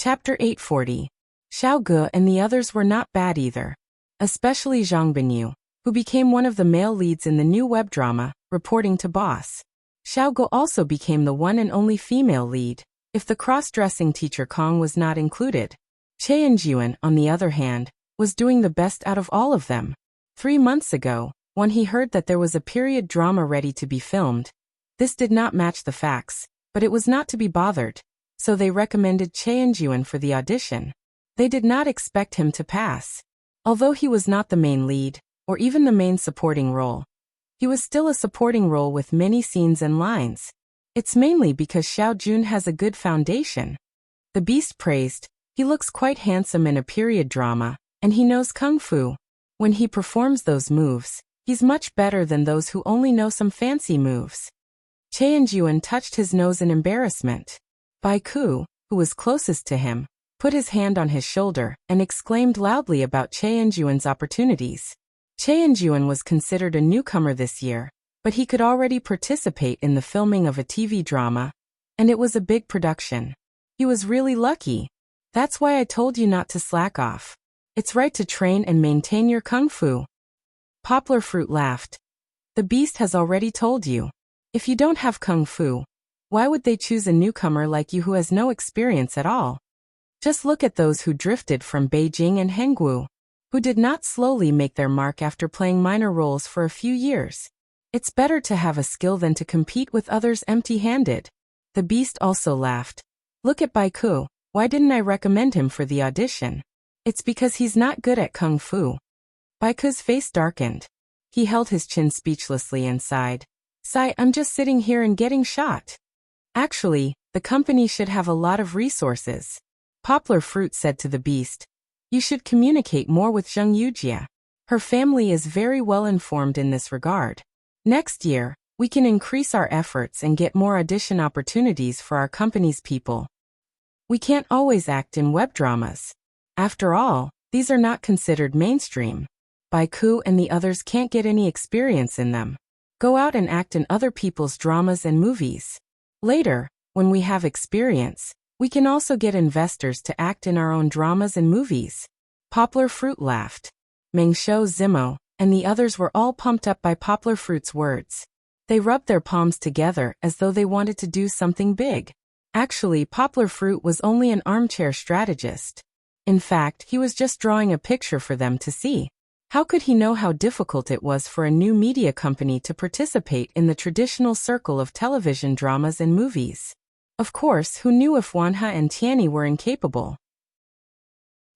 Chapter 840. Xiao Ge and the others were not bad either. Especially Zhang Binyu, who became one of the male leads in the new web drama, Reporting to Boss. Xiao Ge also became the one and only female lead, if the cross-dressing teacher Kong was not included. Chen Jian, on the other hand, was doing the best out of all of them. 3 months ago, when he heard that there was a period drama ready to be filmed, this did not match the facts, but it was not to be bothered, so they recommended Chen Jian for the audition. They did not expect him to pass. Although he was not the main lead, or even the main supporting role, he was still a supporting role with many scenes and lines. It's mainly because Xiao Jun has a good foundation. The Beast praised, he looks quite handsome in a period drama, and he knows kung fu. When he performs those moves, he's much better than those who only know some fancy moves. Chen Jian touched his nose in embarrassment. Bai Ku, who was closest to him, put his hand on his shoulder and exclaimed loudly about Chen Jian's opportunities. Chen Jian was considered a newcomer this year, but he could already participate in the filming of a TV drama, and it was a big production. He was really lucky. That's why I told you not to slack off. It's right to train and maintain your kung fu. Poplar Fruit laughed. The Beast has already told you. If you don't have kung fu, why would they choose a newcomer like you who has no experience at all? Just look at those who drifted from Beijing and Hengwu, who did not slowly make their mark after playing minor roles for a few years. It's better to have a skill than to compete with others empty-handed. The Beast also laughed. Look at Bai Ku. Why didn't I recommend him for the audition? It's because he's not good at kung fu. Bai Ku's face darkened. He held his chin speechlessly and sighed. Sigh, I'm just sitting here and getting shot. Actually, the company should have a lot of resources. Poplar Fruit said to the Beast. You should communicate more with Zheng Yujia. Her family is very well informed in this regard. Next year, we can increase our efforts and get more audition opportunities for our company's people. We can't always act in web dramas. After all, these are not considered mainstream. Bai Ku and the others can't get any experience in them. Go out and act in other people's dramas and movies. Later, when we have experience, we can also get investors to act in our own dramas and movies. Poplar Fruit laughed. Meng Shou, Zimo, and the others were all pumped up by Poplar Fruit's words. They rubbed their palms together as though they wanted to do something big. Actually, Poplar Fruit was only an armchair strategist. In fact, he was just drawing a picture for them to see. How could he know how difficult it was for a new media company to participate in the traditional circle of television dramas and movies? Of course, who knew if Wanha and Tianyi were incapable?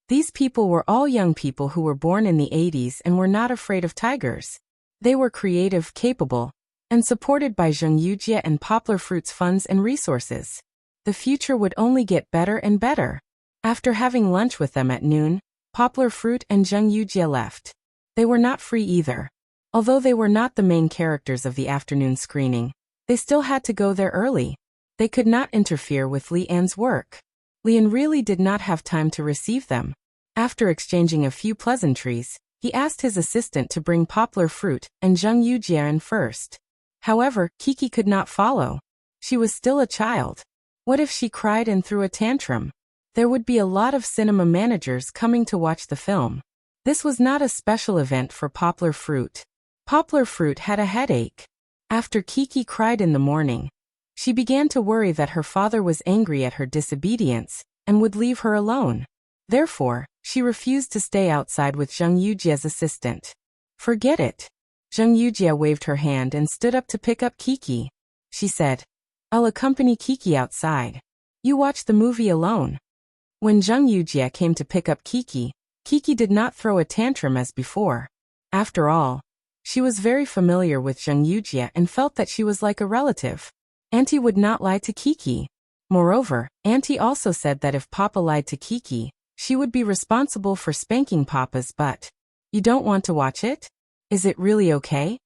These people were all young people who were born in the 80s and were not afraid of tigers. They were creative, capable, and supported by Zheng Yujia and Poplar Fruit's funds and resources. The future would only get better and better. After having lunch with them at noon, Poplar Fruit and Zheng Yujia left. They were not free either. Although they were not the main characters of the afternoon screening, they still had to go there early. They could not interfere with Li An's work. Li An really did not have time to receive them. After exchanging a few pleasantries, he asked his assistant to bring Poplar Fruit and Zheng Yujia in first. However, Kiki could not follow. She was still a child. What if she cried and threw a tantrum? There would be a lot of cinema managers coming to watch the film. This was not a special event for Poplar Fruit. Poplar Fruit had a headache. After Kiki cried in the morning, she began to worry that her father was angry at her disobedience and would leave her alone. Therefore, she refused to stay outside with Zheng Yujia's assistant. Forget it. Zheng Yujia waved her hand and stood up to pick up Kiki. She said, I'll accompany Kiki outside. You watch the movie alone. When Zheng Yujia came to pick up Kiki, Kiki did not throw a tantrum as before. After all, she was very familiar with Zheng Yujia and felt that she was like a relative. Auntie would not lie to Kiki. Moreover, Auntie also said that if Papa lied to Kiki, she would be responsible for spanking Papa's butt. You don't want to watch it? Is it really okay?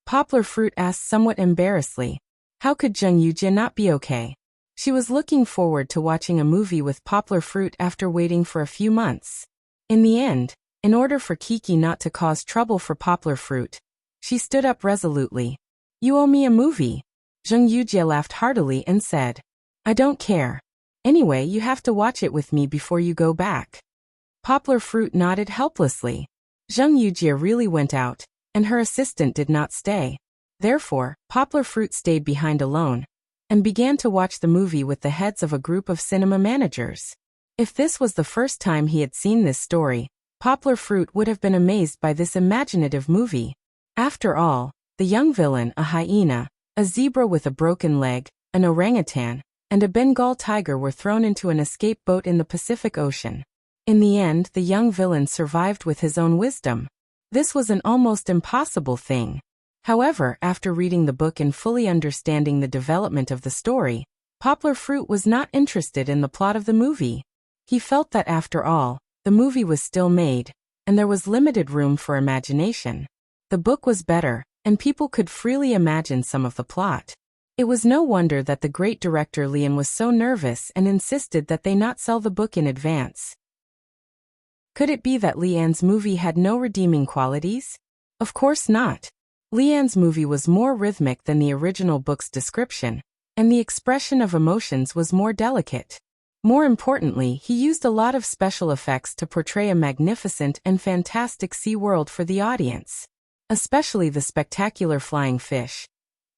Poplar Fruit asked somewhat embarrassedly. How could Zheng Yujia not be okay? She was looking forward to watching a movie with Poplar Fruit after waiting for a few months. In the end, in order for Kiki not to cause trouble for Poplar Fruit, she stood up resolutely. You owe me a movie. Zheng Yujia laughed heartily and said, I don't care. Anyway, you have to watch it with me before you go back. Poplar Fruit nodded helplessly. Zheng Yujie really went out, and her assistant did not stay. Therefore, Poplar Fruit stayed behind alone, and began to watch the movie with the heads of a group of cinema managers. If this was the first time he had seen this story, Poplar Fruit would have been amazed by this imaginative movie. After all, the young villain, a hyena, a zebra with a broken leg, an orangutan, and a Bengal tiger were thrown into an escape boat in the Pacific Ocean. In the end, the young villain survived with his own wisdom. This was an almost impossible thing. However, after reading the book and fully understanding the development of the story, Poplar Fruit was not interested in the plot of the movie. He felt that after all, the movie was still made, and there was limited room for imagination. The book was better, and people could freely imagine some of the plot. It was no wonder that the great director Lian was so nervous and insisted that they not sell the book in advance. Could it be that Lian's movie had no redeeming qualities? Of course not. Lian's movie was more rhythmic than the original book's description, and the expression of emotions was more delicate. More importantly, he used a lot of special effects to portray a magnificent and fantastic sea world for the audience. Especially the spectacular flying fish,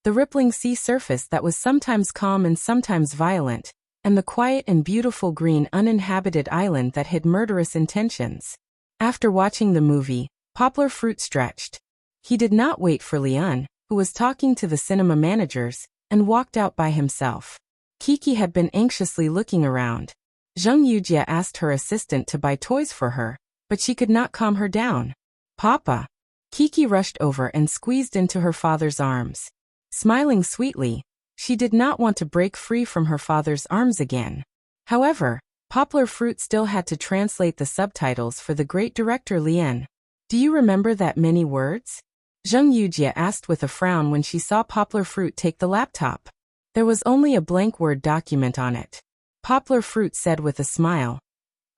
the rippling sea surface that was sometimes calm and sometimes violent, and the quiet and beautiful green uninhabited island that hid murderous intentions. After watching the movie, Poplar Fruit stretched. He did not wait for Lian, who was talking to the cinema managers, and walked out by himself. Kiki had been anxiously looking around. Zheng Yujie asked her assistant to buy toys for her, but she could not calm her down. Papa! Kiki rushed over and squeezed into her father's arms. Smiling sweetly, she did not want to break free from her father's arms again. However, Poplar Fruit still had to translate the subtitles for the great director Lian. Do you remember that many words? Zheng Yujie asked with a frown when she saw Poplar Fruit take the laptop. There was only a blank Word document on it. Poplar Fruit said with a smile.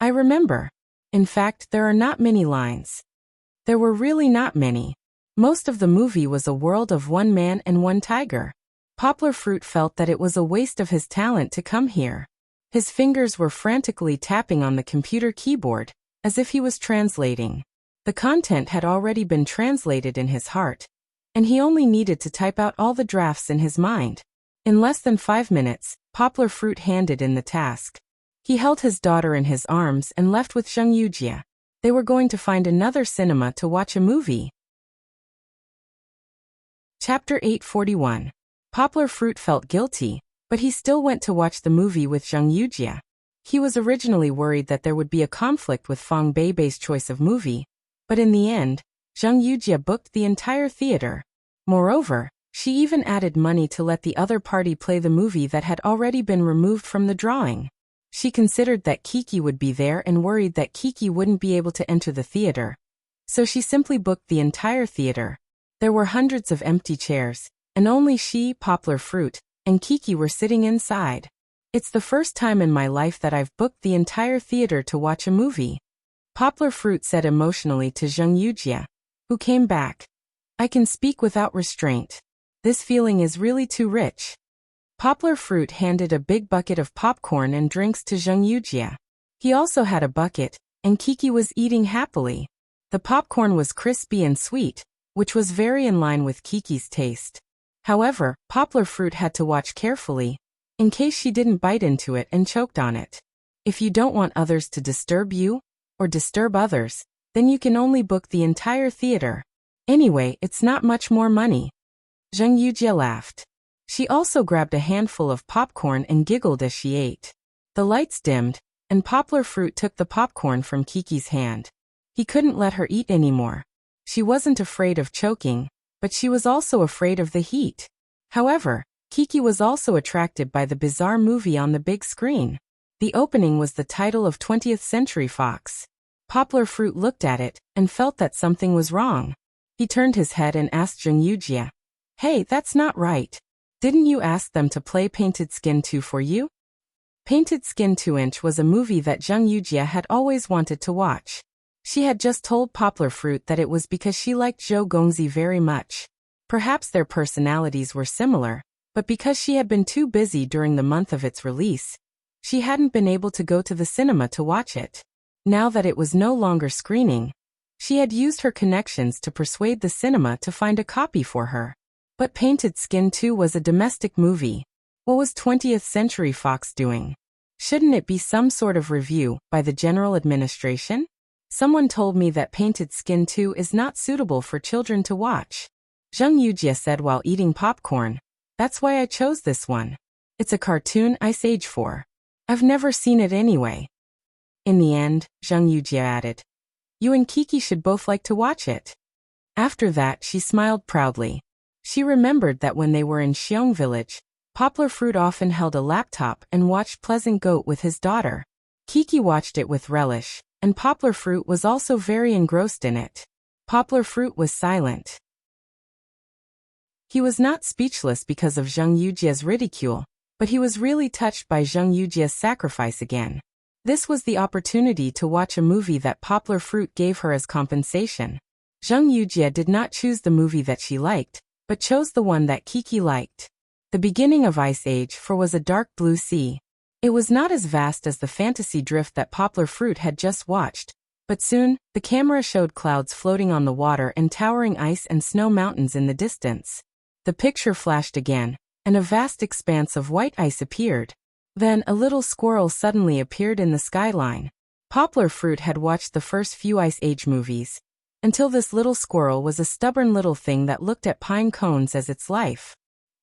I remember. In fact, there are not many lines. There were really not many. Most of the movie was a world of one man and one tiger. Poplar Fruit felt that it was a waste of his talent to come here. His fingers were frantically tapping on the computer keyboard, as if he was translating. The content had already been translated in his heart, and he only needed to type out all the drafts in his mind. In less than 5 minutes, Poplar Fruit handed in the task. He held his daughter in his arms and left with Zheng Yujie. They were going to find another cinema to watch a movie. Chapter 841. Poplar Fruit felt guilty, but he still went to watch the movie with Zheng Yujie. He was originally worried that there would be a conflict with Fang Beibei's choice of movie, but in the end, Zheng Yujie booked the entire theater. Moreover, she even added money to let the other party play the movie that had already been removed from the drawing. She considered that Kiki would be there and worried that Kiki wouldn't be able to enter the theater. So she simply booked the entire theater. There were hundreds of empty chairs, and only she, Poplar Fruit, and Kiki were sitting inside. It's the first time in my life that I've booked the entire theater to watch a movie. Poplar Fruit said emotionally to Zheng Yujie, who came back. I can speak without restraint. This feeling is really too rich. Poplar Fruit handed a big bucket of popcorn and drinks to Zheng Yujie. He also had a bucket, and Kiki was eating happily. The popcorn was crispy and sweet, which was very in line with Kiki's taste. However, Poplar Fruit had to watch carefully, in case she didn't bite into it and choked on it. If you don't want others to disturb you, or disturb others, then you can only book the entire theater. Anyway, it's not much more money. Zheng Yujie laughed. She also grabbed a handful of popcorn and giggled as she ate. The lights dimmed, and Poplar Fruit took the popcorn from Kiki's hand. He couldn't let her eat anymore. She wasn't afraid of choking, but she was also afraid of the heat. However, Kiki was also attracted by the bizarre movie on the big screen. The opening was the title of 20th Century Fox. Poplar Fruit looked at it and felt that something was wrong. He turned his head and asked Zheng Yujie, Hey, that's not right. Didn't you ask them to play Painted Skin 2 for you? Painted Skin 2-inch was a movie that Zheng Yujie had always wanted to watch. She had just told Poplar Fruit that it was because she liked Zhou Gongzi very much. Perhaps their personalities were similar, but because she had been too busy during the month of its release, She hadn't been able to go to the cinema to watch it. Now that it was no longer screening, she had used her connections to persuade the cinema to find a copy for her. But Painted Skin 2 was a domestic movie. What was 20th Century Fox doing? Shouldn't it be some sort of review by the General Administration? Someone told me that Painted Skin 2 is not suitable for children to watch. Zhang Yujie said while eating popcorn. That's why I chose this one. It's a cartoon Ice Age 4. I've never seen it anyway. In the end, Zhang Yujie added, you and Kiki should both like to watch it. After that, she smiled proudly. She remembered that when they were in Xiong Village, Poplar Fruit often held a laptop and watched Pleasant Goat with his daughter. Kiki watched it with relish, and Poplar Fruit was also very engrossed in it. Poplar Fruit was silent. He was not speechless because of Zhang Yujie's ridicule, but he was really touched by Zhang Yujie's sacrifice again. This was the opportunity to watch a movie that Poplar Fruit gave her as compensation. Zhang Yujie did not choose the movie that she liked, but chose the one that Kiki liked. The beginning of Ice Age 4 was a dark blue sea. It was not as vast as the fantasy drift that Poplar Fruit had just watched, but soon, the camera showed clouds floating on the water and towering ice and snow mountains in the distance. The picture flashed again, and a vast expanse of white ice appeared. Then a little squirrel suddenly appeared in the skyline. Poplar Fruit had watched the first few Ice Age movies, until this little squirrel was a stubborn little thing that looked at pine cones as its life.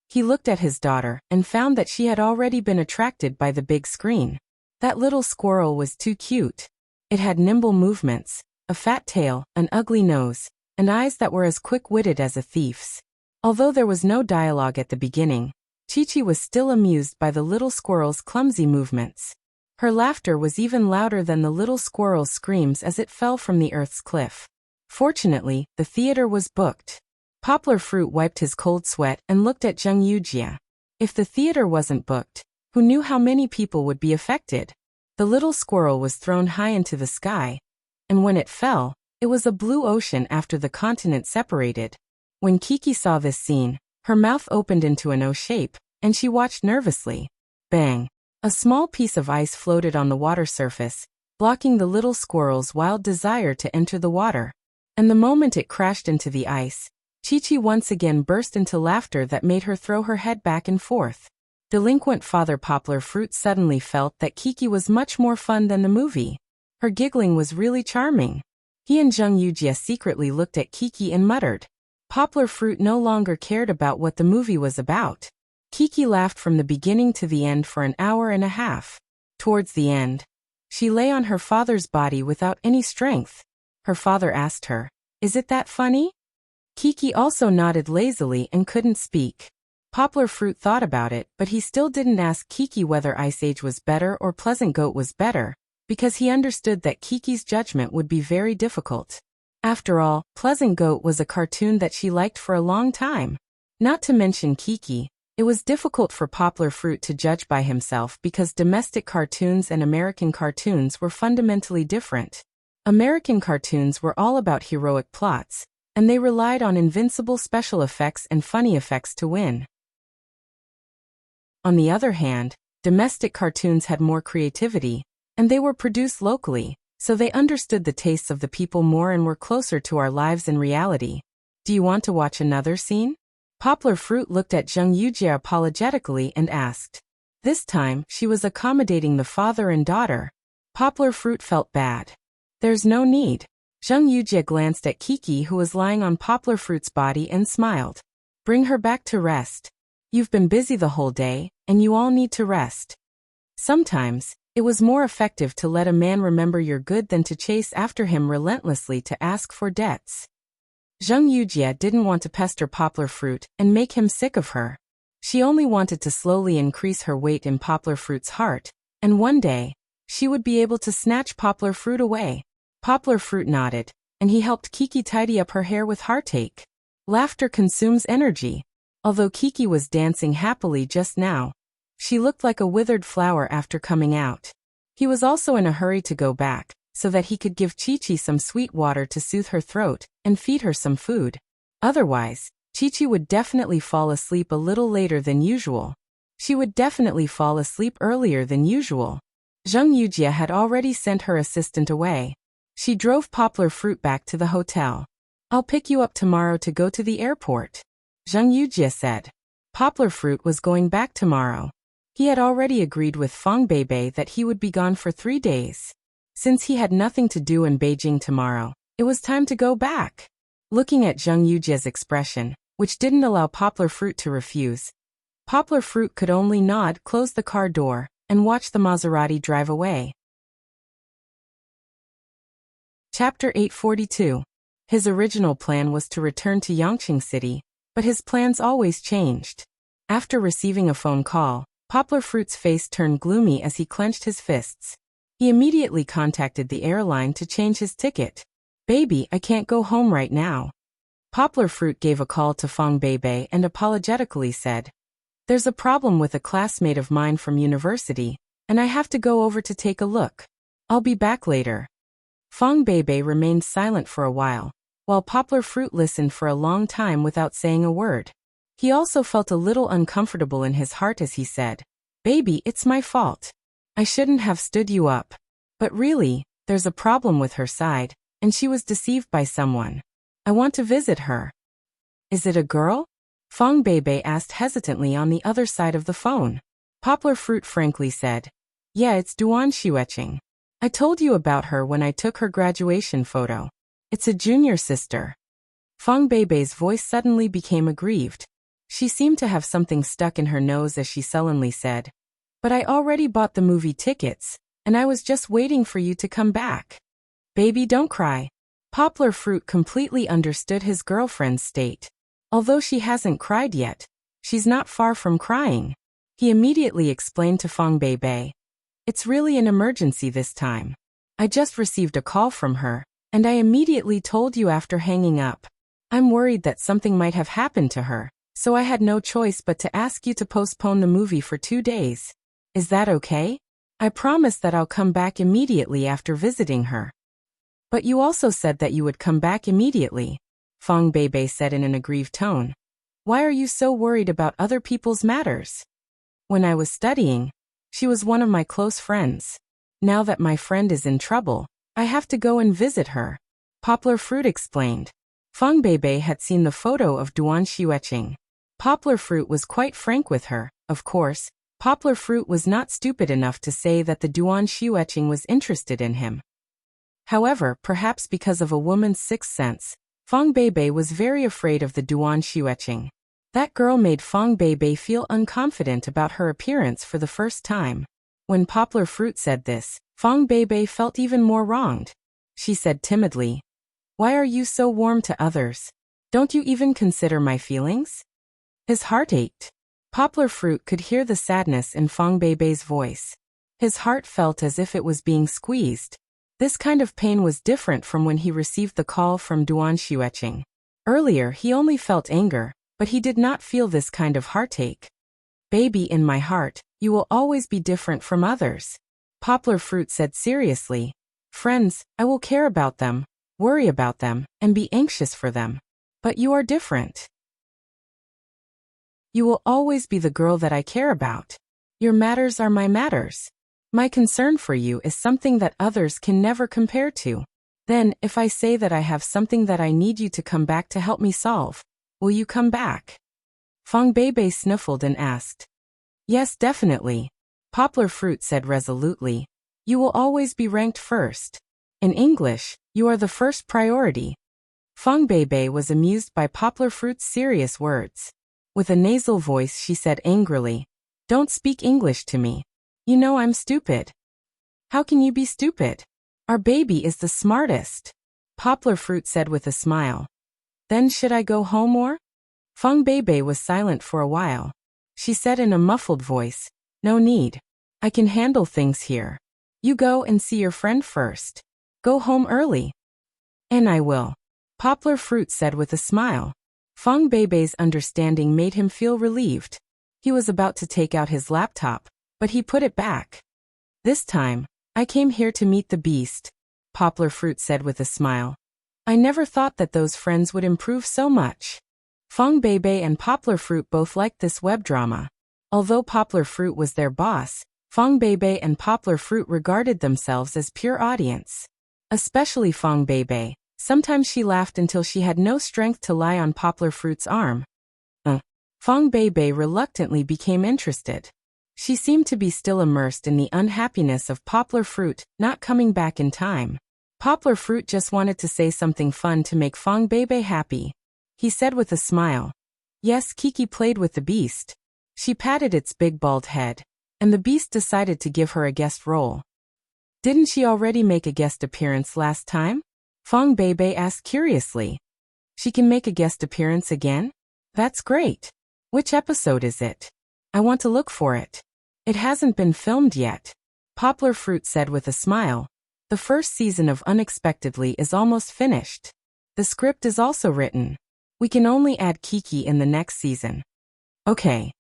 He looked at his daughter and found that she had already been attracted by the big screen. That little squirrel was too cute. It had nimble movements, a fat tail, an ugly nose, and eyes that were as quick-witted as a thief's. Although there was no dialogue at the beginning, Chi-Chi was still amused by the little squirrel's clumsy movements. Her laughter was even louder than the little squirrel's screams as it fell from the earth's cliff. Fortunately, the theater was booked. Poplar Fruit wiped his cold sweat and looked at Zhang Yujie. If the theater wasn't booked, who knew how many people would be affected? The little squirrel was thrown high into the sky, and when it fell, it was a blue ocean after the continent separated. When Kiki saw this scene, her mouth opened into an O shape, and she watched nervously. Bang! A small piece of ice floated on the water surface, blocking the little squirrel's wild desire to enter the water. And the moment it crashed into the ice, Chi-Chi once again burst into laughter that made her throw her head back and forth. Delinquent Father Poplar Fruit suddenly felt that Kiki was much more fun than the movie. Her giggling was really charming. He and Zhang Yujie secretly looked at Kiki and muttered. Poplar Fruit no longer cared about what the movie was about. Kiki laughed from the beginning to the end for an hour and a half. Towards the end, she lay on her father's body without any strength. Her father asked her, "Is it that funny?" Kiki also nodded lazily and couldn't speak. Poplar Fruit thought about it, but he still didn't ask Kiki whether Ice Age was better or Pleasant Goat was better, because he understood that Kiki's judgment would be very difficult. After all, Pleasant Goat was a cartoon that she liked for a long time. Not to mention Kiki, it was difficult for Poplar Fruit to judge by himself because domestic cartoons and American cartoons were fundamentally different. American cartoons were all about heroic plots, and they relied on invincible special effects and funny effects to win. On the other hand, domestic cartoons had more creativity, and they were produced locally, so they understood the tastes of the people more and were closer to our lives in reality. Do you want to watch another scene? Poplar Fruit looked at Zhang Yujie apologetically and asked. This time, she was accommodating the father and daughter. Poplar Fruit felt bad. There's no need. Zhang Yujie glanced at Kiki who was lying on Poplar Fruit's body and smiled. Bring her back to rest. You've been busy the whole day, and you all need to rest. Sometimes, it was more effective to let a man remember your good than to chase after him relentlessly to ask for debts. Zhang Yujie didn't want to pester Poplar Fruit and make him sick of her. She only wanted to slowly increase her weight in Poplar Fruit's heart, and one day, she would be able to snatch Poplar Fruit away. Poplar Fruit nodded, and he helped Kiki tidy up her hair with heartache. Laughter consumes energy. Although Kiki was dancing happily just now, she looked like a withered flower after coming out. He was also in a hurry to go back, so that he could give Chi-Chi some sweet water to soothe her throat and feed her some food. Otherwise, Chi-Chi would definitely fall asleep a little later than usual. She would definitely fall asleep earlier than usual. Zhang Yujie had already sent her assistant away. She drove Poplar Fruit back to the hotel. I'll pick you up tomorrow to go to the airport, Zhang Yujie said. Poplar Fruit was going back tomorrow. He had already agreed with Fang Beibei that he would be gone for 3 days. Since he had nothing to do in Beijing tomorrow, it was time to go back. Looking at Zhang Yujie's expression, which didn't allow Poplar Fruit to refuse, Poplar Fruit could only nod, close the car door, and watch the Maserati drive away. Chapter 842. His original plan was to return to Yangqing City, but his plans always changed. After receiving a phone call, Poplar Fruit's face turned gloomy as he clenched his fists. He immediately contacted the airline to change his ticket. Baby, I can't go home right now. Poplar Fruit gave a call to Fang Beibei and apologetically said, there's a problem with a classmate of mine from university, and I have to go over to take a look. I'll be back later. Fang Beibei remained silent for a while Poplar Fruit listened for a long time without saying a word. He also felt a little uncomfortable in his heart as he said, Baby, it's my fault. I shouldn't have stood you up. But really, there's a problem with her side, and she was deceived by someone. I want to visit her. Is it a girl? Fang Beibei asked hesitantly on the other side of the phone. Poplar Fruit frankly said, yeah, it's Duan Xueqing. I told you about her when I took her graduation photo. It's a junior sister. Fang Beibei's voice suddenly became aggrieved. She seemed to have something stuck in her nose as she sullenly said, but I already bought the movie tickets, and I was just waiting for you to come back. Baby, don't cry. Poplar Fruit completely understood his girlfriend's state. Although she hasn't cried yet, she's not far from crying. He immediately explained to Fang Beibei, it's really an emergency this time. I just received a call from her, and I immediately told you after hanging up. I'm worried that something might have happened to her, so I had no choice but to ask you to postpone the movie for 2 days. Is that okay? I promise that I'll come back immediately after visiting her. But you also said that you would come back immediately, Fang Beibei said in an aggrieved tone. Why are you so worried about other people's matters? When I was studying, she was one of my close friends. Now that my friend is in trouble, I have to go and visit her, Poplar Fruit explained. Fang Beibei had seen the photo of Duan Xueqing. Poplar Fruit was quite frank with her. Of course, Poplar Fruit was not stupid enough to say that the Duan Xueqing was interested in him. However, perhaps because of a woman's sixth sense, Fang Beibei was very afraid of the Duan Xueqing. That girl made Fang Beibei feel unconfident about her appearance for the first time. When Poplar Fruit said this, Fang Beibei felt even more wronged. She said timidly, why are you so warm to others? Don't you even consider my feelings? His heart ached. Poplar Fruit could hear the sadness in Fang Beibei's voice. His heart felt as if it was being squeezed. This kind of pain was different from when he received the call from Duan Xueqing. Earlier he only felt anger, but he did not feel this kind of heartache. Baby, in my heart, you will always be different from others, Poplar Fruit said seriously. Friends, I will care about them, worry about them, and be anxious for them. But you are different. You will always be the girl that I care about. Your matters are my matters. My concern for you is something that others can never compare to. Then, if I say that I have something that I need you to come back to help me solve, will you come back? Fang Beibei sniffled and asked. Yes, definitely, Poplar Fruit said resolutely. You will always be ranked first. In English, you are the first priority. Fang Beibei was amused by Poplar Fruit's serious words. With a nasal voice she said angrily, don't speak English to me. You know I'm stupid. How can you be stupid? Our baby is the smartest, Poplar Fruit said with a smile. Then should I go home or? Fang Beibei was silent for a while. She said in a muffled voice, no need. I can handle things here. You go and see your friend first. Go home early. And I will, Poplar Fruit said with a smile. Fang Beibei's understanding made him feel relieved. He was about to take out his laptop, but he put it back. This time, I came here to meet the beast, Poplar Fruit said with a smile. I never thought that those friends would improve so much. Fang Beibei and Poplar Fruit both liked this web drama. Although Poplar Fruit was their boss, Fong Beibei and Poplar Fruit regarded themselves as pure audience. Especially Fong Beibei. Sometimes she laughed until she had no strength to lie on Poplar Fruit's arm. Fong Beibei reluctantly became interested. She seemed to be still immersed in the unhappiness of Poplar Fruit not coming back in time. Poplar Fruit just wanted to say something fun to make Fong Beibei happy. He said with a smile. Yes, Kiki played with the beast. She patted its big bald head, and the beast decided to give her a guest role. Didn't she already make a guest appearance last time? Fong Beibei asked curiously. She can make a guest appearance again? That's great. Which episode is it? I want to look for it. It hasn't been filmed yet. Poplar Fruit said with a smile. The first season of Unexpectedly is almost finished. The script is also written. We can only add Kiki in the next season. Okay.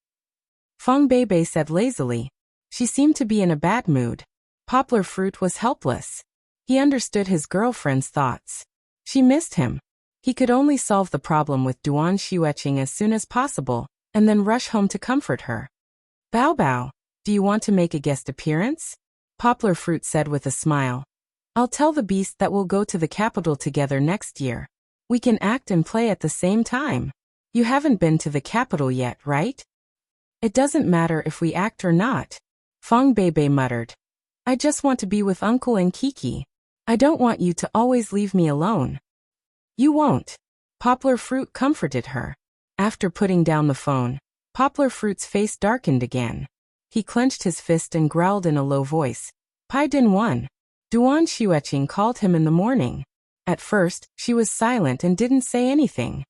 Fong Beibei said lazily. She seemed to be in a bad mood. Poplar Fruit was helpless. He understood his girlfriend's thoughts. She missed him. He could only solve the problem with Duan Xueqing as soon as possible, and then rush home to comfort her. Bao Bao, do you want to make a guest appearance? Poplar Fruit said with a smile. I'll tell the beast that we'll go to the capital together next year. We can act and play at the same time. You haven't been to the capital yet, right? It doesn't matter if we act or not. Fong Beibei muttered. I just want to be with Uncle and Kiki. I don't want you to always leave me alone. You won't. Poplar Fruit comforted her. After putting down the phone, Poplar Fruit's face darkened again. He clenched his fist and growled in a low voice. Pai Din won. Duan Xueqing called him in the morning. At first, she was silent and didn't say anything.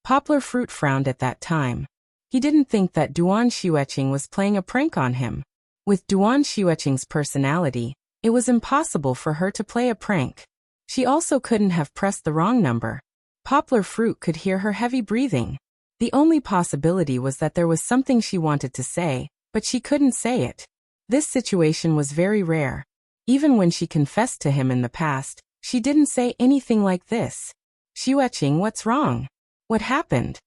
Poplar Fruit frowned at that time. He didn't think that Duan Xueqing was playing a prank on him. With Duan Xueqing's personality, it was impossible for her to play a prank. She also couldn't have pressed the wrong number. Poplar Fruit could hear her heavy breathing. The only possibility was that there was something she wanted to say, but she couldn't say it. This situation was very rare. Even when she confessed to him in the past, she didn't say anything like this. Xueqing, what's wrong? What happened?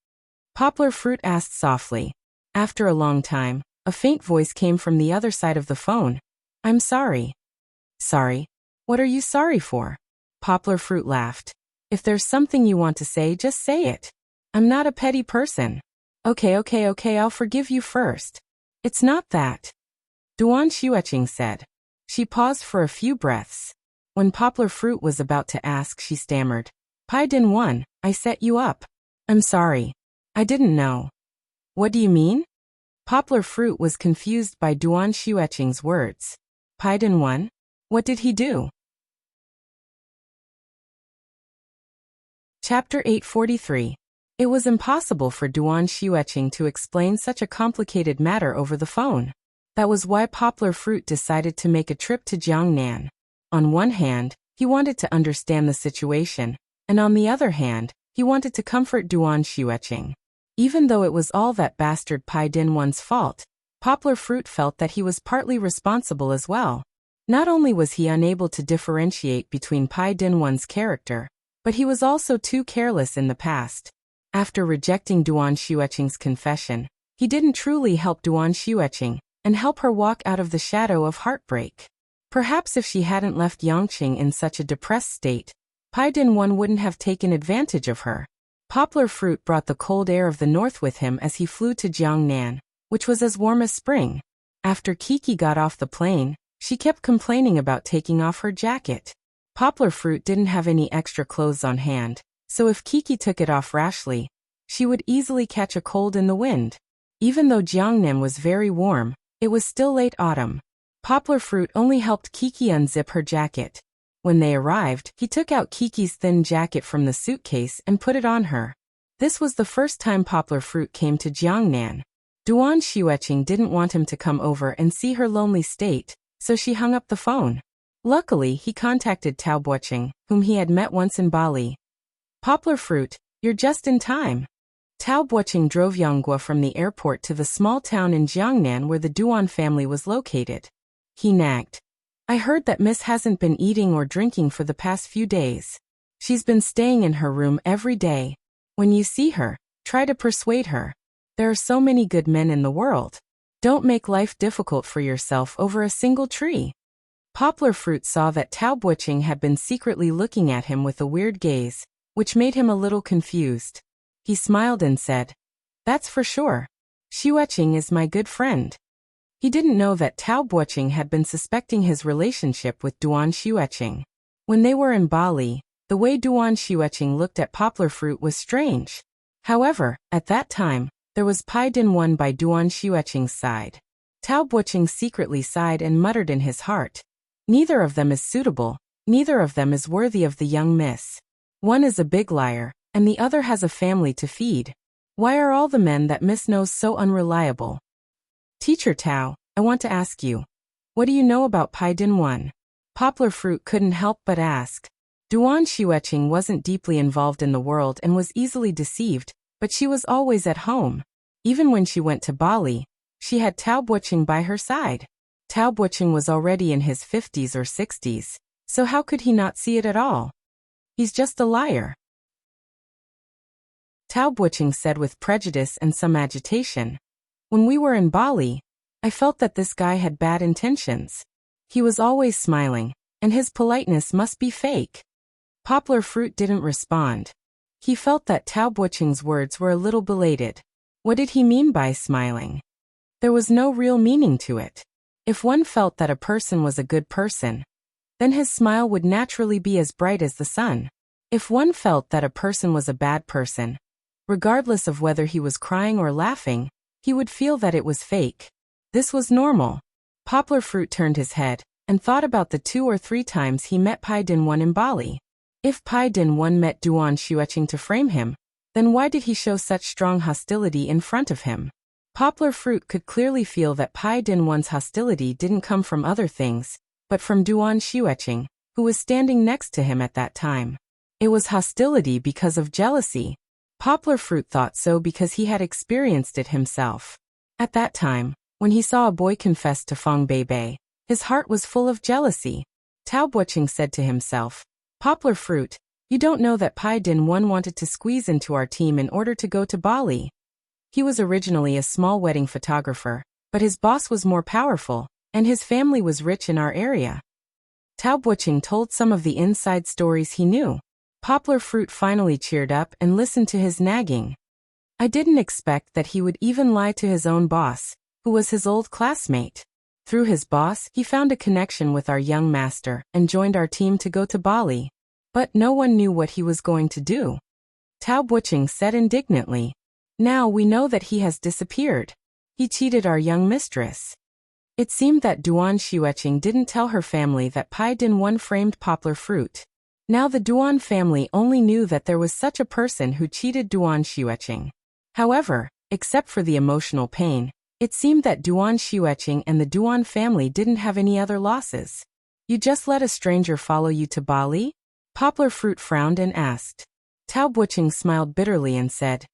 Poplar Fruit asked softly. After a long time, a faint voice came from the other side of the phone. I'm sorry. Sorry? What are you sorry for? Poplar Fruit laughed. If there's something you want to say, just say it. I'm not a petty person. Okay, I'll forgive you first. It's not that. Duan Xueqing said. She paused for a few breaths. When Poplar Fruit was about to ask, she stammered. Pai Din won, I set you up. I'm sorry. I didn't know. What do you mean? Poplar Fruit was confused by Duan Xueqing's words. Pai Din won? What did he do? Chapter 843. It was impossible for Duan Xueqing to explain such a complicated matter over the phone. That was why Poplar Fruit decided to make a trip to Jiangnan. On one hand, he wanted to understand the situation, and on the other hand, he wanted to comfort Duan Xueqing. Even though it was all that bastard Pai Din One's fault, Poplar Fruit felt that he was partly responsible as well. Not only was he unable to differentiate between Pai Din One's character, but he was also too careless in the past. After rejecting Duan Xueqing's confession, he didn't truly help Duan Xueqing and help her walk out of the shadow of heartbreak. Perhaps if she hadn't left Yangqing in such a depressed state, Pai Din One wouldn't have taken advantage of her. Poplar Fruit brought the cold air of the north with him as he flew to Jiangnan, which was as warm as spring. After Kiki got off the plane, she kept complaining about taking off her jacket. Poplar Fruit didn't have any extra clothes on hand, so if Kiki took it off rashly, she would easily catch a cold in the wind. Even though Jiangnan was very warm, it was still late autumn. Poplar Fruit only helped Kiki unzip her jacket. When they arrived, he took out Kiki's thin jacket from the suitcase and put it on her. This was the first time Poplar Fruit came to Jiangnan. Duan Xueqing didn't want him to come over and see her lonely state, so she hung up the phone. Luckily, he contacted Tao Boqing, whom he had met once in Bali. Poplar Fruit, you're just in time. Tao Boqing drove Yanghua from the airport to the small town in Jiangnan where the Duan family was located. He nagged. I heard that Miss hasn't been eating or drinking for the past few days. She's been staying in her room every day. When you see her, try to persuade her. There are so many good men in the world. Don't make life difficult for yourself over a single tree. Poplar Fruit saw that Tao Buqing had been secretly looking at him with a weird gaze, which made him a little confused. He smiled and said, "That's for sure. Xueqing is my good friend." He didn't know that Tao Buqing had been suspecting his relationship with Duan Xueqing. When they were in Bali, the way Duan Xueqing looked at Poplar Fruit was strange. However, at that time, there was Pai Din 1 by Duan Xueqing's side. Tao Buqing secretly sighed and muttered in his heart, "Neither of them is suitable, neither of them is worthy of the young miss. One is a big liar, and the other has a family to feed. Why are all the men that miss knows so unreliable?" "Teacher Tao, I want to ask you, what do you know about Pai Din 1? Poplar Fruit couldn't help but ask. Duan Xueqing wasn't deeply involved in the world and was easily deceived, but she was always at home. Even when she went to Bali, she had Tao Buqing by her side. Tao Buqing was already in his 50s or 60s, so how could he not see it at all? He's just a liar." Tao Buqing said with prejudice and some agitation, "When we were in Bali, I felt that this guy had bad intentions. He was always smiling, and his politeness must be fake." Poplar Fruit didn't respond. He felt that Tao Buqing's words were a little belated. What did he mean by smiling? There was no real meaning to it. If one felt that a person was a good person, then his smile would naturally be as bright as the sun. If one felt that a person was a bad person, regardless of whether he was crying or laughing, he would feel that it was fake. This was normal. Poplar Fruit turned his head and thought about the 2 or 3 times he met Pai Din 1 in Bali. If Pai Din 1 met Duan Xueqing to frame him, then why did he show such strong hostility in front of him? Poplar Fruit could clearly feel that Pai Din 1's hostility didn't come from other things, but from Duan Xueqing, who was standing next to him at that time. It was hostility because of jealousy. Poplar Fruit thought so because he had experienced it himself. At that time, when he saw a boy confess to Feng Beibei, his heart was full of jealousy. Tao Buqing said to himself, "Poplar Fruit, you don't know that Pai Din 1 wanted to squeeze into our team in order to go to Bali. He was originally a small wedding photographer, but his boss was more powerful, and his family was rich in our area." Tao Buqing told some of the inside stories he knew. Poplar Fruit finally cheered up and listened to his nagging. "I didn't expect that he would even lie to his own boss, who was his old classmate. Through his boss, he found a connection with our young master and joined our team to go to Bali. But no one knew what he was going to do." Tao Buqing said indignantly, "Now we know that he has disappeared. He cheated our young mistress." It seemed that Duan Xueqing didn't tell her family that Pai Din 1 framed Poplar Fruit. Now the Duan family only knew that there was such a person who cheated Duan Xueqing. However, except for the emotional pain, it seemed that Duan Xueqing and the Duan family didn't have any other losses. "You just let a stranger follow you to Bali?" Poplar Fruit frowned and asked. Tao Buqing smiled bitterly and said,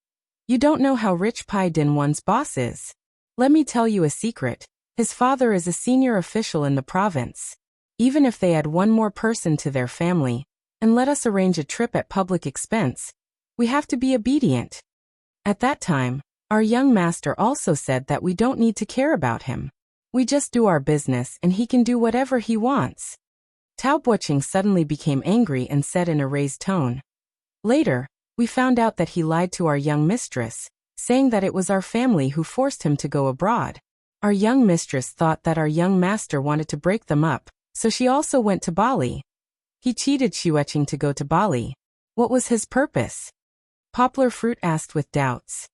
"You don't know how rich Pai Din 1's boss is. Let me tell you a secret. His father is a senior official in the province. Even if they add one more person to their family, and let us arrange a trip at public expense, we have to be obedient." At that time, our young master also said that we don't need to care about him. We just do our business and he can do whatever he wants. Tao Buqing suddenly became angry and said in a raised tone. Later, we found out that he lied to our young mistress, saying that it was our family who forced him to go abroad. Our young mistress thought that our young master wanted to break them up, so she also went to Bali. He cheated Xueqing to go to Bali. What was his purpose? Poplar Fruit asked with doubts.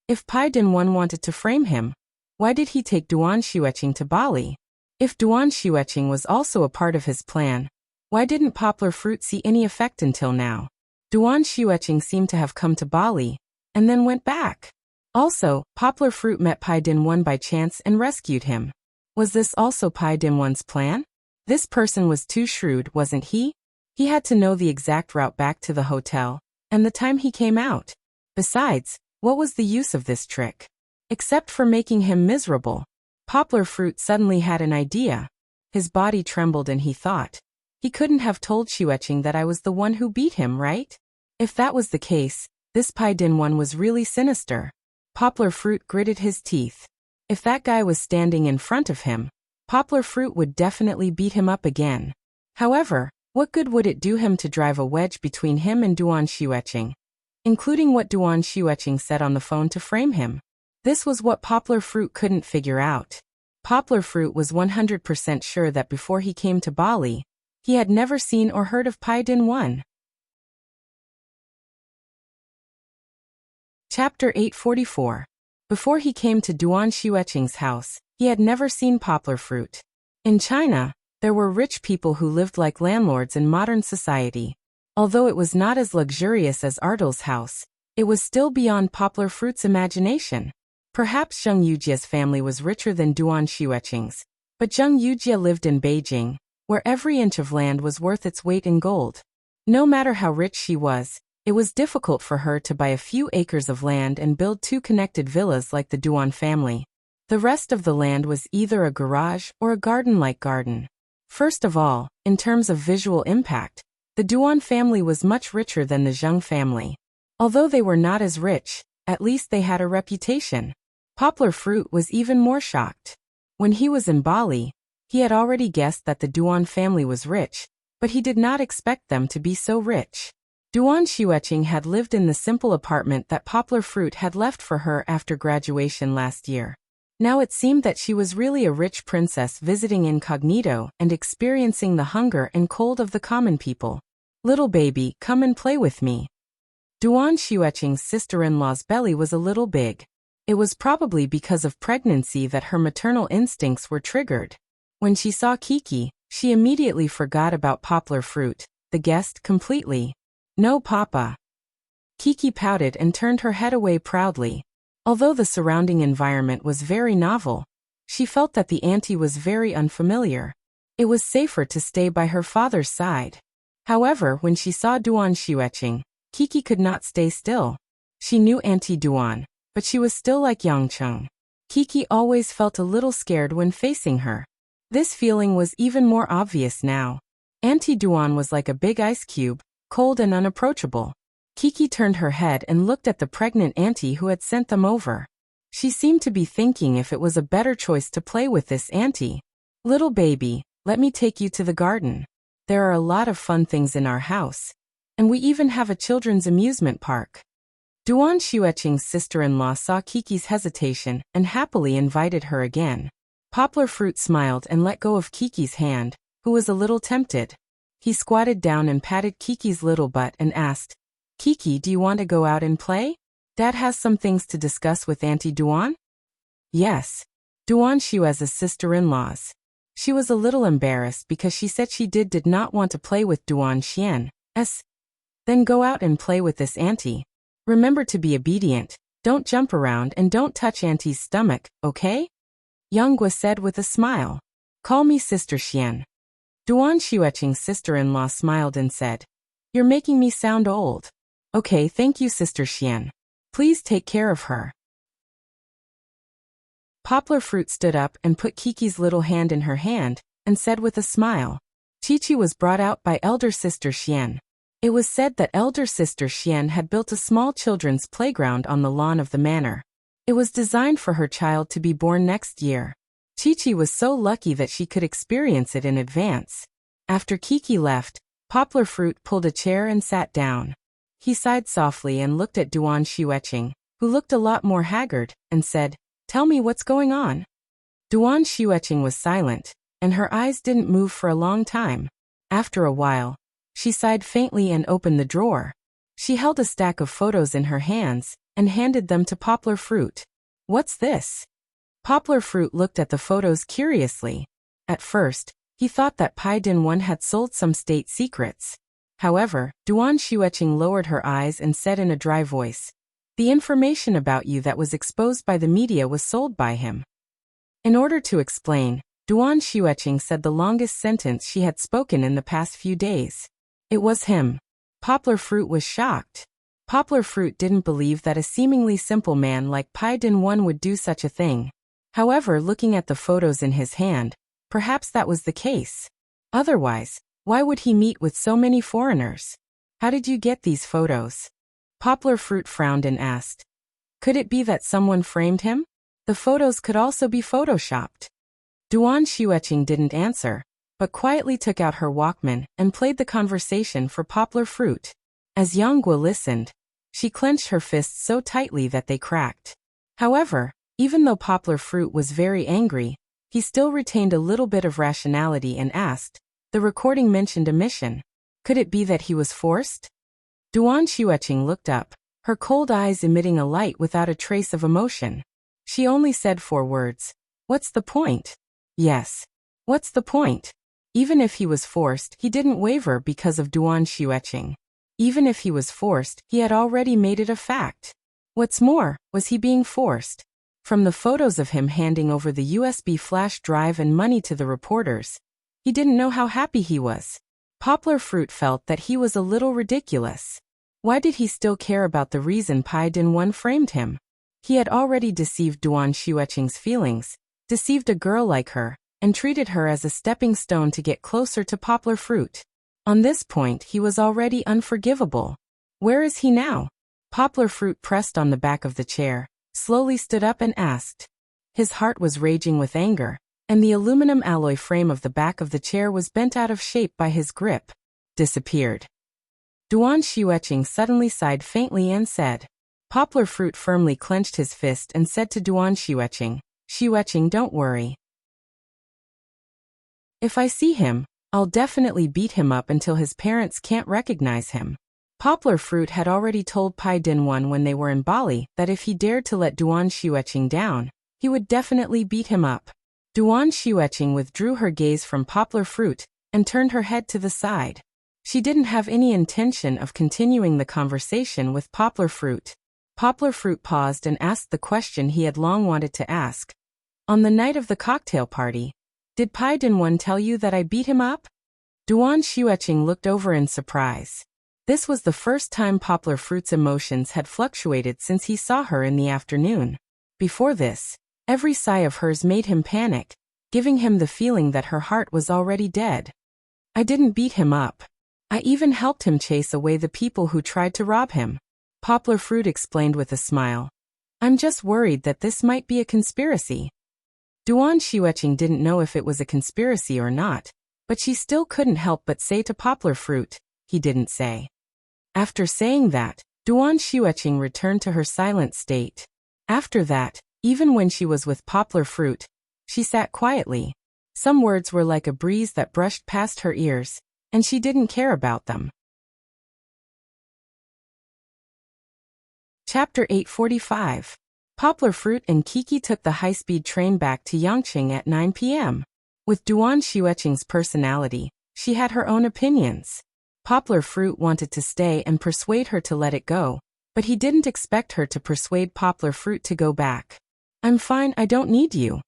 If Pai Din 1 wanted to frame him, why did he take Duan Xueqing to Bali? If Duan Xueqing was also a part of his plan, why didn't Poplar Fruit see any effect until now? Duan Xueqing seemed to have come to Bali, and then went back. Also, Poplar Fruit met Pai Din 1 by chance and rescued him. Was this also Pai Din 1's plan? This person was too shrewd, wasn't he? He had to know the exact route back to the hotel, and the time he came out. Besides, what was the use of this trick? Except for making him miserable. Poplar Fruit suddenly had an idea. His body trembled and he thought, he couldn't have told Xueqing that I was the one who beat him, right? If that was the case, this Pai Din 1 was really sinister. Poplar Fruit gritted his teeth. If that guy was standing in front of him, Poplar Fruit would definitely beat him up again. However, what good would it do him to drive a wedge between him and Duan Xueqing? Including what Duan Xueqing said on the phone to frame him. This was what Poplar Fruit couldn't figure out. Poplar Fruit was 100% sure that before he came to Bali, he had never seen or heard of Pai Din 1. Chapter 844. Before he came to Duan Xueqing's house, he had never seen Poplar Fruit. In China, there were rich people who lived like landlords in modern society. Although it was not as luxurious as Ardal's house, it was still beyond Poplar Fruit's imagination. Perhaps Zheng Yujia's family was richer than Duan Xueqing's, but Zheng Yujia lived in Beijing, where every inch of land was worth its weight in gold. No matter how rich she was, it was difficult for her to buy a few acres of land and build 2 connected villas like the Duan family. The rest of the land was either a garage or a garden-like garden. First of all, in terms of visual impact, the Duan family was much richer than the Zheng family. Although they were not as rich, at least they had a reputation. Poplar Fruit was even more shocked. When he was in Bali, he had already guessed that the Duan family was rich, but he did not expect them to be so rich. Duan Xueqing had lived in the simple apartment that Poplar Fruit had left for her after graduation last year. Now it seemed that she was really a rich princess visiting incognito and experiencing the hunger and cold of the common people. "Little baby, come and play with me." Duan Xueqing's sister-in-law's belly was a little big. It was probably because of pregnancy that her maternal instincts were triggered. When she saw Kiki, she immediately forgot about Poplar Fruit, the guest, completely. "No, Papa." Kiki pouted and turned her head away proudly. Although the surrounding environment was very novel, she felt that the auntie was very unfamiliar. It was safer to stay by her father's side. However, when she saw Duan Xueqing, Kiki could not stay still. She knew Auntie Duan, but she was still like Yangcheng. Kiki always felt a little scared when facing her. This feeling was even more obvious now. Auntie Duan was like a big ice cube, cold and unapproachable. Kiki turned her head and looked at the pregnant auntie who had sent them over. She seemed to be thinking if it was a better choice to play with this auntie. "Little baby, let me take you to the garden. There are a lot of fun things in our house. And we even have a children's amusement park." Duan Xueqing's sister-in-law saw Kiki's hesitation and happily invited her again. Poplar Fruit smiled and let go of Kiki's hand, who was a little tempted. He squatted down and patted Kiki's little butt and asked, "Kiki, do you want to go out and play? Dad has some things to discuss with Auntie Duan?" "Yes." Duan Xue's sister-in-laws. She was a little embarrassed because she said she did not want to play with Duan Xian's. "Then go out and play with this auntie. Remember to be obedient, don't jump around and don't touch Auntie's stomach, okay?" Yang Gua said with a smile. "Call me Sister Xian." Duan Xueqing's sister-in-law smiled and said, "You're making me sound old." "Okay, thank you, Sister Xian. Please take care of her." Poplar Fruit stood up and put Kiki's little hand in her hand, and said with a smile, "Chi-Chi was brought out by elder sister Xian." It was said that elder sister Xian had built a small children's playground on the lawn of the manor. It was designed for her child to be born next year. Chi-Chi was so lucky that she could experience it in advance. After Kiki left, Poplar Fruit pulled a chair and sat down. He sighed softly and looked at Duan Xueqing, who looked a lot more haggard, and said, "Tell me what's going on." Duan Xueqing was silent, and her eyes didn't move for a long time. After a while, she sighed faintly and opened the drawer. She held a stack of photos in her hands and handed them to Poplar Fruit. "What's this?" Poplar Fruit looked at the photos curiously. At first, he thought that Pai Din 1 had sold some state secrets. However, Duan Xueqing lowered her eyes and said in a dry voice, "The information about you that was exposed by the media was sold by him." In order to explain, Duan Xueqing said the longest sentence she had spoken in the past few days. It was him. Poplar Fruit was shocked. Poplar Fruit didn't believe that a seemingly simple man like Pai Din 1 would do such a thing. However, looking at the photos in his hand, perhaps that was the case. Otherwise, why would he meet with so many foreigners? "How did you get these photos?" Poplar Fruit frowned and asked. Could it be that someone framed him? The photos could also be photoshopped. Duan Xueqing didn't answer, but quietly took out her Walkman and played the conversation for Poplar Fruit. As Yang Guo listened, she clenched her fists so tightly that they cracked. However, even though Poplar Fruit was very angry, he still retained a little bit of rationality and asked, the recording mentioned a mission. Could it be that he was forced? Duan Xueqing looked up, her cold eyes emitting a light without a trace of emotion. She only said 4 words. What's the point? Yes. What's the point? Even if he was forced, he didn't waver because of Duan Xueqing. Even if he was forced, he had already made it a fact. What's more, was he being forced? From the photos of him handing over the USB flash drive and money to the reporters, he didn't know how happy he was. Poplar Fruit felt that he was a little ridiculous. Why did he still care about the reason Pai Dinwan framed him? He had already deceived Duan Xueqing's feelings, deceived a girl like her, and treated her as a stepping stone to get closer to Poplar Fruit. On this point, he was already unforgivable. Where is he now? Poplar Fruit pressed on the back of the chair, slowly stood up and asked. His heart was raging with anger, and the aluminum alloy frame of the back of the chair was bent out of shape by his grip. Disappeared. Duan Xueqing suddenly sighed faintly and said. Poplar Fruit firmly clenched his fist and said to Duan Xueqing, Xueqing, don't worry. If I see him, I'll definitely beat him up until his parents can't recognize him. Poplar Fruit had already told Pai Dinwan when they were in Bali that if he dared to let Duan Xueqing down, he would definitely beat him up. Duan Xueqing withdrew her gaze from Poplar Fruit and turned her head to the side. She didn't have any intention of continuing the conversation with Poplar Fruit. Poplar Fruit paused and asked the question he had long wanted to ask. On the night of the cocktail party, did Pai Dinwan tell you that I beat him up? Duan Xueqing looked over in surprise. This was the first time Poplar Fruit's emotions had fluctuated since he saw her in the afternoon. Before this, every sigh of hers made him panic, giving him the feeling that her heart was already dead. I didn't beat him up. I even helped him chase away the people who tried to rob him. Poplar Fruit explained with a smile. I'm just worried that this might be a conspiracy. Duan Xueqing didn't know if it was a conspiracy or not, but she still couldn't help but say to Poplar Fruit, he didn't say. After saying that, Duan Xueqing returned to her silent state. After that, even when she was with Poplar Fruit, she sat quietly. Some words were like a breeze that brushed past her ears, and she didn't care about them. Chapter 845. Poplar Fruit and Kiki took the high-speed train back to Yangqing at 9 p.m. With Duan Xueqing's personality, she had her own opinions. Poplar Fruit wanted to stay and persuade her to let it go, but he didn't expect her to persuade Poplar Fruit to go back. I'm fine, I don't need you.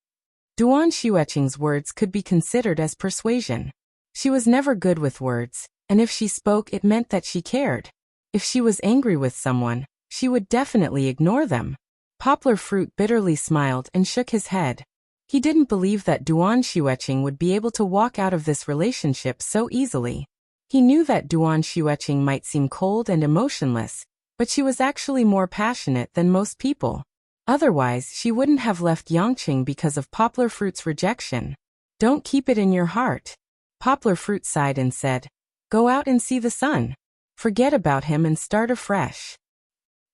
Duan Xueqing's words could be considered as persuasion. She was never good with words, and if she spoke it meant that she cared. If she was angry with someone, she would definitely ignore them. Poplar Fruit bitterly smiled and shook his head. He didn't believe that Duan Xueqing would be able to walk out of this relationship so easily. He knew that Duan Xueqing might seem cold and emotionless, but she was actually more passionate than most people. Otherwise, she wouldn't have left Yangqing because of Poplar Fruit's rejection. Don't keep it in your heart. Poplar Fruit sighed and said, go out and see the sun. Forget about him and start afresh.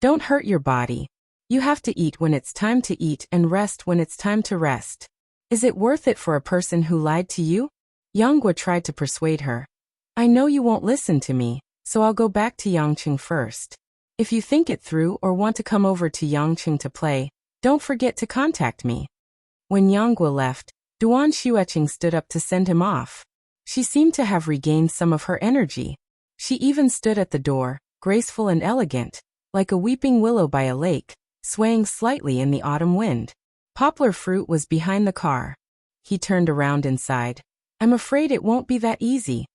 Don't hurt your body. You have to eat when it's time to eat and rest when it's time to rest. Is it worth it for a person who lied to you? Yang Guo tried to persuade her. I know you won't listen to me, so I'll go back to Yangqing first. If you think it through or want to come over to Yangqing to play, don't forget to contact me. When Yang Guo left, Duan Xueqing stood up to send him off. She seemed to have regained some of her energy. She even stood at the door, graceful and elegant, like a weeping willow by a lake, swaying slightly in the autumn wind. Poplar Fruit was behind the car. He turned around and sighed. I'm afraid it won't be that easy.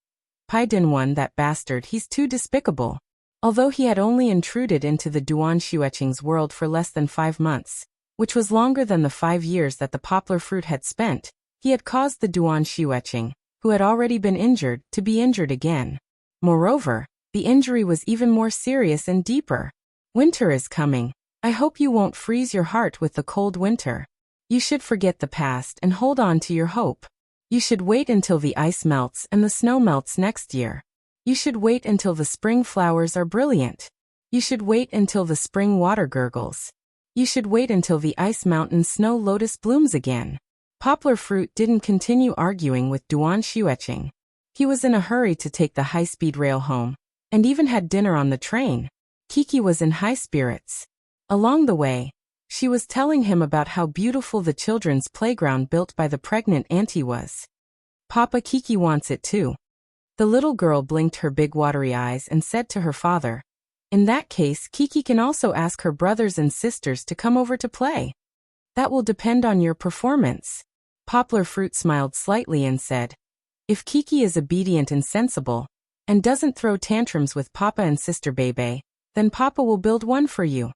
Pai Dinwan, that bastard, he's too despicable. Although he had only intruded into the Duan Xueqing's world for less than 5 months, which was longer than the 5 years that the Poplar Fruit had spent, he had caused the Duan Xueqing, who had already been injured, to be injured again. Moreover, the injury was even more serious and deeper. Winter is coming. I hope you won't freeze your heart with the cold winter. You should forget the past and hold on to your hope. You should wait until the ice melts and the snow melts next year. You should wait until the spring flowers are brilliant. You should wait until the spring water gurgles. You should wait until the ice mountain snow lotus blooms again. Poplar Fruit didn't continue arguing with Duan Xueqing. He was in a hurry to take the high-speed rail home, and even had dinner on the train. Kiki was in high spirits. Along the way, she was telling him about how beautiful the children's playground built by the pregnant auntie was. Papa, Kiki wants it too. The little girl blinked her big watery eyes and said to her father, in that case, Kiki can also ask her brothers and sisters to come over to play. That will depend on your performance. Poplar Fruit smiled slightly and said, if Kiki is obedient and sensible, and doesn't throw tantrums with Papa and Sister Bebe, then Papa will build one for you.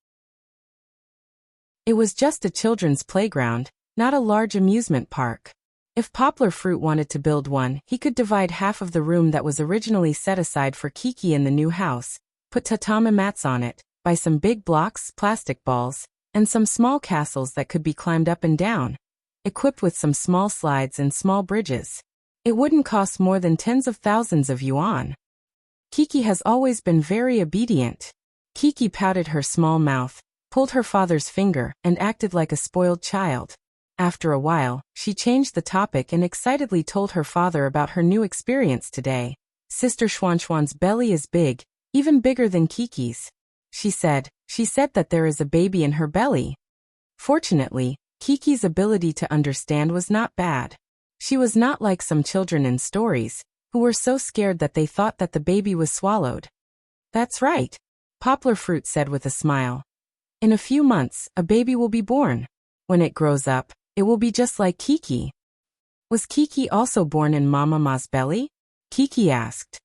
It was just a children's playground, not a large amusement park. If Poplar Fruit wanted to build one, he could divide half of the room that was originally set aside for Kiki in the new house, put tatami mats on it, buy some big blocks, plastic balls, and some small castles that could be climbed up and down, equipped with some small slides and small bridges. It wouldn't cost more than tens of thousands of yuan. Kiki has always been very obedient. Kiki pouted her small mouth, pulled her father's finger, and acted like a spoiled child. After a while, she changed the topic and excitedly told her father about her new experience today. Sister Xuanxuan's belly is big, even bigger than Kiki's. She said that there is a baby in her belly. Fortunately, Kiki's ability to understand was not bad. She was not like some children in stories, who were so scared that they thought that the baby was swallowed. That's right, Poplar Fruit said with a smile. In a few months, a baby will be born. When it grows up, it will be just like Kiki. Was Kiki also born in Mama Ma's belly? Kiki asked.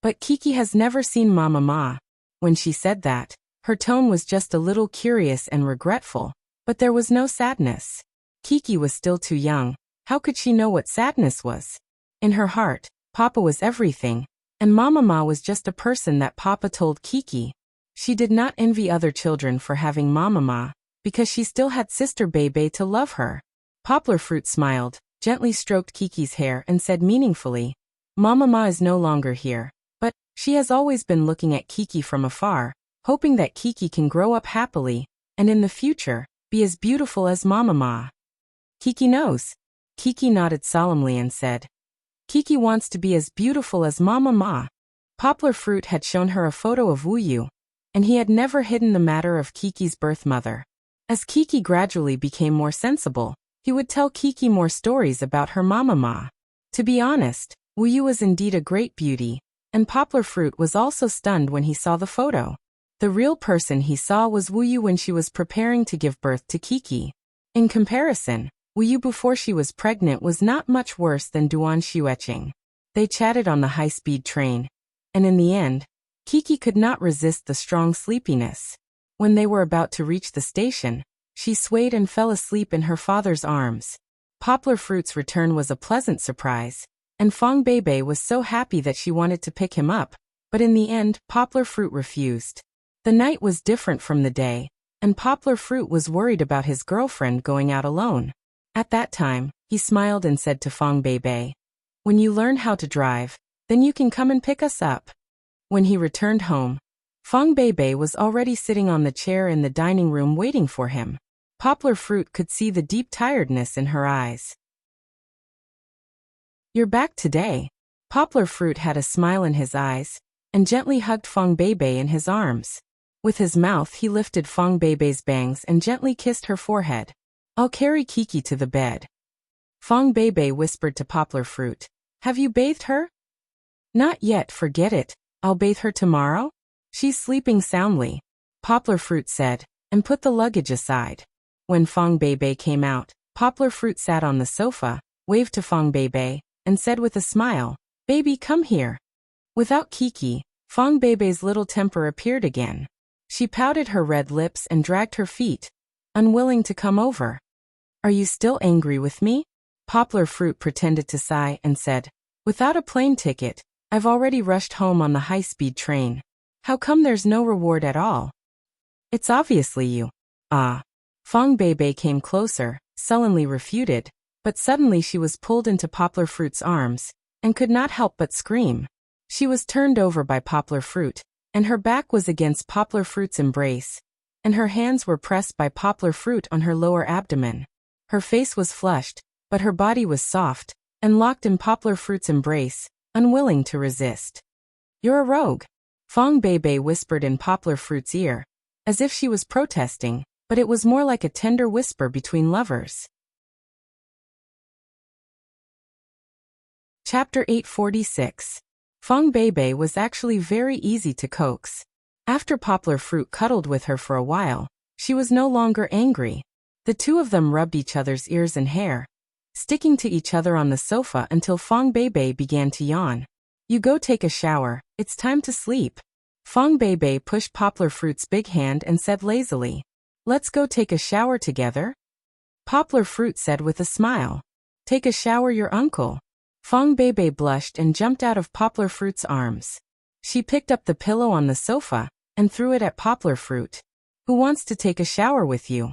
But Kiki has never seen Mama Ma. When she said that, her tone was just a little curious and regretful, but there was no sadness. Kiki was still too young. How could she know what sadness was? In her heart, Papa was everything, and Mama Ma was just a person that Papa told Kiki. She did not envy other children for having Mama Ma, because she still had Sister Bebe to love her. Poplar Fruit smiled, gently stroked Kiki's hair and said meaningfully, Mama Ma is no longer here, but she has always been looking at Kiki from afar, hoping that Kiki can grow up happily, and in the future, be as beautiful as Mama Ma. Kiki knows. Kiki nodded solemnly and said, Kiki wants to be as beautiful as Mama Ma. Poplar Fruit had shown her a photo of Wuyu, and he had never hidden the matter of Kiki's birth mother. As Kiki gradually became more sensible, he would tell Kiki more stories about her Mama Ma. To be honest, Wuyu was indeed a great beauty, and Poplar Fruit was also stunned when he saw the photo. The real person he saw was Wuyu when she was preparing to give birth to Kiki. In comparison, Wuyu before she was pregnant was not much worse than Duan Xueqing. They chatted on the high-speed train, and in the end, Kiki could not resist the strong sleepiness. When they were about to reach the station, she swayed and fell asleep in her father's arms. Poplar Fruit's return was a pleasant surprise, and Fong Bebe was so happy that she wanted to pick him up, but in the end, Poplar Fruit refused. The night was different from the day, and Poplar Fruit was worried about his girlfriend going out alone. At that time, he smiled and said to Fong Bebe, when you learn how to drive, then you can come and pick us up. When he returned home, Fong Bebe was already sitting on the chair in the dining room waiting for him. Poplar Fruit could see the deep tiredness in her eyes. You're back today. Poplar Fruit had a smile in his eyes, and gently hugged Fong Bebe in his arms. With his mouth he lifted Fong Bebe's bangs and gently kissed her forehead. I'll carry Kiki to the bed. Fong Bebe whispered to Poplar Fruit. Have you bathed her? Not yet, forget it. I'll bathe her tomorrow. She's sleeping soundly, Poplar Fruit said, and put the luggage aside. When Fong Bebe came out, Poplar Fruit sat on the sofa, waved to Fong Bebe, and said with a smile, Baby, come here. Without Kiki, Fong Bebe's little temper appeared again. She pouted her red lips and dragged her feet, unwilling to come over. Are you still angry with me? Poplar Fruit pretended to sigh and said, Without a plane ticket, I've already rushed home on the high-speed train. How come there's no reward at all? It's obviously you. Ah. Fong Beibei came closer, sullenly refuted, but suddenly she was pulled into Poplar Fruit's arms, and could not help but scream. She was turned over by Poplar Fruit, and her back was against Poplar Fruit's embrace, and her hands were pressed by Poplar Fruit on her lower abdomen. Her face was flushed, but her body was soft, and locked in Poplar Fruit's embrace, unwilling to resist. "You're a rogue," Fong Beibei whispered in Poplar Fruit's ear, as if she was protesting, but it was more like a tender whisper between lovers. Chapter 846. Fong Beibei was actually very easy to coax. After Poplar Fruit cuddled with her for a while, she was no longer angry. The two of them rubbed each other's ears and hair, sticking to each other on the sofa until Fong Beibei began to yawn. "You go take a shower, it's time to sleep." Fong Beibei pushed Poplar Fruit's big hand and said lazily, "Let's go take a shower together?" Poplar Fruit said with a smile, "Take a shower, your uncle." Fong Beibei blushed and jumped out of Poplar Fruit's arms. She picked up the pillow on the sofa and threw it at Poplar Fruit. "Who wants to take a shower with you?"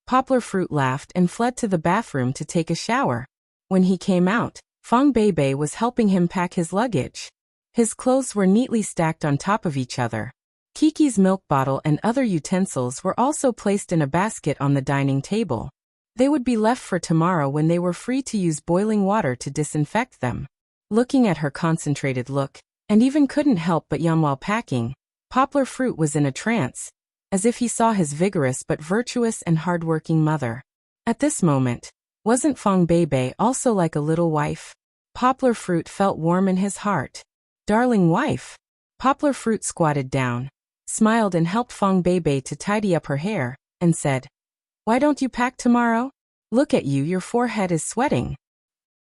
Poplar Fruit laughed and fled to the bathroom to take a shower. When he came out, Fong Beibei was helping him pack his luggage. His clothes were neatly stacked on top of each other. Kiki's milk bottle and other utensils were also placed in a basket on the dining table. They would be left for tomorrow when they were free to use boiling water to disinfect them. Looking at her concentrated look, and even couldn't help but yawn while packing, Poplar Fruit was in a trance, as if he saw his vigorous but virtuous and hard-working mother. At this moment, wasn't Fong Beibei also like a little wife? Poplar Fruit felt warm in his heart. "Darling wife." Poplar Fruit squatted down, smiled and helped Fong Beibei to tidy up her hair, and said, "Why don't you pack tomorrow? Look at you, your forehead is sweating.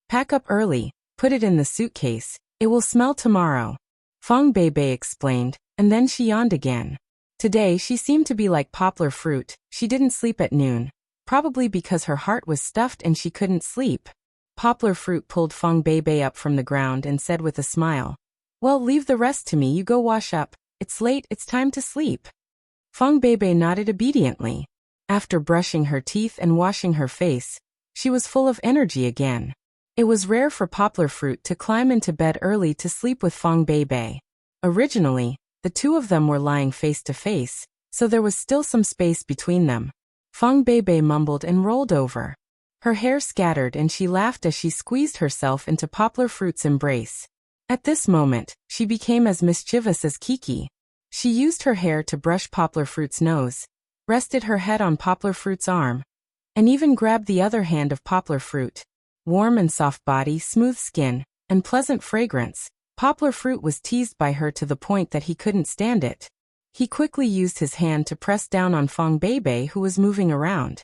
Pack up early, put it in the suitcase, it will smell tomorrow." Fong Beibei explained, and then she yawned again. Today she seemed to be like Poplar Fruit, she didn't sleep at noon, probably because her heart was stuffed and she couldn't sleep. Poplar Fruit pulled Fong Beibei up from the ground and said with a smile, "Well, leave the rest to me, you go wash up, it's late, it's time to sleep." Fong Beibei nodded obediently. After brushing her teeth and washing her face, she was full of energy again. It was rare for Poplar Fruit to climb into bed early to sleep with Fong Beibei. Originally, the two of them were lying face to face, so there was still some space between them. Fong Beibei mumbled and rolled over. Her hair scattered and she laughed as she squeezed herself into Poplar Fruit's embrace. At this moment, she became as mischievous as Kiki. She used her hair to brush Poplar Fruit's nose, rested her head on Poplar Fruit's arm, and even grabbed the other hand of Poplar Fruit. Warm and soft body, smooth skin, and pleasant fragrance, Poplar Fruit was teased by her to the point that he couldn't stand it. He quickly used his hand to press down on Fong Beibei, who was moving around.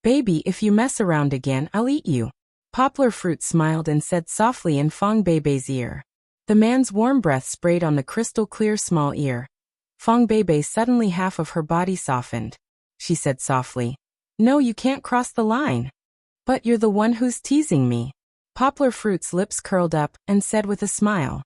"Baby, if you mess around again, I'll eat you." Poplar Fruit smiled and said softly in Fong Beibei's ear. The man's warm breath sprayed on the crystal-clear small ear. Fong Beibei suddenly half of her body softened. She said softly, "No, you can't cross the line." "But you're the one who's teasing me." Poplar Fruit's lips curled up and said with a smile.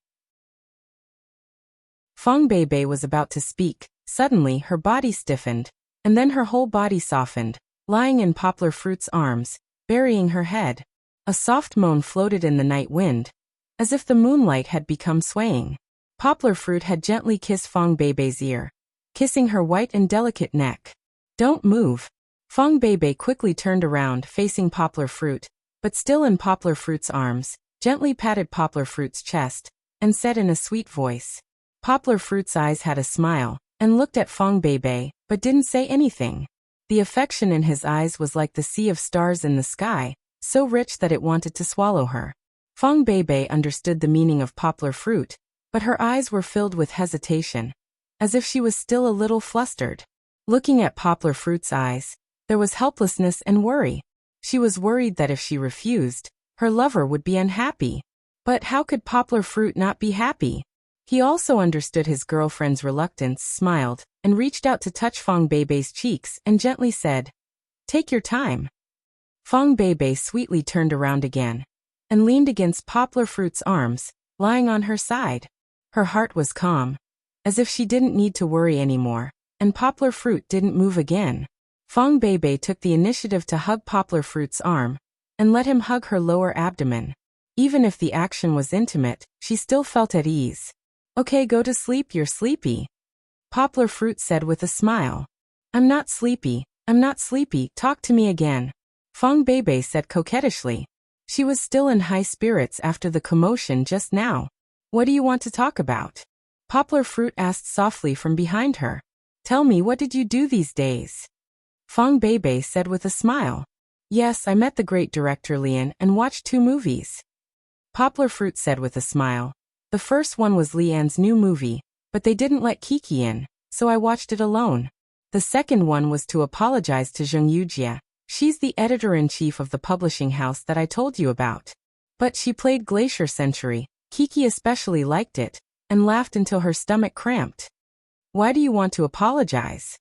Fong Beibei was about to speak. Suddenly her body stiffened, and then her whole body softened, lying in Poplar Fruit's arms, burying her head. A soft moan floated in the night wind, as if the moonlight had become swaying. Poplar Fruit had gently kissed Fong Beibei's ear, kissing her white and delicate neck. "Don't move." Fong Beibei quickly turned around facing Poplar Fruit, but still in Poplar Fruit's arms, gently patted Poplar Fruit's chest, and said in a sweet voice. Poplar Fruit's eyes had a smile, and looked at Fong Beibei, but didn't say anything. The affection in his eyes was like the sea of stars in the sky, so rich that it wanted to swallow her. Fong Beibei understood the meaning of Poplar Fruit, but her eyes were filled with hesitation, as if she was still a little flustered. Looking at Poplar Fruit's eyes, there was helplessness and worry. She was worried that if she refused, her lover would be unhappy. But how could Poplar Fruit not be happy? He also understood his girlfriend's reluctance, smiled, and reached out to touch Fong Beibei's cheeks and gently said, "Take your time." Fong Beibei sweetly turned around again, and leaned against Poplar Fruit's arms, lying on her side. Her heart was calm, as if she didn't need to worry anymore, and Poplar Fruit didn't move again. Fong Beibei took the initiative to hug Poplar Fruit's arm and let him hug her lower abdomen. Even if the action was intimate, she still felt at ease. Okay, go to sleep, you're sleepy. Poplar Fruit said with a smile. I'm not sleepy, talk to me again. Fong Beibei said coquettishly. She was still in high spirits after the commotion just now. What do you want to talk about? Poplar Fruit asked softly from behind her. Tell me, what did you do these days? Fong Beibei said with a smile. Yes, I met the great director Lian and watched 2 movies. Poplar Fruit said with a smile. The first one was Lian's new movie, but they didn't let Kiki in, so I watched it alone. The second one was to apologize to Zheng Yujia. She's the editor-in-chief of the publishing house that I told you about. But she played Glacier Century. Kiki especially liked it, and laughed until her stomach cramped. Why do you want to apologize?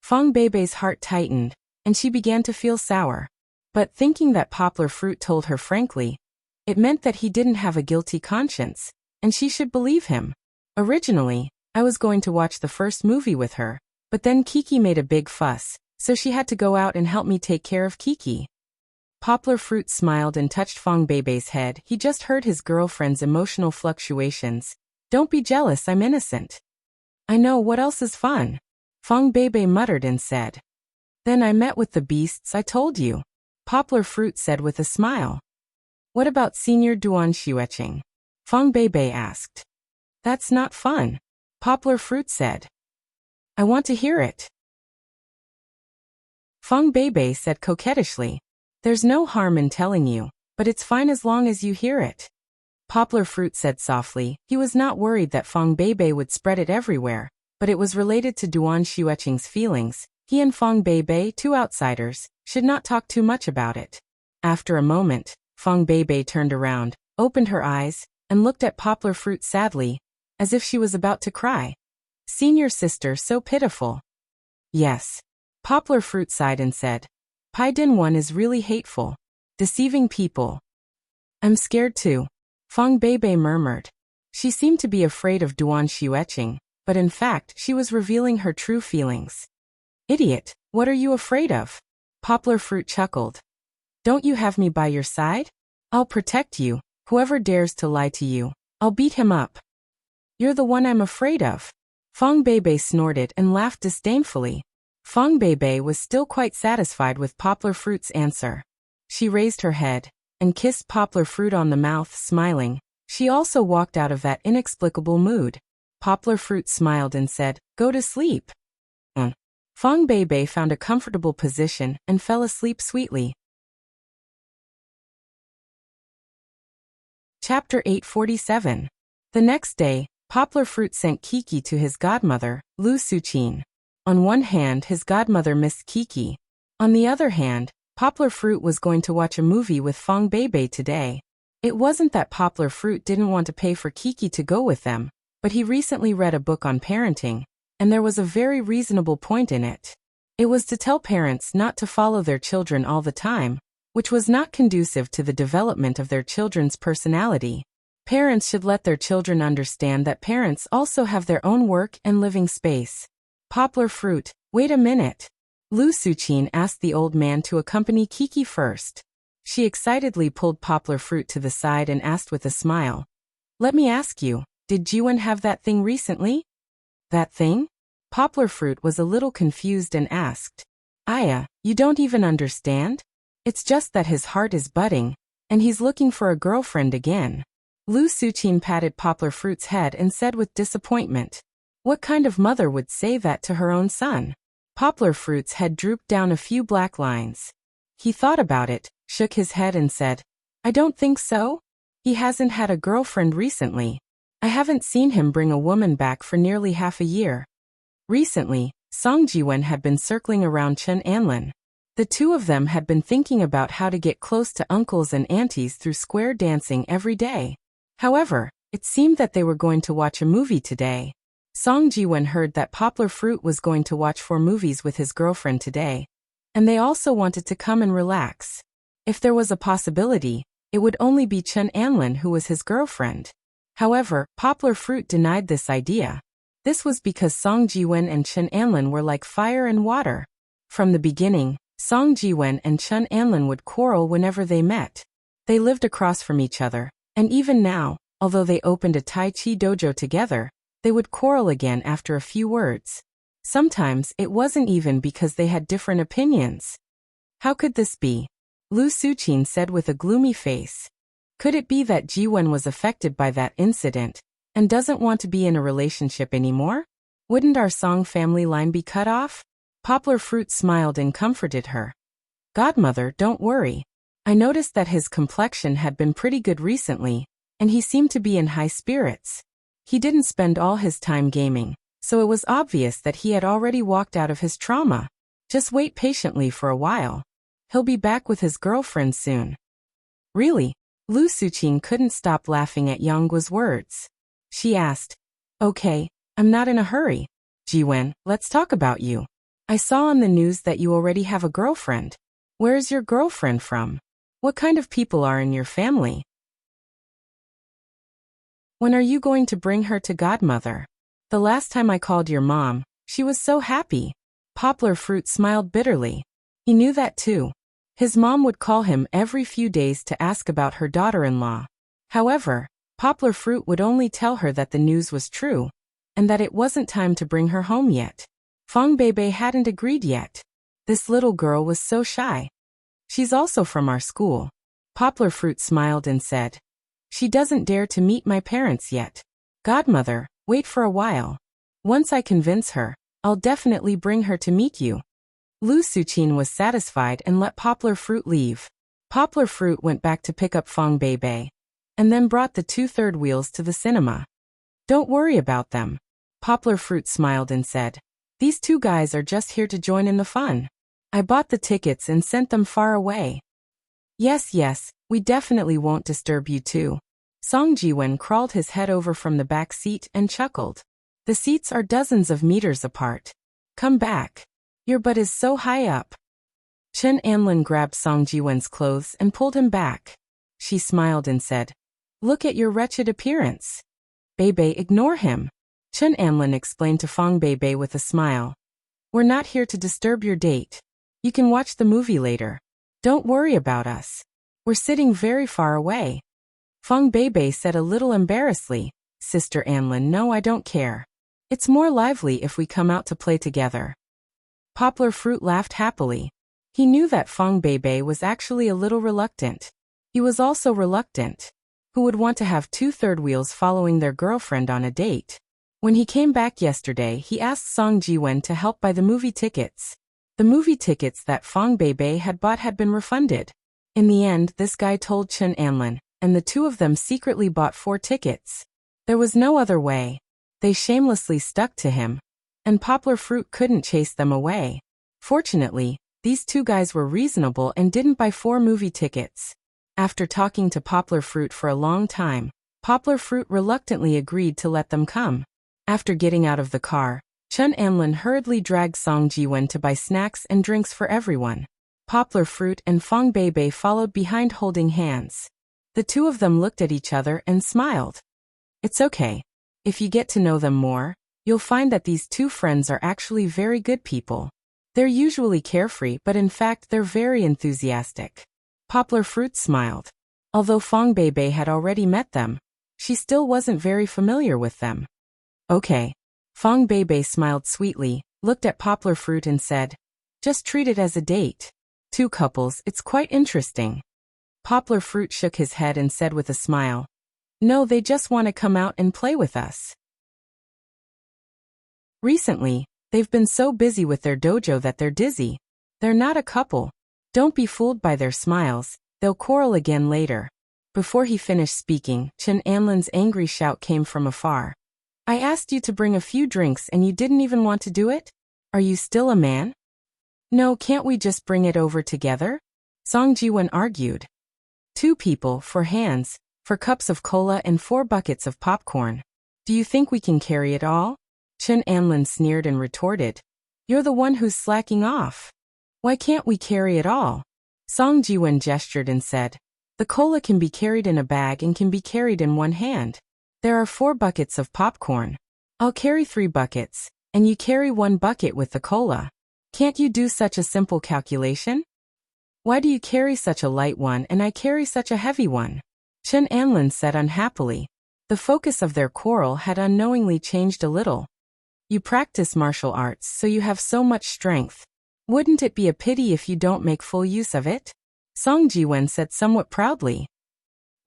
Fong Beibei's heart tightened, and she began to feel sour. But thinking that Poplar Fruit told her frankly, it meant that he didn't have a guilty conscience, and she should believe him. Originally, I was going to watch the first movie with her, but then Kiki made a big fuss, so she had to go out and help me take care of Kiki. Poplar Fruit smiled and touched Fong Beibei's head. He just heard his girlfriend's emotional fluctuations. Don't be jealous, I'm innocent. I know, what else is fun? Fong Beibei muttered and said. Then I met with the beasts I told you. Poplar Fruit said with a smile. What about Senior Duan Xueqing? Fong Beibei asked. That's not fun. Poplar Fruit said. I want to hear it. Fong Beibei said coquettishly. There's no harm in telling you, but it's fine as long as you hear it. Poplar Fruit said softly. He was not worried that Fong Beibei would spread it everywhere, but it was related to Duan Xueqing's feelings. He and Fong Beibei, 2 outsiders, should not talk too much about it. After a moment, Fong Beibei turned around, opened her eyes, and looked at Poplar Fruit sadly, as if she was about to cry. Senior sister, so pitiful. Yes. Poplar Fruit sighed and said. Pai Din 1 is really hateful. Deceiving people. I'm scared too. Fong Beibei murmured. She seemed to be afraid of Duan Xueqing, but in fact she was revealing her true feelings. Idiot, what are you afraid of? Poplar Fruit chuckled. Don't you have me by your side? I'll protect you. Whoever dares to lie to you, I'll beat him up. You're the one I'm afraid of. Fong Beibei snorted and laughed disdainfully. Fong Beibei was still quite satisfied with Poplar Fruit's answer. She raised her head and kissed Poplar Fruit on the mouth, smiling. She also walked out of that inexplicable mood. Poplar Fruit smiled and said, Go to sleep. Fong Beibei found a comfortable position and fell asleep sweetly. Chapter 847. The next day, Poplar Fruit sent Kiki to his godmother, Lu Suqin. On one hand, his godmother missed Kiki. On the other hand, Poplar Fruit was going to watch a movie with Fong Beibei today. It wasn't that Poplar Fruit didn't want to pay for Kiki to go with them, but he recently read a book on parenting, and there was a very reasonable point in it. It was to tell parents not to follow their children all the time, which was not conducive to the development of their children's personality. Parents should let their children understand that parents also have their own work and living space. Poplar Fruit, wait a minute. Lu Suqin asked the old man to accompany Kiki first. She excitedly pulled Poplar Fruit to the side and asked with a smile. Let me ask you, did Jiwen have that thing recently? That thing? Poplar Fruit was a little confused and asked. Aya, you don't even understand? It's just that his heart is budding, and he's looking for a girlfriend again. Lu Suqin patted Poplar Fruit's head and said with disappointment. What kind of mother would say that to her own son? Poplar Fruit's head drooped down a few black lines. He thought about it, shook his head and said, I don't think so. He hasn't had a girlfriend recently. I haven't seen him bring a woman back for nearly half a year. Recently, Song Jiwen had been circling around Chen Anlin. The two of them had been thinking about how to get close to uncles and aunties through square dancing every day. However, it seemed that they were going to watch a movie today. Song Jiwen heard that Poplar Fruit was going to watch 4 movies with his girlfriend today, and they also wanted to come and relax. If there was a possibility, it would only be Chen Anlin who was his girlfriend. However, Poplar Fruit denied this idea. This was because Song Jiwen and Chen Anlin were like fire and water. From the beginning, Song Jiwen and Chun Anlin would quarrel whenever they met. They lived across from each other, and even now, although they opened a Tai Chi dojo together, they would quarrel again after a few words. Sometimes it wasn't even because they had different opinions. How could this be? Lu Suqin said with a gloomy face. Could it be that Jiwen was affected by that incident and doesn't want to be in a relationship anymore? Wouldn't our Song family line be cut off? Poplar Fruit smiled and comforted her. Godmother, don't worry. I noticed that his complexion had been pretty good recently, and he seemed to be in high spirits. He didn't spend all his time gaming, so it was obvious that he had already walked out of his trauma. Just wait patiently for a while. He'll be back with his girlfriend soon. Really? Lu Suqin couldn't stop laughing at Yangguo's words. She asked, Okay, I'm not in a hurry. Jiwen, let's talk about you. I saw on the news that you already have a girlfriend. Where's your girlfriend from? What kind of people are in your family? When are you going to bring her to Godmother? The last time I called your mom, she was so happy. Poplar Fruit smiled bitterly. He knew that too. His mom would call him every few days to ask about her daughter-in-law. However, Poplar Fruit would only tell her that the news was true, and that it wasn't time to bring her home yet. Fong Beibei hadn't agreed yet. This little girl was so shy. She's also from our school. Poplar Fruit smiled and said, She doesn't dare to meet my parents yet. Godmother, wait for a while. Once I convince her, I'll definitely bring her to meet you. Lu Suqin was satisfied and let Poplar Fruit leave. Poplar Fruit went back to pick up Fong Beibei, and then brought the 2/3 wheels to the cinema. Don't worry about them. Poplar Fruit smiled and said, These two guys are just here to join in the fun. I bought the tickets and sent them far away. Yes, we definitely won't disturb you too. Song Jiwen crawled his head over from the back seat and chuckled. The seats are dozens of meters apart. Come back. Your butt is so high up. Chun Anlin grabbed Song Jiwen's clothes and pulled him back. She smiled and said, Look at your wretched appearance. Beibei, ignore him. Chun Anlin explained to Fong Beibei with a smile. We're not here to disturb your date. You can watch the movie later. Don't worry about us. We're sitting very far away. Fong Beibei said a little embarrassedly, Sister Anlin, no, I don't care. It's more lively if we come out to play together. Poplar Fruit laughed happily. He knew that Fong Beibei was actually a little reluctant. He was also reluctant. Who would want to have 2/3 wheels following their girlfriend on a date? When he came back yesterday, he asked Song Jiwen to help buy the movie tickets. The movie tickets that Fong Beibei had bought had been refunded. In the end, this guy told Chun Anlin, and the two of them secretly bought 4 tickets. There was no other way. They shamelessly stuck to him, and Poplar Fruit couldn't chase them away. Fortunately, these two guys were reasonable and didn't buy 4 movie tickets. After talking to Poplar Fruit for a long time, Poplar Fruit reluctantly agreed to let them come. After getting out of the car, Chun Anlin hurriedly dragged Song Jiwen to buy snacks and drinks for everyone. Poplar Fruit and Fong Beibei followed behind holding hands. The two of them looked at each other and smiled. It's okay. If you get to know them more, you'll find that these two friends are actually very good people. They're usually carefree, but in fact they're very enthusiastic. Poplar Fruit smiled. Although Fong Beibei had already met them, she still wasn't very familiar with them. Okay. Fong Beibei smiled sweetly, looked at Poplar Fruit and said, Just treat it as a date. 2 couples, it's quite interesting. Poplar Fruit shook his head and said with a smile, No, they just want to come out and play with us. Recently, they've been so busy with their dojo that they're dizzy. They're not a couple. Don't be fooled by their smiles, they'll quarrel again later. Before he finished speaking, Chun Anlin's angry shout came from afar. I asked you to bring a few drinks and you didn't even want to do it? Are you still a man? No, can't we just bring it over together? Song Jiwen argued. 2 people, 4 hands, 4 cups of cola and 4 buckets of popcorn. Do you think we can carry it all? Chun Anlin sneered and retorted. You're the one who's slacking off. Why can't we carry it all? Song Jiwen gestured and said, The cola can be carried in a bag and can be carried in one hand. There are 4 buckets of popcorn. I'll carry 3 buckets, and you carry 1 bucket with the cola. Can't you do such a simple calculation? Why do you carry such a light one and I carry such a heavy one? Chen Anlin said unhappily. The focus of their quarrel had unknowingly changed a little. You practice martial arts, so you have so much strength. Wouldn't it be a pity if you don't make full use of it? Song Jiwen said somewhat proudly.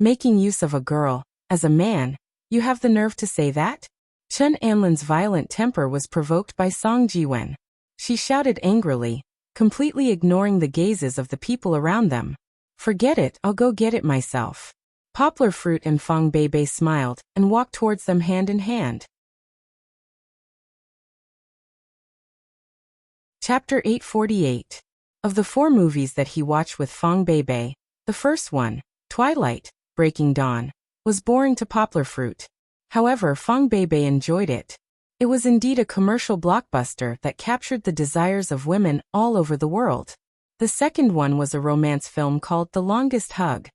Making use of a girl, as a man, you have the nerve to say that? Chen Anlin's violent temper was provoked by Song Jiwen. She shouted angrily, completely ignoring the gazes of the people around them. Forget it, I'll go get it myself. Poplar Fruit and Fang Beibei smiled and walked towards them hand in hand. Chapter 848. Of the 4 movies that he watched with Fang Beibei, the first one, Twilight, Breaking Dawn, was boring to Poplar Fruit. However, Fang Beibei enjoyed it. It was indeed a commercial blockbuster that captured the desires of women all over the world. The second one was a romance film called The Longest Hug.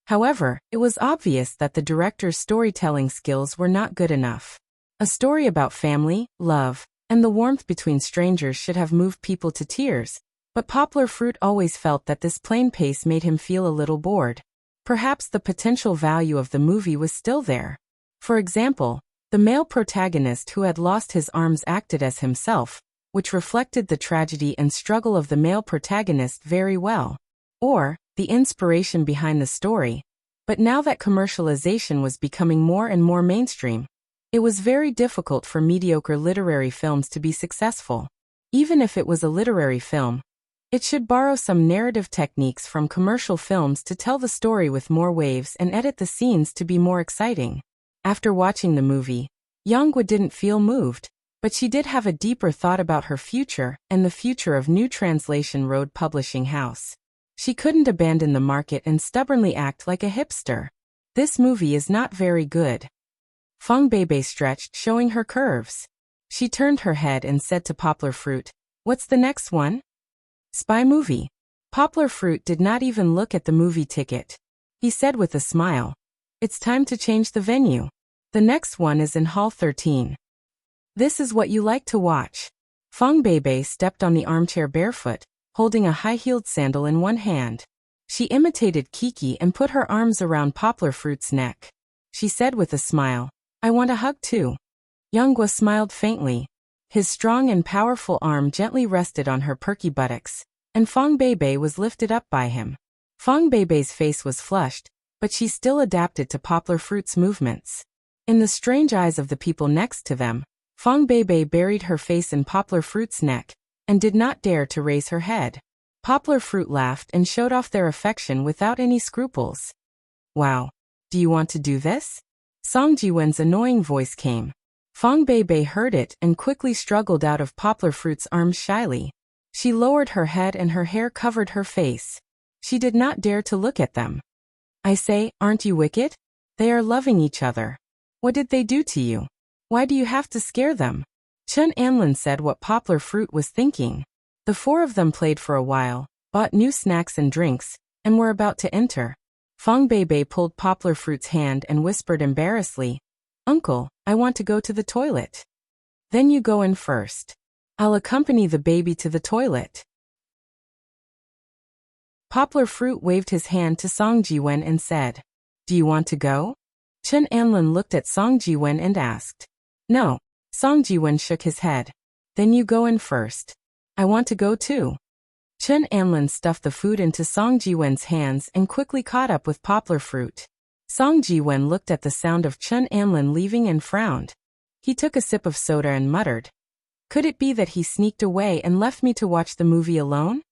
However, it was obvious that the director's storytelling skills were not good enough. A story about family, love, and the warmth between strangers should have moved people to tears, but Poplar Fruit always felt that this plain pace made him feel a little bored. Perhaps the potential value of the movie was still there. For example, the male protagonist who had lost his arms acted as himself, which reflected the tragedy and struggle of the male protagonist very well. Or, the inspiration behind the story. But now that commercialization was becoming more and more mainstream, it was very difficult for mediocre literary films to be successful. Even if it was a literary film, it should borrow some narrative techniques from commercial films to tell the story with more waves and edit the scenes to be more exciting. After watching the movie, Yonghua didn't feel moved, but she did have a deeper thought about her future and the future of New Translation Road Publishing House. She couldn't abandon the market and stubbornly act like a hipster. This movie is not very good. Fang Beibei stretched, showing her curves. She turned her head and said to Poplar Fruit, "What's the next one?" "Spy movie." Poplar Fruit did not even look at the movie ticket. He said with a smile, "It's time to change the venue. The next one is in Hall 13. This is what you like to watch." Fang Beibei stepped on the armchair barefoot, holding a high-heeled sandal in one hand. She imitated Kiki and put her arms around Poplar Fruit's neck. She said with a smile, "I want a hug too." Yonghua smiled faintly. His strong and powerful arm gently rested on her perky buttocks, and Fang Beibei was lifted up by him. Fang Beibei's face was flushed, but she still adapted to Poplar Fruit's movements. In the strange eyes of the people next to them, Fang Beibei buried her face in Poplar Fruit's neck, and did not dare to raise her head. Poplar Fruit laughed and showed off their affection without any scruples. "Wow. Do you want to do this?" Song Jiwen's annoying voice came. Fang Beibei heard it and quickly struggled out of Poplar Fruit's arms shyly. She lowered her head and her hair covered her face. She did not dare to look at them. "I say, aren't you wicked? They are loving each other. What did they do to you? Why do you have to scare them?" Chen Anlin said what Poplar Fruit was thinking. The 4 of them played for a while, bought new snacks and drinks, and were about to enter. Fang Beibei pulled Poplar Fruit's hand and whispered embarrassedly, "Uncle, I want to go to the toilet." "Then you go in first. I'll accompany the baby to the toilet." Poplar Fruit waved his hand to Song Jiwen and said, "Do you want to go?" Chen Anlin looked at Song Jiwen and asked. "No." Song Jiwen shook his head. "Then you go in first. I want to go too." Chen Anlin stuffed the food into Song Jiwen's hands and quickly caught up with Poplar Fruit. Song Jiwen looked at the sound of Chen Anlin leaving and frowned. He took a sip of soda and muttered, "Could it be that he sneaked away and left me to watch the movie alone?"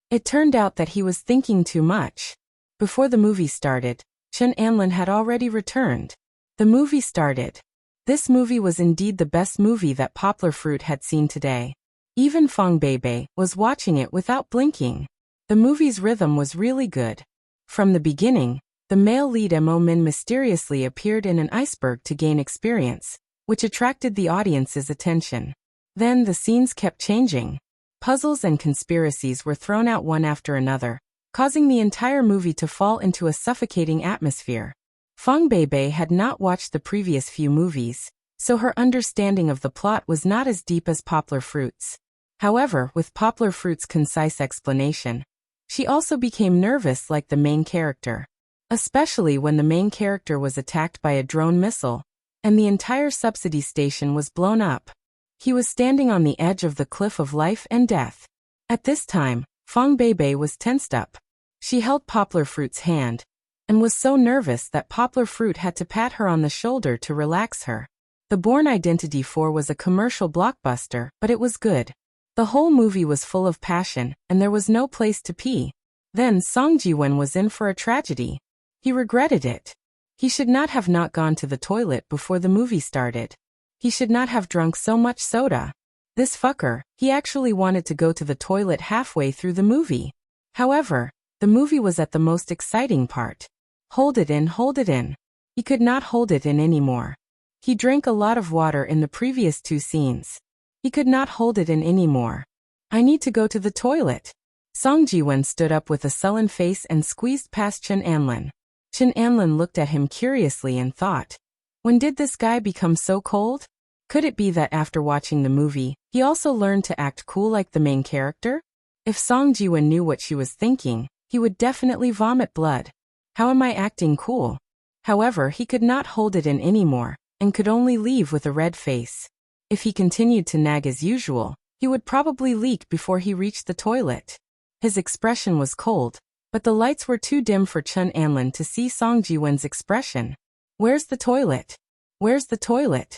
It turned out that he was thinking too much. Before the movie started, Chen Anlin had already returned. The movie started. This movie was indeed the best movie that Poplar Fruit had seen today. Even Fang Beibei was watching it without blinking. The movie's rhythm was really good. From the beginning, the male lead Mo Min mysteriously appeared in an iceberg to gain experience, which attracted the audience's attention. Then the scenes kept changing. Puzzles and conspiracies were thrown out one after another, causing the entire movie to fall into a suffocating atmosphere. Fang Beibei had not watched the previous few movies, so her understanding of the plot was not as deep as Poplar Fruit's. However, with Poplar Fruit's concise explanation, she also became nervous like the main character. Especially when the main character was attacked by a drone missile, and the entire subsidy station was blown up. He was standing on the edge of the cliff of life and death. At this time, Fong Beibei was tensed up. She held Poplar Fruit's hand, and was so nervous that Poplar Fruit had to pat her on the shoulder to relax her. The Bourne Identity 4 was a commercial blockbuster, but it was good. The whole movie was full of passion, and there was no place to pee. Then Song Ji-wen was in for a tragedy. He regretted it. He should not have not gone to the toilet before the movie started. He should not have drunk so much soda. This fucker, he actually wanted to go to the toilet halfway through the movie. However, the movie was at the most exciting part. Hold it in, hold it in. He could not hold it in anymore. He drank a lot of water in the previous 2 scenes. He could not hold it in anymore. I need to go to the toilet. Song Ji-wen stood up with a sullen face and squeezed past Chen Anlin. Chen Anlin looked at him curiously and thought, when did this guy become so cold? Could it be that after watching the movie, he also learned to act cool like the main character? If Song Ji-wen knew what she was thinking, he would definitely vomit blood. How am I acting cool? However, he could not hold it in anymore, and could only leave with a red face. If he continued to nag as usual, he would probably leak before he reached the toilet. His expression was cold, but the lights were too dim for Chen Anlin to see Song Ji-wen's expression. Where's the toilet? Where's the toilet?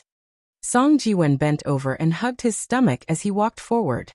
Song Ji-wen bent over and hugged his stomach as he walked forward.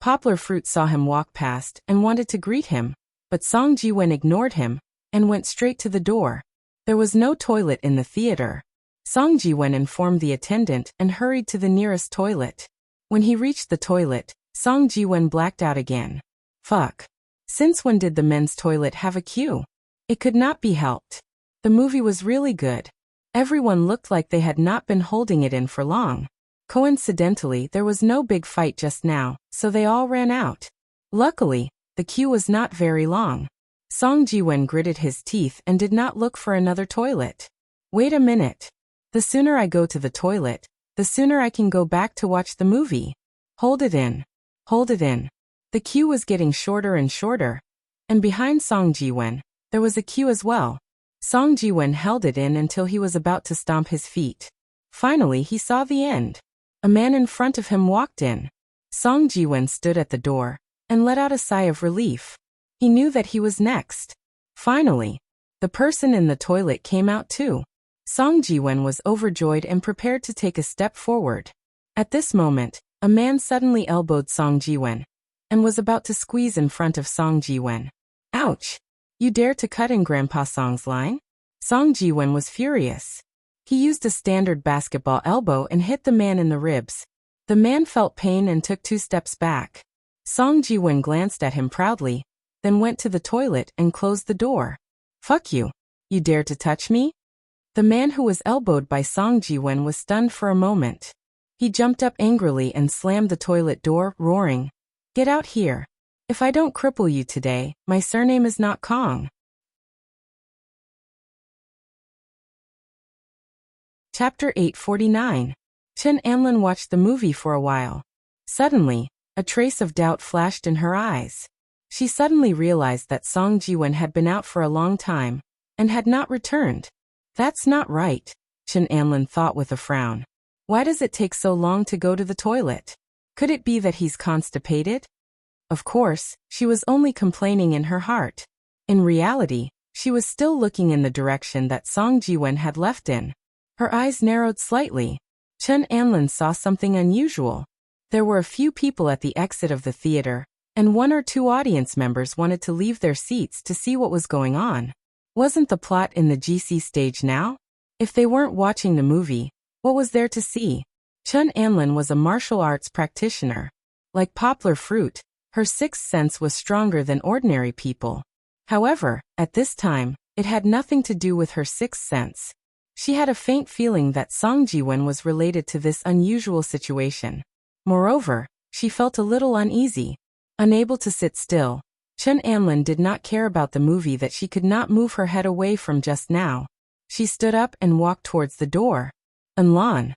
Poplar Fruit saw him walk past and wanted to greet him, but Song Ji-wen ignored him and went straight to the door. There was no toilet in the theater. Song Ji-wen informed the attendant and hurried to the nearest toilet. When he reached the toilet, Song Ji-wen blacked out again. Fuck. Since when did the men's toilet have a queue? It could not be helped. The movie was really good. Everyone looked like they had not been holding it in for long. Coincidentally, there was no big fight just now, so they all ran out. Luckily, the queue was not very long. Song Ji-wen gritted his teeth and did not look for another toilet. Wait a minute. The sooner I go to the toilet, the sooner I can go back to watch the movie. Hold it in. Hold it in. The queue was getting shorter and shorter. And behind Song Ji-wen, there was a queue as well. Song Ji-wen held it in until he was about to stomp his feet. Finally, he saw the end. A man in front of him walked in. Song Ji-wen stood at the door and let out a sigh of relief. He knew that he was next. Finally, the person in the toilet came out too. Song Ji-wen was overjoyed and prepared to take a step forward. At this moment, a man suddenly elbowed Song Ji-wen and was about to squeeze in front of Song Ji-wen. Ouch! You dare to cut in Grandpa Song's line? Song Ji-wen was furious. He used a standard basketball elbow and hit the man in the ribs. The man felt pain and took 2 steps back. Song Ji-wen glanced at him proudly, then went to the toilet and closed the door. Fuck you. You dare to touch me? The man who was elbowed by Song Ji-wen was stunned for a moment. He jumped up angrily and slammed the toilet door, roaring, "Get out here. If I don't cripple you today, my surname is not Kong." Chapter 849. Chen Anlin watched the movie for a while. Suddenly, a trace of doubt flashed in her eyes. She suddenly realized that Song Ji-wen had been out for a long time and had not returned. That's not right, Chen Anlin thought with a frown. Why does it take so long to go to the toilet? Could it be that he's constipated? Of course, she was only complaining in her heart. In reality, she was still looking in the direction that Song Ji-wen had left in. Her eyes narrowed slightly. Chen Anlin saw something unusual. There were a few people at the exit of the theater, and 1 or 2 audience members wanted to leave their seats to see what was going on. Wasn't the plot in the GC stage now? If they weren't watching the movie, what was there to see? Chen Anlin was a martial arts practitioner. Like Poplar Fruit, her 6th sense was stronger than ordinary people. However, at this time, it had nothing to do with her 6th sense. She had a faint feeling that Song Ji-wen was related to this unusual situation. Moreover, she felt a little uneasy. Unable to sit still, Chen Anlin did not care about the movie that she could not move her head away from just now. She stood up and walked towards the door. Anlan.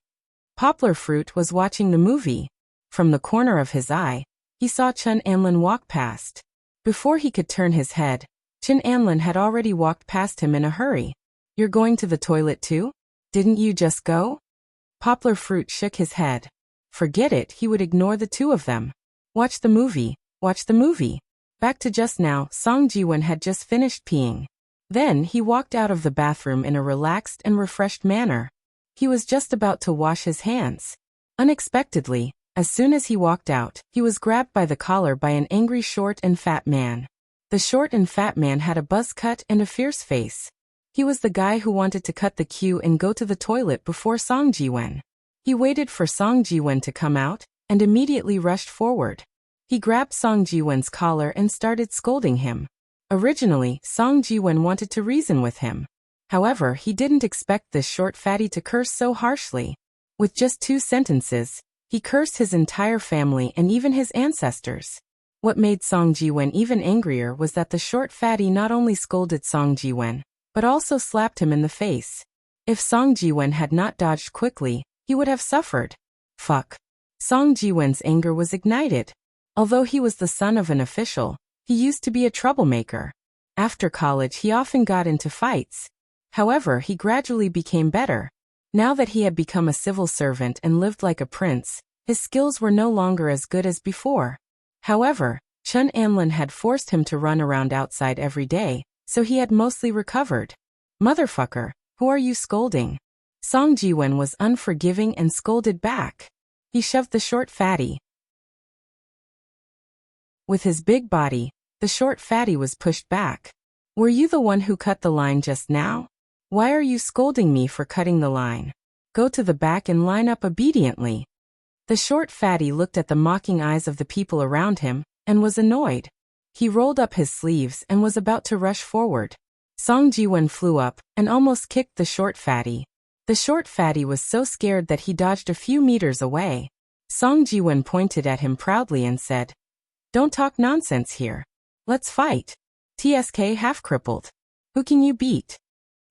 Poplar Fruit was watching the movie. From the corner of his eye, he saw Chun Anlin walk past. Before he could turn his head, Chun Anlin had already walked past him in a hurry. You're going to the toilet too? Didn't you just go? Poplar Fruit shook his head. Forget it, he would ignore the two of them. Watch the movie, watch the movie. Back to just now, Song Ji-won had just finished peeing. Then he walked out of the bathroom in a relaxed and refreshed manner. He was just about to wash his hands. Unexpectedly, as soon as he walked out, he was grabbed by the collar by an angry short and fat man. The short and fat man had a buzz cut and a fierce face. He was the guy who wanted to cut the queue and go to the toilet before Song Ji-won. He waited for Song Ji-won to come out, and immediately rushed forward. He grabbed Song Ji-won's collar and started scolding him. Originally, Song Ji-won wanted to reason with him. However, he didn't expect this short fatty to curse so harshly. With just 2 sentences, he cursed his entire family and even his ancestors. What made Song Ji-won even angrier was that the short fatty not only scolded Song Ji-won, but also slapped him in the face. If Song Ji-won had not dodged quickly, he would have suffered. Fuck. Song Ji-won's anger was ignited. Although he was the son of an official, he used to be a troublemaker. After college, he often got into fights. However, he gradually became better. Now that he had become a civil servant and lived like a prince, his skills were no longer as good as before. However, Chun Anlin had forced him to run around outside every day, so he had mostly recovered. Motherfucker, who are you scolding? Song Ji-won was unforgiving and scolded back. He shoved the short fatty. With his big body, the short fatty was pushed back. Were you the one who cut the line just now? Why are you scolding me for cutting the line? Go to the back and line up obediently. The short fatty looked at the mocking eyes of the people around him, and was annoyed. He rolled up his sleeves and was about to rush forward. Song Ji-won flew up, and almost kicked the short fatty. The short fatty was so scared that he dodged a few meters away. Song Ji-won pointed at him proudly and said, "Don't talk nonsense here. Let's fight. TSK half-crippled. Who can you beat?"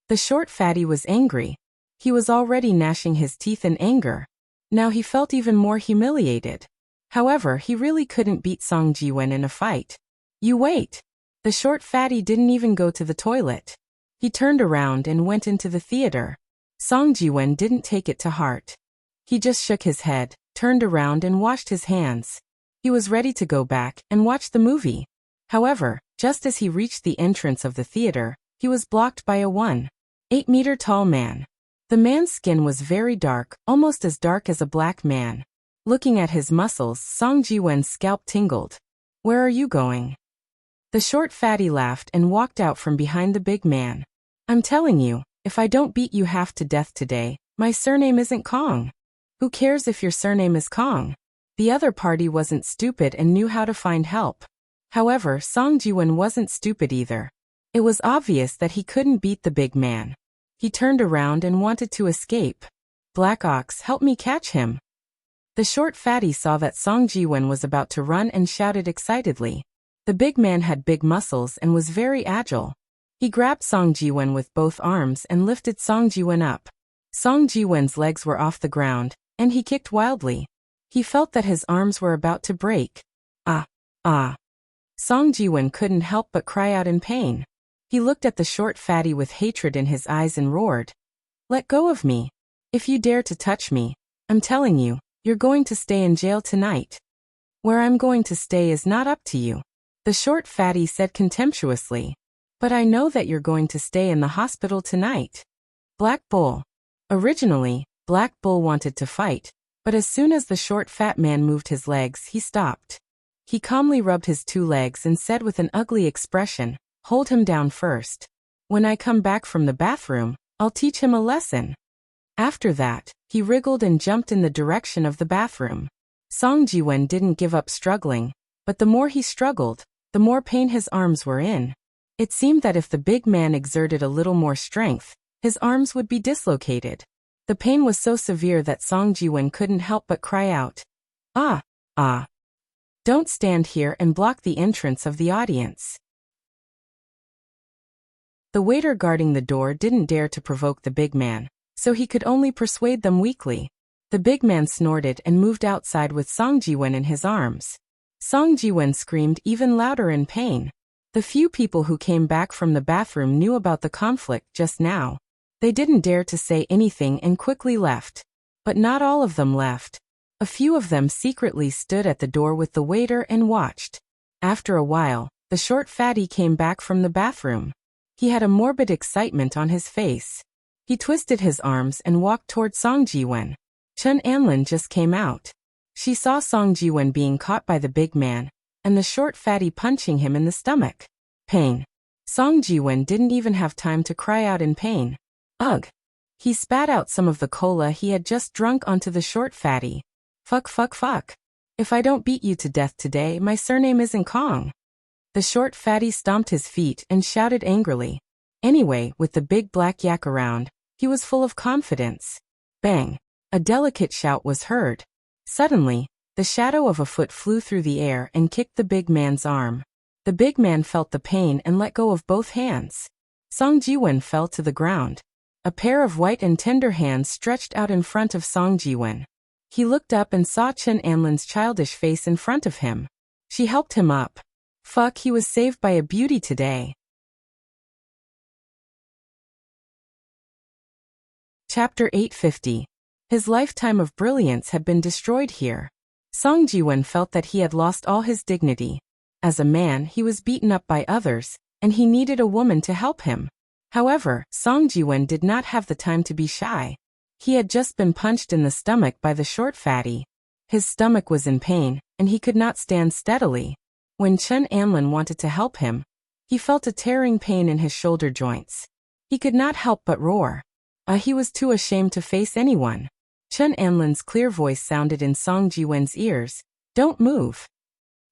The short fatty was angry. He was already gnashing his teeth in anger. Now he felt even more humiliated. However, he really couldn't beat Song Ji-won in a fight. You wait. The short fatty didn't even go to the toilet. He turned around and went into the theater. Song Ji-won didn't take it to heart. He just shook his head, turned around and washed his hands. He was ready to go back and watch the movie. However, just as he reached the entrance of the theater, he was blocked by a 1.8-meter-tall man. The man's skin was very dark, almost as dark as a black man. Looking at his muscles, Song Ji-won's scalp tingled. Where are you going? The short fatty laughed and walked out from behind the big man. I'm telling you, if I don't beat you half to death today, my surname isn't Kong. Who cares if your surname is Kong? The other party wasn't stupid and knew how to find help. However, Song Ji-won wasn't stupid either. It was obvious that he couldn't beat the big man. He turned around and wanted to escape. Black Ox, help me catch him. The short fatty saw that Song Ji-won was about to run and shouted excitedly. The big man had big muscles and was very agile. He grabbed Song Ji-won with both arms and lifted Song Ji-won up. Song Ji-won's legs were off the ground, and he kicked wildly. He felt that his arms were about to break. Ah. Song Ji-won couldn't help but cry out in pain. He looked at the short fatty with hatred in his eyes and roared. Let go of me. If you dare to touch me, I'm telling you, you're going to stay in jail tonight. Where I'm going to stay is not up to you. The short fatty said contemptuously. But I know that you're going to stay in the hospital tonight. Black Bull. Originally, Black Bull wanted to fight, but as soon as the short fat man moved his legs, he stopped. He calmly rubbed his 2 legs and said with an ugly expression, Hold him down first. When I come back from the bathroom, I'll teach him a lesson. After that, he wriggled and jumped in the direction of the bathroom. Song Ji-won didn't give up struggling, but the more he struggled, the more pain his arms were in. It seemed that if the big man exerted a little more strength, his arms would be dislocated. The pain was so severe that Song Ji-won couldn't help but cry out. Ah. Don't stand here and block the entrance of the audience. The waiter guarding the door didn't dare to provoke the big man, so he could only persuade them weakly. The big man snorted and moved outside with Song Jiwen in his arms. Song Jiwen screamed even louder in pain. The few people who came back from the bathroom knew about the conflict just now. They didn't dare to say anything and quickly left. But not all of them left. A few of them secretly stood at the door with the waiter and watched. After a while, the short fatty came back from the bathroom. He had a morbid excitement on his face. He twisted his arms and walked toward Song Jiwen. Chen Anlin just came out. She saw Song Jiwen being caught by the big man, and the short fatty punching him in the stomach. Pain. Song Jiwen didn't even have time to cry out in pain. Ugh. He spat out some of the cola he had just drunk onto the short fatty. Fuck fuck fuck. If I don't beat you to death today, my surname isn't Kong. The short fatty stomped his feet and shouted angrily. Anyway, with the big black yak around, he was full of confidence. Bang. A delicate shout was heard. Suddenly, the shadow of a foot flew through the air and kicked the big man's arm. The big man felt the pain and let go of both hands. Song Jiwen fell to the ground. A pair of white and tender hands stretched out in front of Song Jiwen. He looked up and saw Chen Anlin's childish face in front of him. She helped him up. Fuck, he was saved by a beauty today. Chapter 850. His lifetime of brilliance had been destroyed here. Song Jiwen felt that he had lost all his dignity. As a man, he was beaten up by others, and he needed a woman to help him. However, Song Jiwen did not have the time to be shy. He had just been punched in the stomach by the short fatty. His stomach was in pain, and he could not stand steadily. When Chen Anlin wanted to help him, he felt a tearing pain in his shoulder joints. He could not help but roar. He was too ashamed to face anyone. Chen Anlin's clear voice sounded in Song Jiwen's ears. Don't move.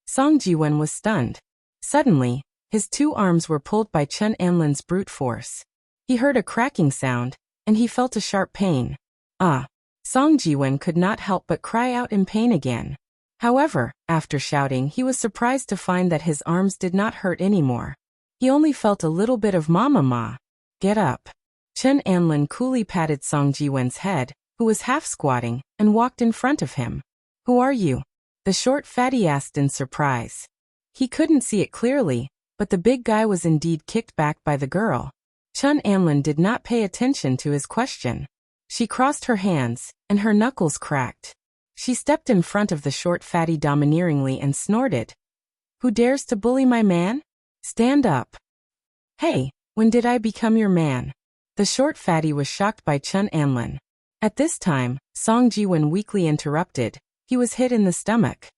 Song Jiwen was stunned. Suddenly, his two arms were pulled by Chen Anlin's brute force. He heard a cracking sound, and he felt a sharp pain. Song Jiwen could not help but cry out in pain again. However, after shouting, he was surprised to find that his arms did not hurt anymore. He only felt a little bit of mama ma. Get up. Chen Anlin coolly patted Song Jiwen's head, who was half squatting, and walked in front of him. Who are you? The short fatty asked in surprise. He couldn't see it clearly, but the big guy was indeed kicked back by the girl. Chen Anlin did not pay attention to his question. She crossed her hands, and her knuckles cracked. She stepped in front of the short fatty domineeringly and snorted. Who dares to bully my man? Stand up. Hey, when did I become your man? The short fatty was shocked by Chen Anlin. At this time, Song Jiwen weakly interrupted. He was hit in the stomach.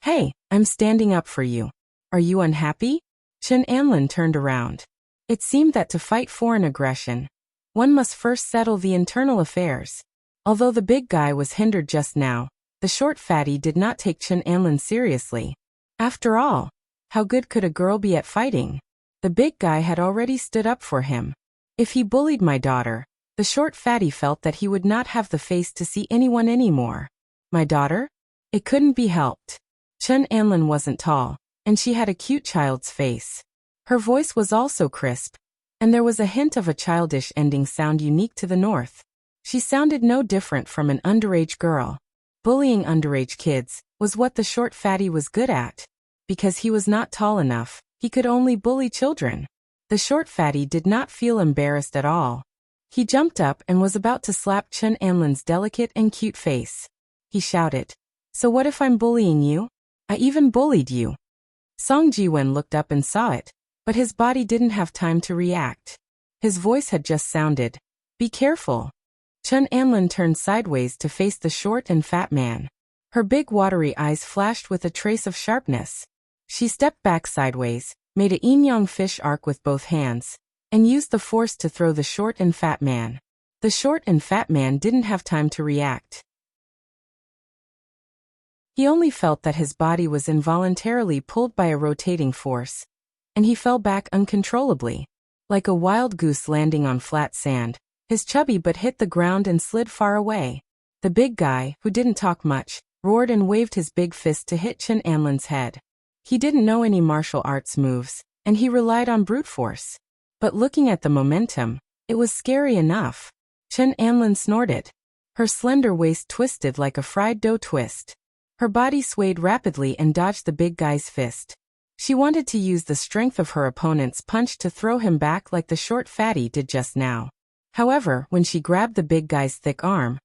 Hey, I'm standing up for you. Are you unhappy? Chen Anlin turned around. It seemed that to fight foreign aggression, one must first settle the internal affairs. Although the big guy was hindered just now, the short fatty did not take Chen Anlin seriously. After all, how good could a girl be at fighting? The big guy had already stood up for him. If he bullied my daughter, the short fatty felt that he would not have the face to see anyone anymore. My daughter? It couldn't be helped. Chen Anlin wasn't tall, and she had a cute child's face. Her voice was also crisp, and there was a hint of a childish ending sound unique to the North. She sounded no different from an underage girl. Bullying underage kids was what the short fatty was good at. Because he was not tall enough, he could only bully children. The short fatty did not feel embarrassed at all. He jumped up and was about to slap Chen Anlin's delicate and cute face. He shouted, So what if I'm bullying you? I even bullied you. Song Jiwen looked up and saw it, but his body didn't have time to react. His voice had just sounded, Be careful. Chen Anlin turned sideways to face the short and fat man. Her big watery eyes flashed with a trace of sharpness. She stepped back sideways, made a yin-yang fish arc with both hands, and used the force to throw the short and fat man. The short and fat man didn't have time to react. He only felt that his body was involuntarily pulled by a rotating force, and he fell back uncontrollably. Like a wild goose landing on flat sand, his chubby butt hit the ground and slid far away. The big guy, who didn't talk much, roared and waved his big fist to hit Chen Anlin's head. He didn't know any martial arts moves, and he relied on brute force. But looking at the momentum, it was scary enough. Chen Anlin snorted. Her slender waist twisted like a fried dough twist. Her body swayed rapidly and dodged the big guy's fist. She wanted to use the strength of her opponent's punch to throw him back like the short fatty did just now. However, when she grabbed the big guy's thick arm,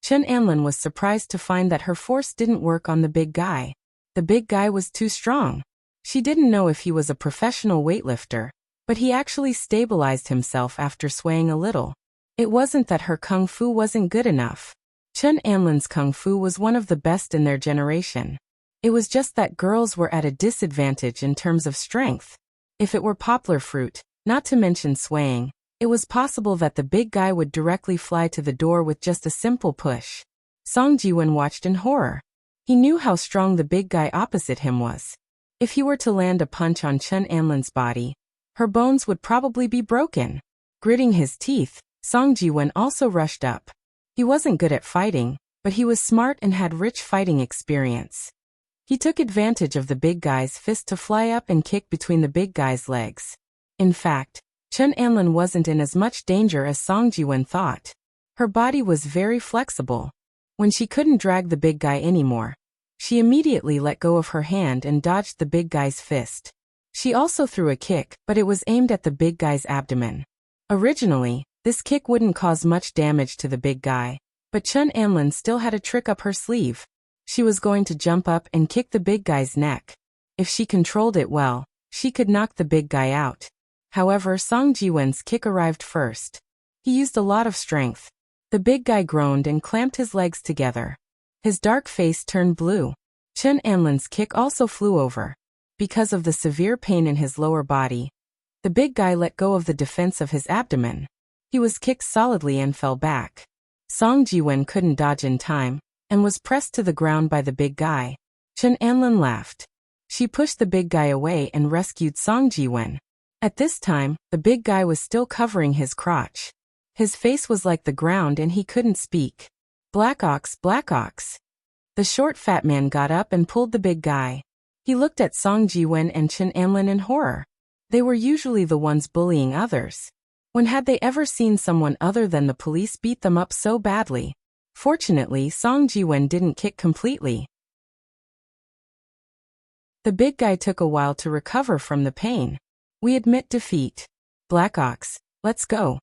Chen Anlin was surprised to find that her force didn't work on the big guy. The big guy was too strong. She didn't know if he was a professional weightlifter, but he actually stabilized himself after swaying a little. It wasn't that her kung fu wasn't good enough. Chen Anlin's kung fu was one of the best in their generation. It was just that girls were at a disadvantage in terms of strength. If it were poplar fruit, not to mention swaying, it was possible that the big guy would directly fly to the door with just a simple push. Song Jiwen watched in horror. He knew how strong the big guy opposite him was. If he were to land a punch on Chen Anlin's body, her bones would probably be broken. Gritting his teeth, Song Jiwen also rushed up. He wasn't good at fighting, but he was smart and had rich fighting experience. He took advantage of the big guy's fist to fly up and kick between the big guy's legs. In fact, Chen Anlin wasn't in as much danger as Song Jiwen thought. Her body was very flexible. When she couldn't drag the big guy anymore, she immediately let go of her hand and dodged the big guy's fist. She also threw a kick, but it was aimed at the big guy's abdomen. Originally, this kick wouldn't cause much damage to the big guy, but Chen Anlin still had a trick up her sleeve. She was going to jump up and kick the big guy's neck. If she controlled it well, she could knock the big guy out. However, Song Jiwen's kick arrived first. He used a lot of strength. The big guy groaned and clamped his legs together. His dark face turned blue. Chen Anlin's kick also flew over. Because of the severe pain in his lower body, the big guy let go of the defense of his abdomen. He was kicked solidly and fell back. Song Jiwen couldn't dodge in time, and was pressed to the ground by the big guy. Chen Anlin laughed. She pushed the big guy away and rescued Song Jiwen. At this time, the big guy was still covering his crotch. His face was like the ground and he couldn't speak. Black ox, black ox. The short fat man got up and pulled the big guy. He looked at Song Jiwen and Chen Anlin in horror. They were usually the ones bullying others. When had they ever seen someone other than the police beat them up so badly? Fortunately, Song Jiwen didn't kick completely. The big guy took a while to recover from the pain. We admit defeat. Black ox, let's go.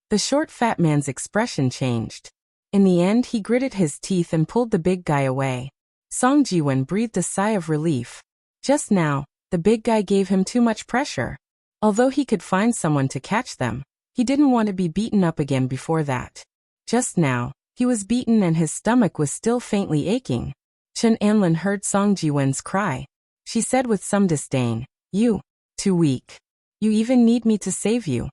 The short fat man's expression changed. In the end, he gritted his teeth and pulled the big guy away. Song Jiwen breathed a sigh of relief. Just now, the big guy gave him too much pressure. Although he could find someone to catch them, he didn't want to be beaten up again before that. Just now, he was beaten and his stomach was still faintly aching. Chen Anlin heard Song Jiwen's cry. She said with some disdain, "You, too weak. You even need me to save you."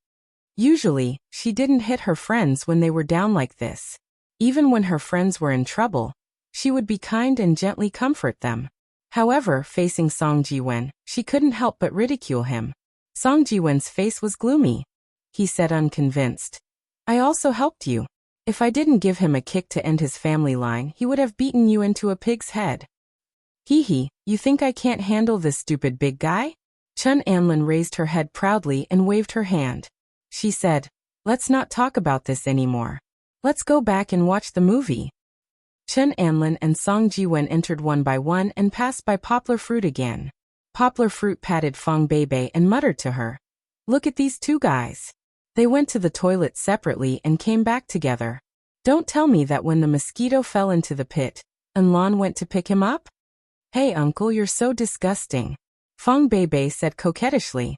Usually, she didn't hit her friends when they were down like this. Even when her friends were in trouble, she would be kind and gently comfort them. However, facing Song Jiwen, she couldn't help but ridicule him. Song Jiwen's face was gloomy. He said unconvinced, "I also helped you. If I didn't give him a kick to end his family line, he would have beaten you into a pig's head." "Hee hee, you think I can't handle this stupid big guy?" Chen Anlin raised her head proudly and waved her hand. She said, "Let's not talk about this anymore. Let's go back and watch the movie." Chen Anlin and Song Jiwen entered one by one and passed by Poplar Fruit again. Poplar Fruit patted Fong Beibei and muttered to her, "Look at these two guys. They went to the toilet separately and came back together. Don't tell me that when the mosquito fell into the pit, Enlon went to pick him up?" "Hey uncle, you're so disgusting," Fong Beibei said coquettishly.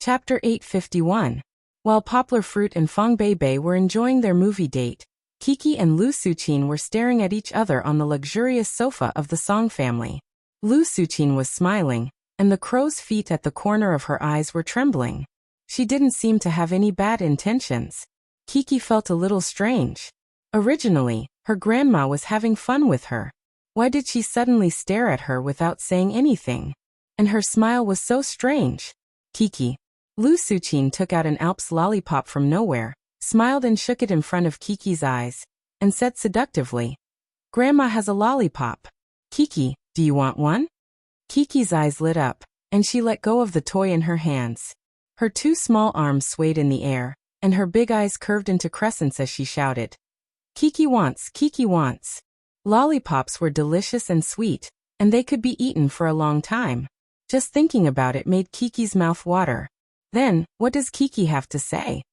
Chapter 851. While Poplar Fruit and Fong Beibei were enjoying their movie date, Kiki and Lu Suqin were staring at each other on the luxurious sofa of the Song family. Lu Suqin was smiling, and the crow's feet at the corner of her eyes were trembling. She didn't seem to have any bad intentions. Kiki felt a little strange. Originally, her grandma was having fun with her. Why did she suddenly stare at her without saying anything? And her smile was so strange. "Kiki." Lu Suqin took out an Alps lollipop from nowhere, smiled and shook it in front of Kiki's eyes, and said seductively, "Grandma has a lollipop. Kiki, do you want one?" Kiki's eyes lit up, and she let go of the toy in her hands. Her two small arms swayed in the air, and her big eyes curved into crescents as she shouted, Kiki wants, Kiki wants. Lollipops were delicious and sweet, and they could be eaten for a long time. Just thinking about it made Kiki's mouth water. Then, what does Kiki have to say?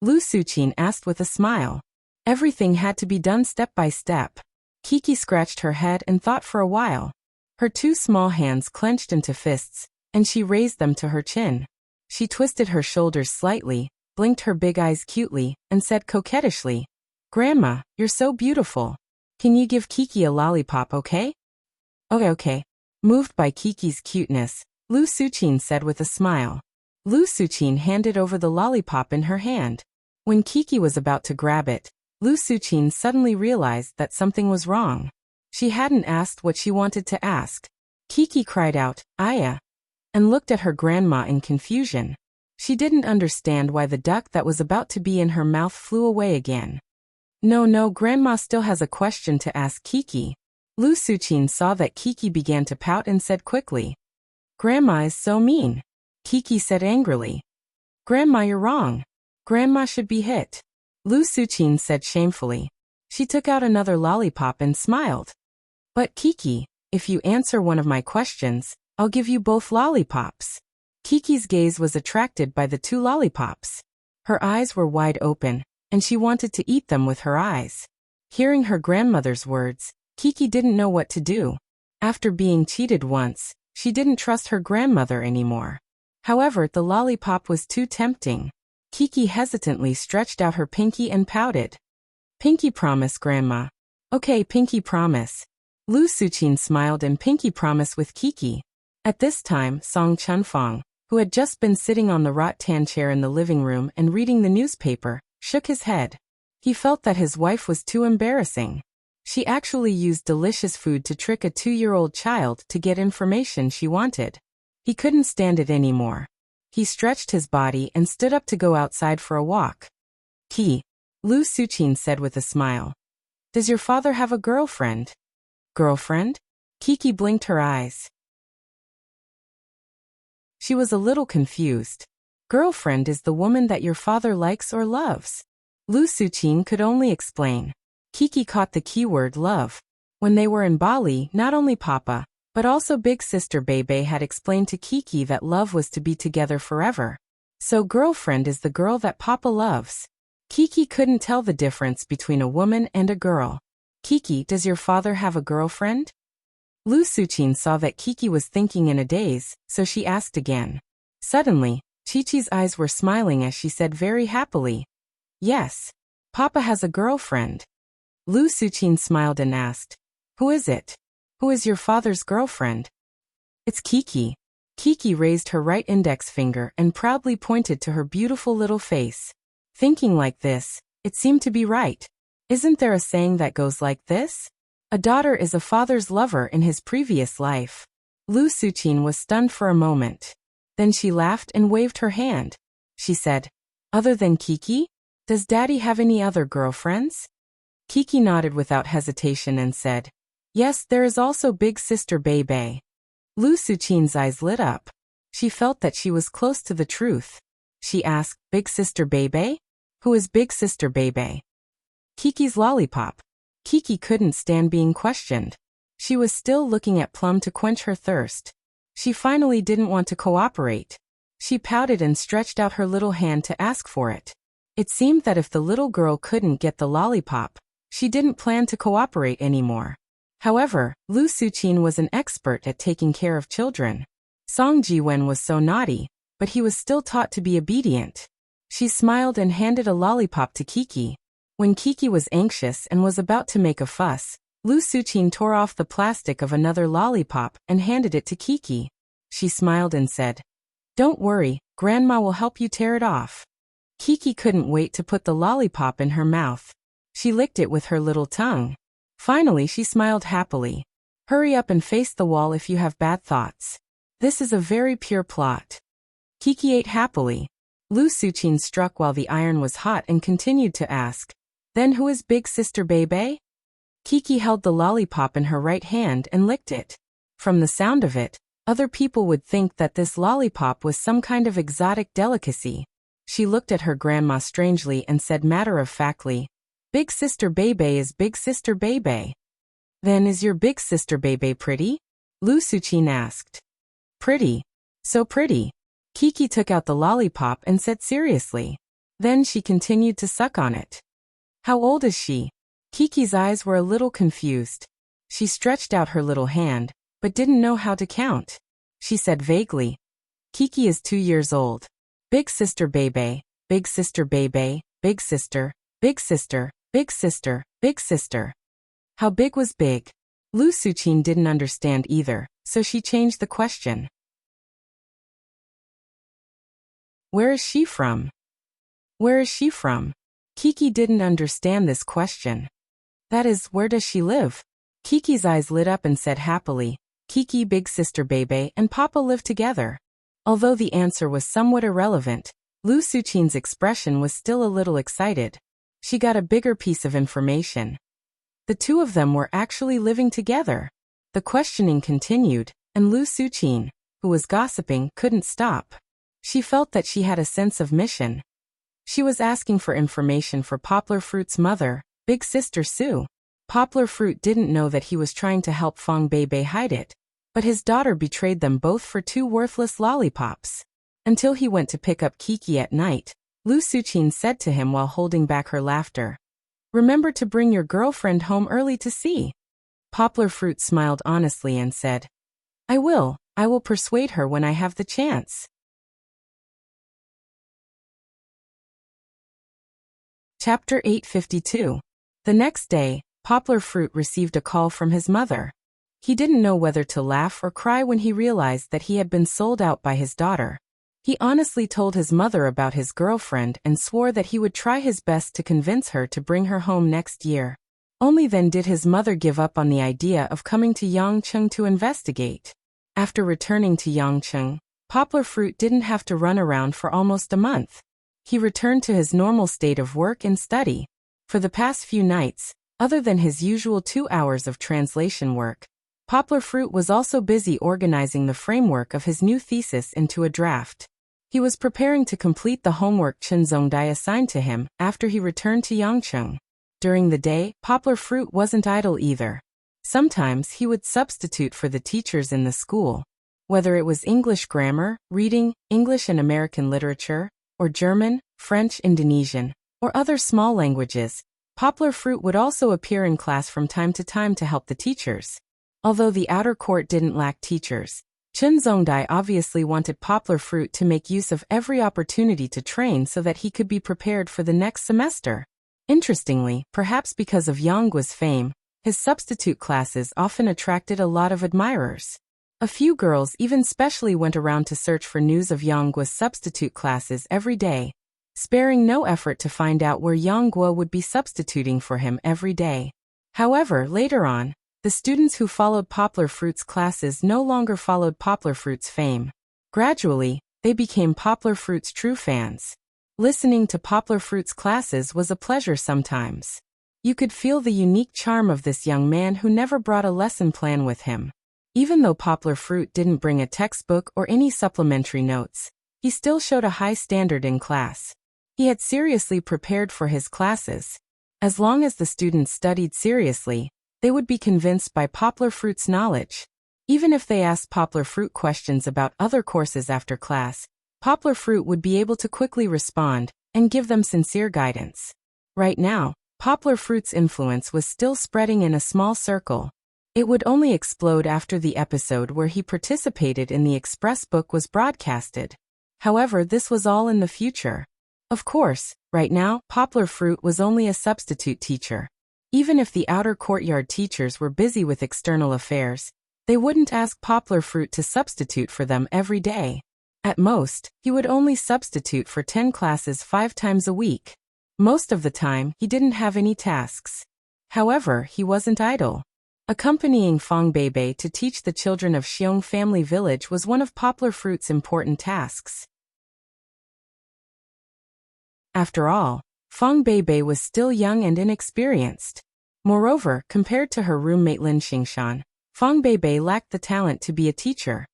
Lu Suqin asked with a smile. Everything had to be done step by step. Kiki scratched her head and thought for a while. Her two small hands clenched into fists, and she raised them to her chin. She twisted her shoulders slightly, blinked her big eyes cutely, and said coquettishly, Grandma, you're so beautiful. Can you give Kiki a lollipop, okay? Okay. Moved by Kiki's cuteness, Lu Suqin said with a smile. Lu Suqin handed over the lollipop in her hand. When Kiki was about to grab it, Lu Suqin suddenly realized that something was wrong. She hadn't asked what she wanted to ask. Kiki cried out, Aya, and looked at her grandma in confusion. She didn't understand why the duck that was about to be in her mouth flew away again. No, Grandma still has a question to ask Kiki. Lu Suqin saw that Kiki began to pout and said quickly, Grandma is so mean. Kiki said angrily, Grandma, you're wrong. Grandma should be hit. Lu Suqin said shamefully. She took out another lollipop and smiled. But Kiki, if you answer one of my questions, I'll give you both lollipops. Kiki's gaze was attracted by the two lollipops. Her eyes were wide open, and she wanted to eat them with her eyes. Hearing her grandmother's words, Kiki didn't know what to do. After being cheated once, she didn't trust her grandmother anymore. However, the lollipop was too tempting. Kiki hesitantly stretched out her pinky and pouted. Pinky promise, Grandma. Okay, pinky promise. Lu Suqin smiled and pinky promise with Kiki. At this time, Song Chunfang, who had just been sitting on the rattan chair in the living room and reading the newspaper, shook his head. He felt that his wife was too embarrassing. She actually used delicious food to trick a 2-year-old child to get information she wanted. He couldn't stand it anymore. He stretched his body and stood up to go outside for a walk. Lu Suqin said with a smile. Does your father have a girlfriend? Girlfriend? Kiki blinked her eyes. She was a little confused. Girlfriend is the woman that your father likes or loves. Lu Suqin could only explain. Kiki caught the keyword love. When they were in Bali, not only Papa, but also big sister Bebe had explained to Kiki that love was to be together forever. So girlfriend is the girl that Papa loves. Kiki couldn't tell the difference between a woman and a girl. Kiki, does your father have a girlfriend? Lu Suqin saw that Kiki was thinking in a daze, so she asked again. Suddenly, Chi-Chi's eyes were smiling as she said very happily, Yes, Papa has a girlfriend. Lu Suqin smiled and asked, Who is it? Who is your father's girlfriend? It's Kiki. Kiki raised her right index finger and proudly pointed to her beautiful little face. Thinking like this, it seemed to be right. Isn't there a saying that goes like this? A daughter is a father's lover in his previous life. Lu Suqin was stunned for a moment. Then she laughed and waved her hand. She said, Other than Kiki? Does Daddy have any other girlfriends? Kiki nodded without hesitation and said, Yes, there is also big sister Bebe. Lu Suqin's eyes lit up. She felt that she was close to the truth. She asked, Big sister Bebe? Who is big sister Bebe? Kiki's lollipop. Kiki couldn't stand being questioned. She was still looking at Plum to quench her thirst. She finally didn't want to cooperate. She pouted and stretched out her little hand to ask for it. It seemed that if the little girl couldn't get the lollipop, she didn't plan to cooperate anymore. However, Lu Suqin was an expert at taking care of children. Song Jiwen was so naughty, but he was still taught to be obedient. She smiled and handed a lollipop to Kiki. When Kiki was anxious and was about to make a fuss, Lu Suqin tore off the plastic of another lollipop and handed it to Kiki. She smiled and said, Don't worry, Grandma will help you tear it off. Kiki couldn't wait to put the lollipop in her mouth. She licked it with her little tongue. Finally, she smiled happily. Hurry up and face the wall if you have bad thoughts. This is a very pure plot. Kiki ate happily. Lu Suqin struck while the iron was hot and continued to ask, Then who is big sister Bebe? Kiki held the lollipop in her right hand and licked it. From the sound of it, Other people would think that this lollipop was some kind of exotic delicacy. She looked at her grandma strangely and said matter-of-factly, "Big sister Bebe is big sister Bebe." "Then is your big sister Bebe pretty?" Lu Suqin asked. "Pretty. So pretty." Kiki took out the lollipop and said seriously. Then she continued to suck on it. "How old is she?" Kiki's eyes were a little confused. She stretched out her little hand, but didn't know how to count. She said vaguely, "Kiki is 2 years old. Big sister Bebe, big sister Bebe, big sister, big sister, big sister, big sister." How big was big? Lu Suqin didn't understand either, so she changed the question. "Where is she from?" "Where is she from?" Kiki didn't understand this question. That is, where does she live? Kiki's eyes lit up and said happily, "Kiki, big sister Bebe, and Papa live together." Although the answer was somewhat irrelevant, Lu Suqin's expression was still a little excited. She got a bigger piece of information. The two of them were actually living together. The questioning continued, and Lu Suqin, who was gossiping, couldn't stop. She felt that she had a sense of mission. She was asking for information for Poplar Fruit's mother, Big Sister Sue. Poplar Fruit didn't know that he was trying to help Fong Bebe hide it, but his daughter betrayed them both for 2 worthless lollipops. Until he went to pick up Kiki at night, Lu Suqin said to him while holding back her laughter, "Remember to bring your girlfriend home early to see." Poplar Fruit smiled honestly and said, I will persuade her when I have the chance." Chapter 852. The next day, Poplar Fruit received a call from his mother. He didn't know whether to laugh or cry when he realized that he had been sold out by his daughter. He honestly told his mother about his girlfriend and swore that he would try his best to convince her to bring her home next year. Only then did his mother give up on the idea of coming to Yangcheng to investigate. After returning to Yangcheng, Poplar Fruit didn't have to run around for almost a month. He returned to his normal state of work and study. For the past few nights, other than his usual 2 hours of translation work, Poplar Fruit was also busy organizing the framework of his new thesis into a draft. He was preparing to complete the homework Chen Zongdai assigned to him after he returned to Yangcheng. During the day, Poplar Fruit wasn't idle either. Sometimes he would substitute for the teachers in the school. Whether it was English grammar, reading, English and American literature, or German, French, Indonesian, or other small languages, Poplar Fruit would also appear in class from time to help the teachers. Although the outer court didn't lack teachers, Chen Zongdai obviously wanted Poplar Fruit to make use of every opportunity to train so that he could be prepared for the next semester. Interestingly, perhaps because of Yanggua's fame, his substitute classes often attracted a lot of admirers. A few girls even specially went around to search for news of Yanggua's substitute classes every day, sparing no effort to find out where Yanggua would be substituting for him every day. However, later on, the students who followed Poplar Fruit's classes no longer followed Poplar Fruit's fame. Gradually, they became Poplar Fruit's true fans. Listening to Poplar Fruit's classes was a pleasure sometimes. You could feel the unique charm of this young man who never brought a lesson plan with him. Even though Poplar Fruit didn't bring a textbook or any supplementary notes, he still showed a high standard in class. He had seriously prepared for his classes. As long as the students studied seriously, they would be convinced by Poplar Fruit's knowledge. Even if they asked Poplar Fruit questions about other courses after class, Poplar Fruit would be able to quickly respond and give them sincere guidance. Right now, Poplar Fruit's influence was still spreading in a small circle. It would only explode after the episode where he participated in the express book was broadcasted. However, this was all in the future. Of course, right now, Poplar Fruit was only a substitute teacher. Even if the outer courtyard teachers were busy with external affairs, they wouldn't ask Poplar Fruit to substitute for them every day. At most, he would only substitute for 10 classes 5 times a week. Most of the time, he didn't have any tasks. However, he wasn't idle. Accompanying Fong Bebe to teach the children of Xiong family village was one of Poplar Fruit's important tasks. After all, Fong Bebe was still young and inexperienced. Moreover, compared to her roommate Lin Xingshan, Fong Bebe lacked the talent to be a teacher.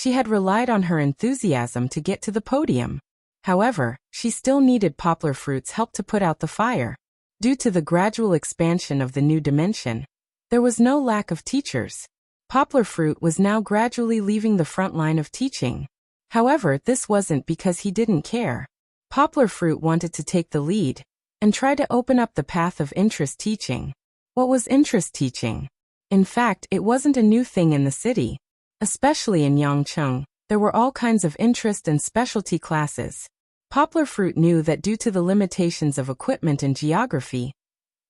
She had relied on her enthusiasm to get to the podium. However, she still needed Poplar Fruit's help to put out the fire. Due to the gradual expansion of the new dimension, there was no lack of teachers. Poplar Fruit was now gradually leaving the front line of teaching. However, this wasn't because he didn't care. Poplar Fruit wanted to take the lead and try to open up the path of interest teaching. What was interest teaching? In fact, it wasn't a new thing in the city. Especially in Yangcheng, there were all kinds of interest and specialty classes. Poplar Fruit knew that due to the limitations of equipment and geography,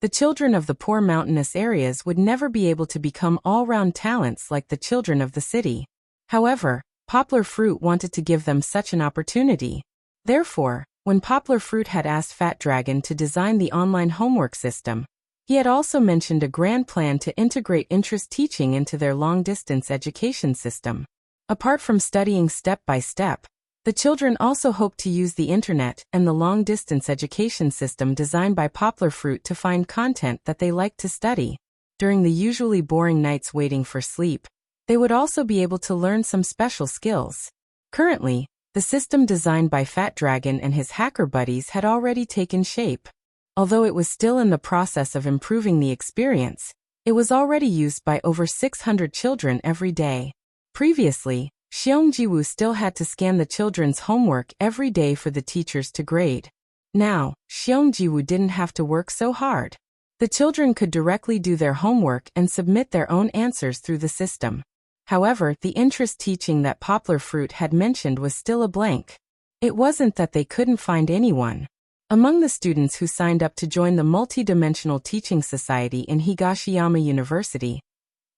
the children of the poor mountainous areas would never be able to become all-round talents like the children of the city. However, Poplar Fruit wanted to give them such an opportunity. Therefore, when Poplar Fruit had asked Fat Dragon to design the online homework system, he had also mentioned a grand plan to integrate interest teaching into their long-distance education system. Apart from studying step by step, the children also hoped to use the internet and the long-distance education system designed by Poplar Fruit to find content that they liked to study. During the usually boring nights waiting for sleep, they would also be able to learn some special skills. Currently, the system designed by Fat Dragon and his hacker buddies had already taken shape. Although it was still in the process of improving the experience, it was already used by over 600 children every day. Previously, Xiongjiwu still had to scan the children's homework every day for the teachers to grade. Now, Xiongjiwu didn't have to work so hard. The children could directly do their homework and submit their own answers through the system. However, the interest teaching that Poplar Fruit had mentioned was still a blank. It wasn't that they couldn't find anyone. Among the students who signed up to join the Multidimensional Teaching Society in Higashiyama University,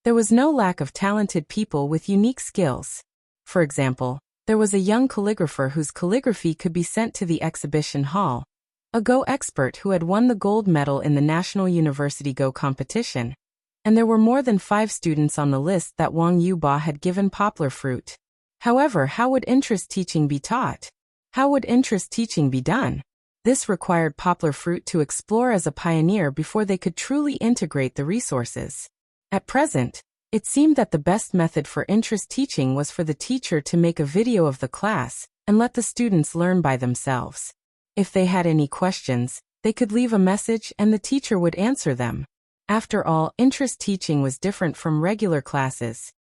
there was no lack of talented people with unique skills. For example, there was a young calligrapher whose calligraphy could be sent to the exhibition hall, a Go expert who had won the gold medal in the National University Go competition, and there were more than 5 students on the list that Wang Yuba had given Poplar Fruit. However, how would interest teaching be taught? How would interest teaching be done? This required Poplar Fruit to explore as a pioneer before they could truly integrate the resources. At present, it seemed that the best method for interest teaching was for the teacher to make a video of the class and let the students learn by themselves. If they had any questions, they could leave a message and the teacher would answer them. After all, interest teaching was different from regular classes.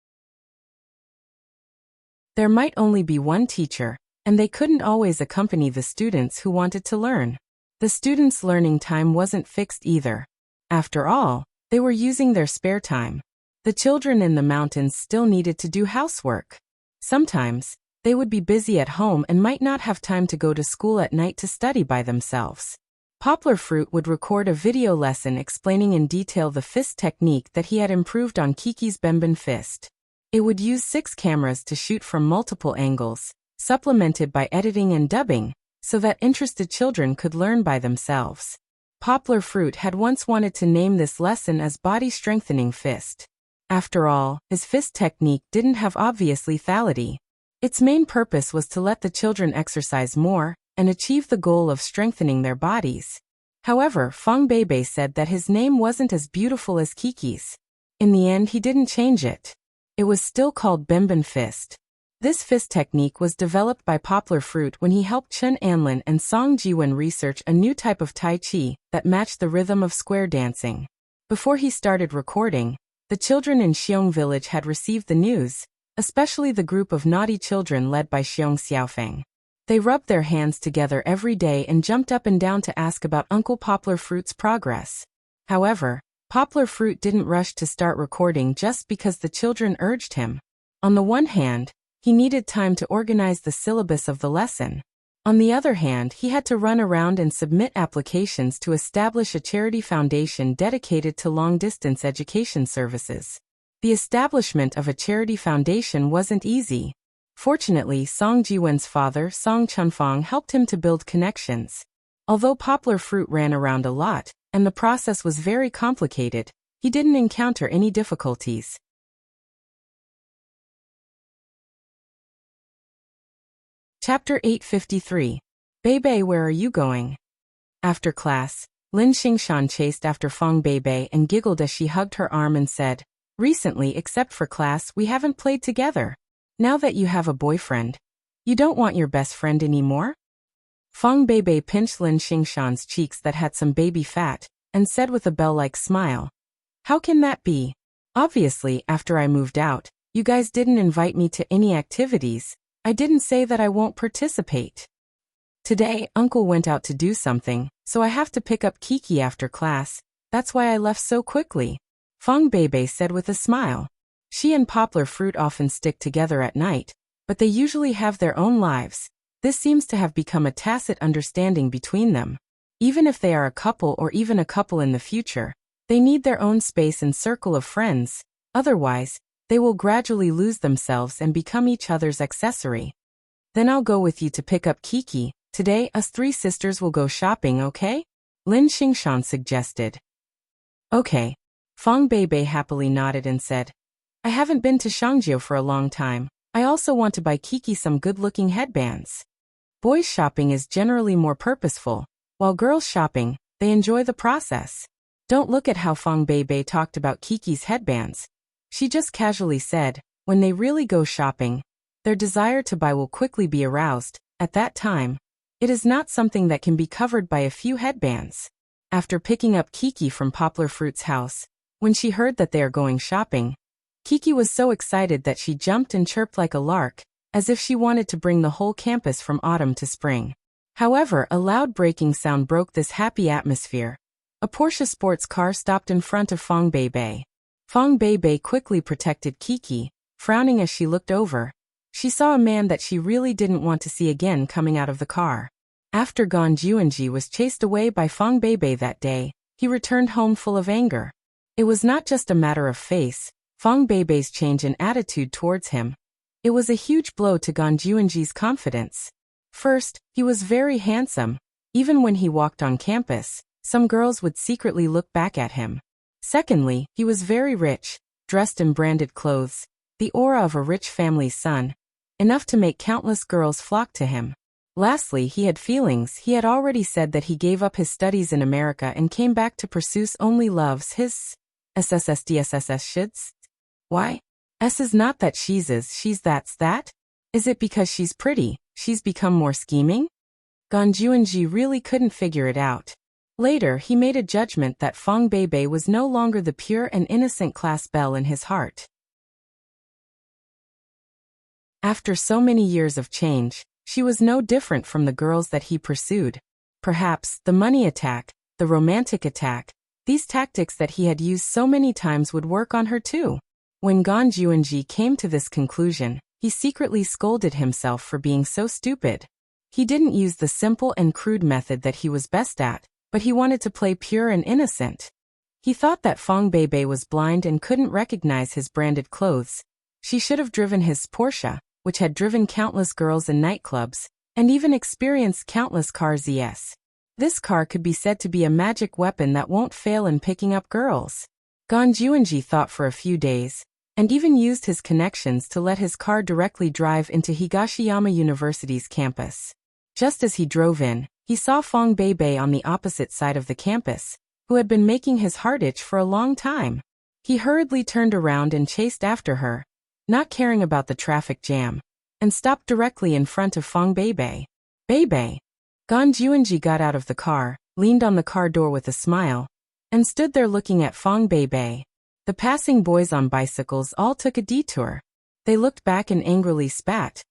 There might only be one teacher, and they couldn't always accompany the students who wanted to learn. The students' learning time wasn't fixed either. After all, they were using their spare time. The children in the mountains still needed to do housework. Sometimes, they would be busy at home and might not have time to go to school at night to study by themselves. Poplar Fruit would record a video lesson explaining in detail the fist technique that he had improved on Kiki's Benben fist. It would use 6 cameras to shoot from multiple angles, supplemented by editing and dubbing, so that interested children could learn by themselves. Poplar Fruit had once wanted to name this lesson as Body Strengthening Fist. After all, his fist technique didn't have obvious lethality. Its main purpose was to let the children exercise more and achieve the goal of strengthening their bodies. However, Feng Beibei said that his name wasn't as beautiful as Kiki's. In the end, he didn't change it. It was still called Benben Fist. This fist technique was developed by Poplar Fruit when he helped Chen Anlin and Song Jiwen research a new type of Tai Chi that matched the rhythm of square dancing. Before he started recording, the children in Xiong village had received the news, especially the group of naughty children led by Xiong Xiaofeng. They rubbed their hands together every day and jumped up and down to ask about Uncle Poplar Fruit's progress. However, Poplar Fruit didn't rush to start recording just because the children urged him. On the one hand, he needed time to organize the syllabus of the lesson. On the other hand, he had to run around and submit applications to establish a charity foundation dedicated to long-distance education services. The establishment of a charity foundation wasn't easy. Fortunately, Song Jiwen's father, Song Chunfang, helped him to build connections. Although Poplar Fruit ran around a lot, and the process was very complicated, he didn't encounter any difficulties. Chapter 853. Beibei, where are you going? After class, Lin Xingshan chased after Feng Beibei and giggled as she hugged her arm and said, "Recently, except for class, we haven't played together. Now that you have a boyfriend, you don't want your best friend anymore? Fang Beibei pinched Lin Xingshan's cheeks that had some baby fat, and said with a bell-like smile, "How can that be? Obviously, after I moved out, you guys didn't invite me to any activities. I didn't say that I won't participate. Today, Uncle went out to do something, so I have to pick up Kiki after class. That's why I left so quickly," Fang Beibei said with a smile. She and Poplar Fruit often stick together at night, but they usually have their own lives. This seems to have become a tacit understanding between them. Even if they are a couple or even a couple in the future, they need their own space and circle of friends. Otherwise, they will gradually lose themselves and become each other's accessory. "Then I'll go with you to pick up Kiki. Today, us three sisters will go shopping, okay?" Lin Xingshan suggested. "Okay." Fang Beibei happily nodded and said, "I haven't been to Shangjiu for a long time. I also want to buy Kiki some good-looking headbands." Boys shopping is generally more purposeful, while girls shopping, they enjoy the process. Don't look at how Fang Beibei talked about Kiki's headbands. She just casually said, when they really go shopping, their desire to buy will quickly be aroused. At that time, it is not something that can be covered by a few headbands. After picking up Kiki from Poplar Fruit's house, when she heard that they are going shopping, Kiki was so excited that she jumped and chirped like a lark, as if she wanted to bring the whole campus from autumn to spring. However, a loud braking sound broke this happy atmosphere. A Porsche sports car stopped in front of Fang Beibei. Fang Beibei quickly protected Kiki, frowning as she looked over. She saw a man that she really didn't want to see again coming out of the car. After Gan Juanji was chased away by Fang Beibei that day, he returned home full of anger. It was not just a matter of face, Fang Beibei's change in attitude towards him. It was a huge blow to Gan Juanji's confidence. First, he was very handsome. Even when he walked on campus, some girls would secretly look back at him. Secondly, he was very rich, dressed in branded clothes, the aura of a rich family's son, enough to make countless girls flock to him. Lastly, he had feelings. He had already said that he gave up his studies in America and came back to pursue only loves his SSSDSSS shoulds. Why? S is not that she's that's that? Is it because she's pretty, she's become more scheming? Gan Juanji really couldn't figure it out. Later, he made a judgment that Fang Beibei was no longer the pure and innocent class belle in his heart. After so many years of change, she was no different from the girls that he pursued. Perhaps, the money attack, the romantic attack, these tactics that he had used so many times would work on her too. When Gan Juanji came to this conclusion, he secretly scolded himself for being so stupid. He didn't use the simple and crude method that he was best at, but he wanted to play pure and innocent. He thought that Fang Beibei was blind and couldn't recognize his branded clothes. She should have driven his Porsche, which had driven countless girls in nightclubs, and even experienced countless cars. Yes. This car could be said to be a magic weapon that won't fail in picking up girls. Gan Juanji thought for a few days, and even used his connections to let his car directly drive into Higashiyama University's campus. Just as he drove in, he saw Fang Beibei on the opposite side of the campus, who had been making his heart itch for a long time. He hurriedly turned around and chased after her, not caring about the traffic jam, and stopped directly in front of Fang Beibei. "Beibei." Gan Juanji got out of the car, leaned on the car door with a smile, and stood there looking at Fang Beibei. The passing boys on bicycles all took a detour. They looked back and angrily spat.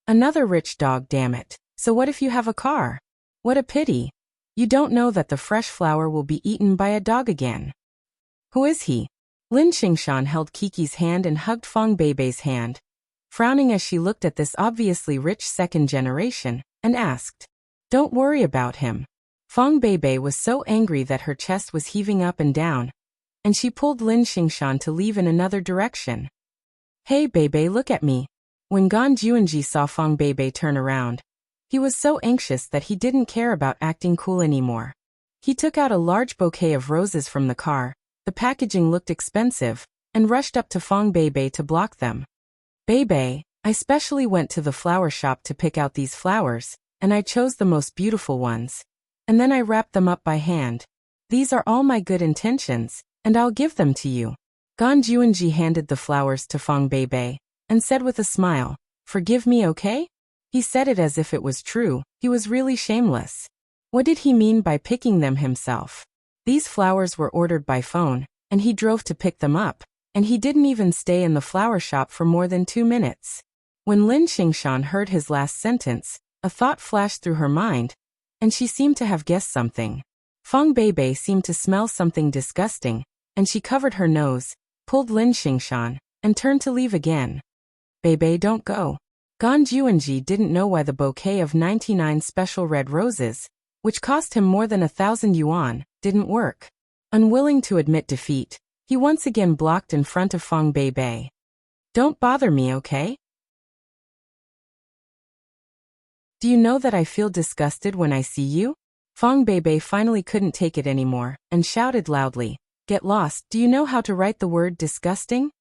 "Another rich dog, damn it. So what if you have a car? What a pity. You don't know that the fresh flower will be eaten by a dog again." "Who is he?" Lin Xingshan held Kiki's hand and hugged Fang Beibei's hand, frowning as she looked at this obviously rich second generation, and asked, "Don't worry about him." Fang Beibei was so angry that her chest was heaving up and down, and she pulled Lin Xingshan to leave in another direction. "Hey Beibei, look at me." When Gan Juanji saw Fang Beibei turn around, he was so anxious that he didn't care about acting cool anymore. He took out a large bouquet of roses from the car. The packaging looked expensive, and rushed up to Fang Beibei to block them. "Beibei, I specially went to the flower shop to pick out these flowers, and I chose the most beautiful ones. And then I wrapped them up by hand. These are all my good intentions, and I'll give them to you." Gan Juanji handed the flowers to Fang Beibei, and said with a smile, Forgive me, okay? He said it as if it was true. He was really shameless. What did he mean by picking them himself? These flowers were ordered by phone, and he drove to pick them up, and he didn't even stay in the flower shop for more than 2 minutes. When Lin Xingshan heard his last sentence, a thought flashed through her mind, and she seemed to have guessed something. Fang Beibei seemed to smell something disgusting, and she covered her nose, pulled Lin Xingshan, and turned to leave again. Beibei, don't go. Gan Juanji didn't know why the bouquet of 99 special red roses, which cost him more than 1,000 yuan, didn't work. Unwilling to admit defeat, he once again blocked in front of Fang Beibei. Don't bother me, okay? Do you know that I feel disgusted when I see you? Fang Beibei finally couldn't take it anymore, and shouted loudly, Get lost, do you know how to write the word disgusting?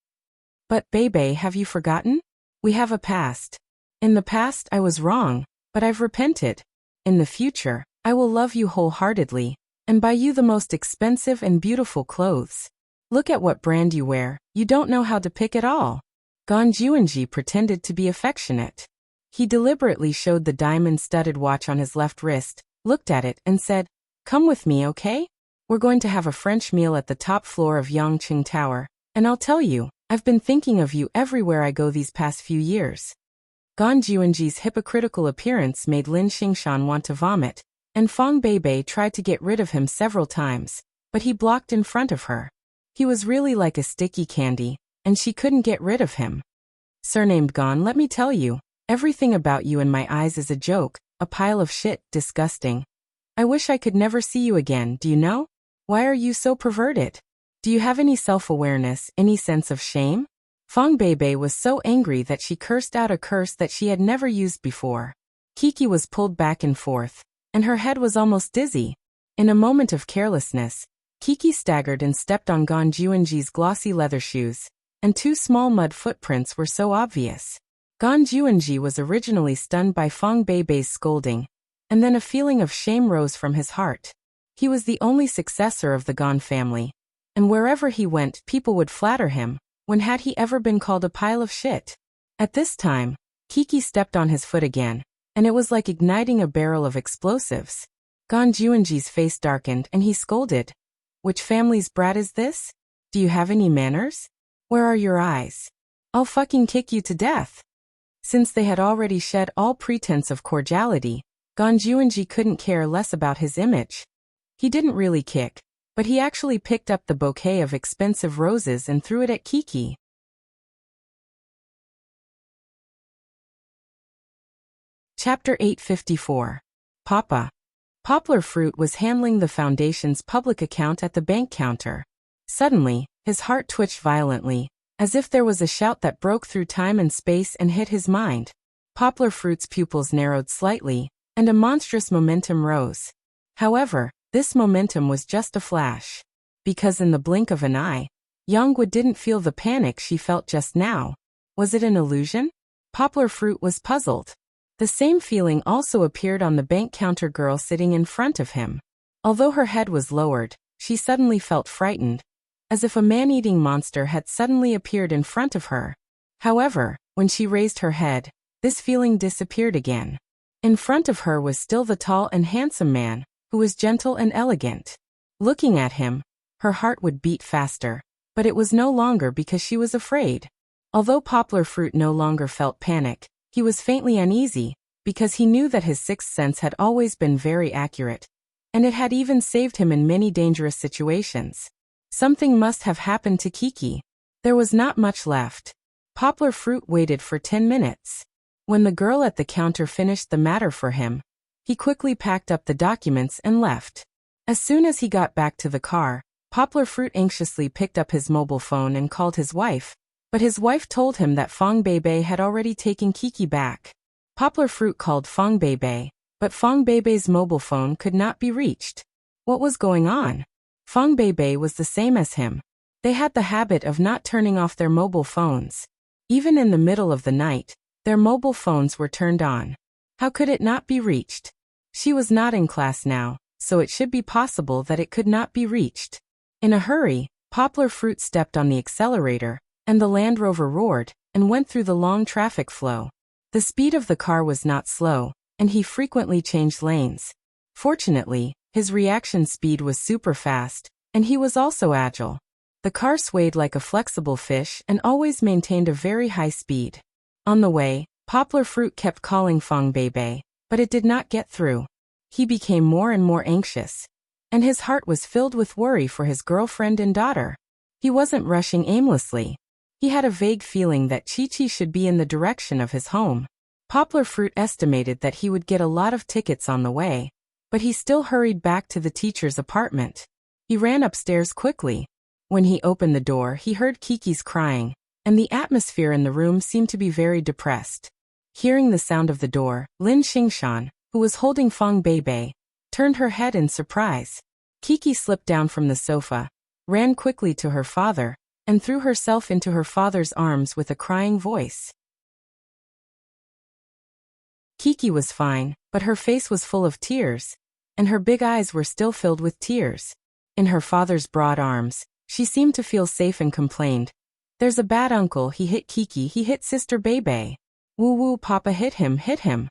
But Beibei, have you forgotten? We have a past. In the past I was wrong, but I've repented. In the future, I will love you wholeheartedly, and buy you the most expensive and beautiful clothes. Look at what brand you wear, you don't know how to pick at all. Gan Juanji pretended to be affectionate. He deliberately showed the diamond-studded watch on his left wrist, looked at it, and said, Come with me, okay? We're going to have a French meal at the top floor of Yangqing Tower, and I'll tell you, I've been thinking of you everywhere I go these past few years. Gan Juanji's hypocritical appearance made Lin Xingshan want to vomit, and Fang Beibei tried to get rid of him several times, but he blocked in front of her. He was really like a sticky candy, and she couldn't get rid of him. Surnamed Gan, let me tell you, everything about you in my eyes is a joke, a pile of shit, disgusting. I wish I could never see you again, do you know? Why are you so perverted? Do you have any self-awareness, any sense of shame? Fang Beibei was so angry that she cursed out a curse that she had never used before. Kiki was pulled back and forth, and her head was almost dizzy. In a moment of carelessness, Kiki staggered and stepped on Gan Juanji's glossy leather shoes, and 2 small mud footprints were so obvious. Gan Juanji was originally stunned by Fang Beibei's scolding, and then a feeling of shame rose from his heart. He was the only successor of the Gan family, and wherever he went people would flatter him. When had he ever been called a pile of shit? At this time, Kiki stepped on his foot again, and it was like igniting a barrel of explosives. Gan Juanji's face darkened and he scolded. Which family's brat is this? Do you have any manners? Where are your eyes? I'll fucking kick you to death. Since they had already shed all pretense of cordiality, Gan Juanji couldn't care less about his image. He didn't really kick, but he actually picked up the bouquet of expensive roses and threw it at Kiki. Chapter 854. Papa. Poplar Fruit was handling the foundation's public account at the bank counter. Suddenly, his heart twitched violently, as if there was a shout that broke through time and space and hit his mind. Poplar Fruit's pupils narrowed slightly, and a monstrous momentum rose. However, this momentum was just a flash. Because in the blink of an eye, Yangwu didn't feel the panic she felt just now. Was it an illusion? Poplar Fruit was puzzled. The same feeling also appeared on the bank counter girl sitting in front of him. Although her head was lowered, she suddenly felt frightened, as if a man-eating monster had suddenly appeared in front of her. However, when she raised her head, this feeling disappeared again. In front of her was still the tall and handsome man, who was gentle and elegant. Looking at him, her heart would beat faster, but it was no longer because she was afraid. Although Poplar Fruit no longer felt panic, he was faintly uneasy, because he knew that his sixth sense had always been very accurate, and it had even saved him in many dangerous situations. Something must have happened to Kiki. There was not much left. Poplar Fruit waited for 10 minutes. When the girl at the counter finished the matter for him, he quickly packed up the documents and left. As soon as he got back to the car, Poplar Fruit anxiously picked up his mobile phone and called his wife, but his wife told him that Fang Beibei had already taken Kiki back. Poplar Fruit called Fang Beibei, but Fang Beibei's mobile phone could not be reached. What was going on? Fang Beibei was the same as him. They had the habit of not turning off their mobile phones. Even in the middle of the night, their mobile phones were turned on. How could it not be reached? She was not in class now, so it should be possible that it could not be reached. In a hurry, Poplar Fruit stepped on the accelerator, and the Land Rover roared and went through the long traffic flow. The speed of the car was not slow, and he frequently changed lanes. Fortunately, his reaction speed was super fast, and he was also agile. The car swayed like a flexible fish and always maintained a very high speed. On the way, Poplar Fruit kept calling Fong Beibei, but it did not get through. He became more and more anxious, and his heart was filled with worry for his girlfriend and daughter. He wasn't rushing aimlessly. He had a vague feeling that Chi-Chi should be in the direction of his home. Poplar Fruit estimated that he would get a lot of tickets on the way, but he still hurried back to the teacher's apartment. He ran upstairs quickly. When he opened the door, he heard Kiki's crying, and the atmosphere in the room seemed to be very depressed. Hearing the sound of the door, Lin Xingshan, who was holding Fong Beibei, turned her head in surprise. Kiki slipped down from the sofa, ran quickly to her father, and threw herself into her father's arms with a crying voice. Kiki was fine, but her face was full of tears, and her big eyes were still filled with tears. In her father's broad arms, she seemed to feel safe and complained, "There's a bad uncle, he hit Kiki, he hit Sister Beibei. Woo woo, Papa hit him, hit him."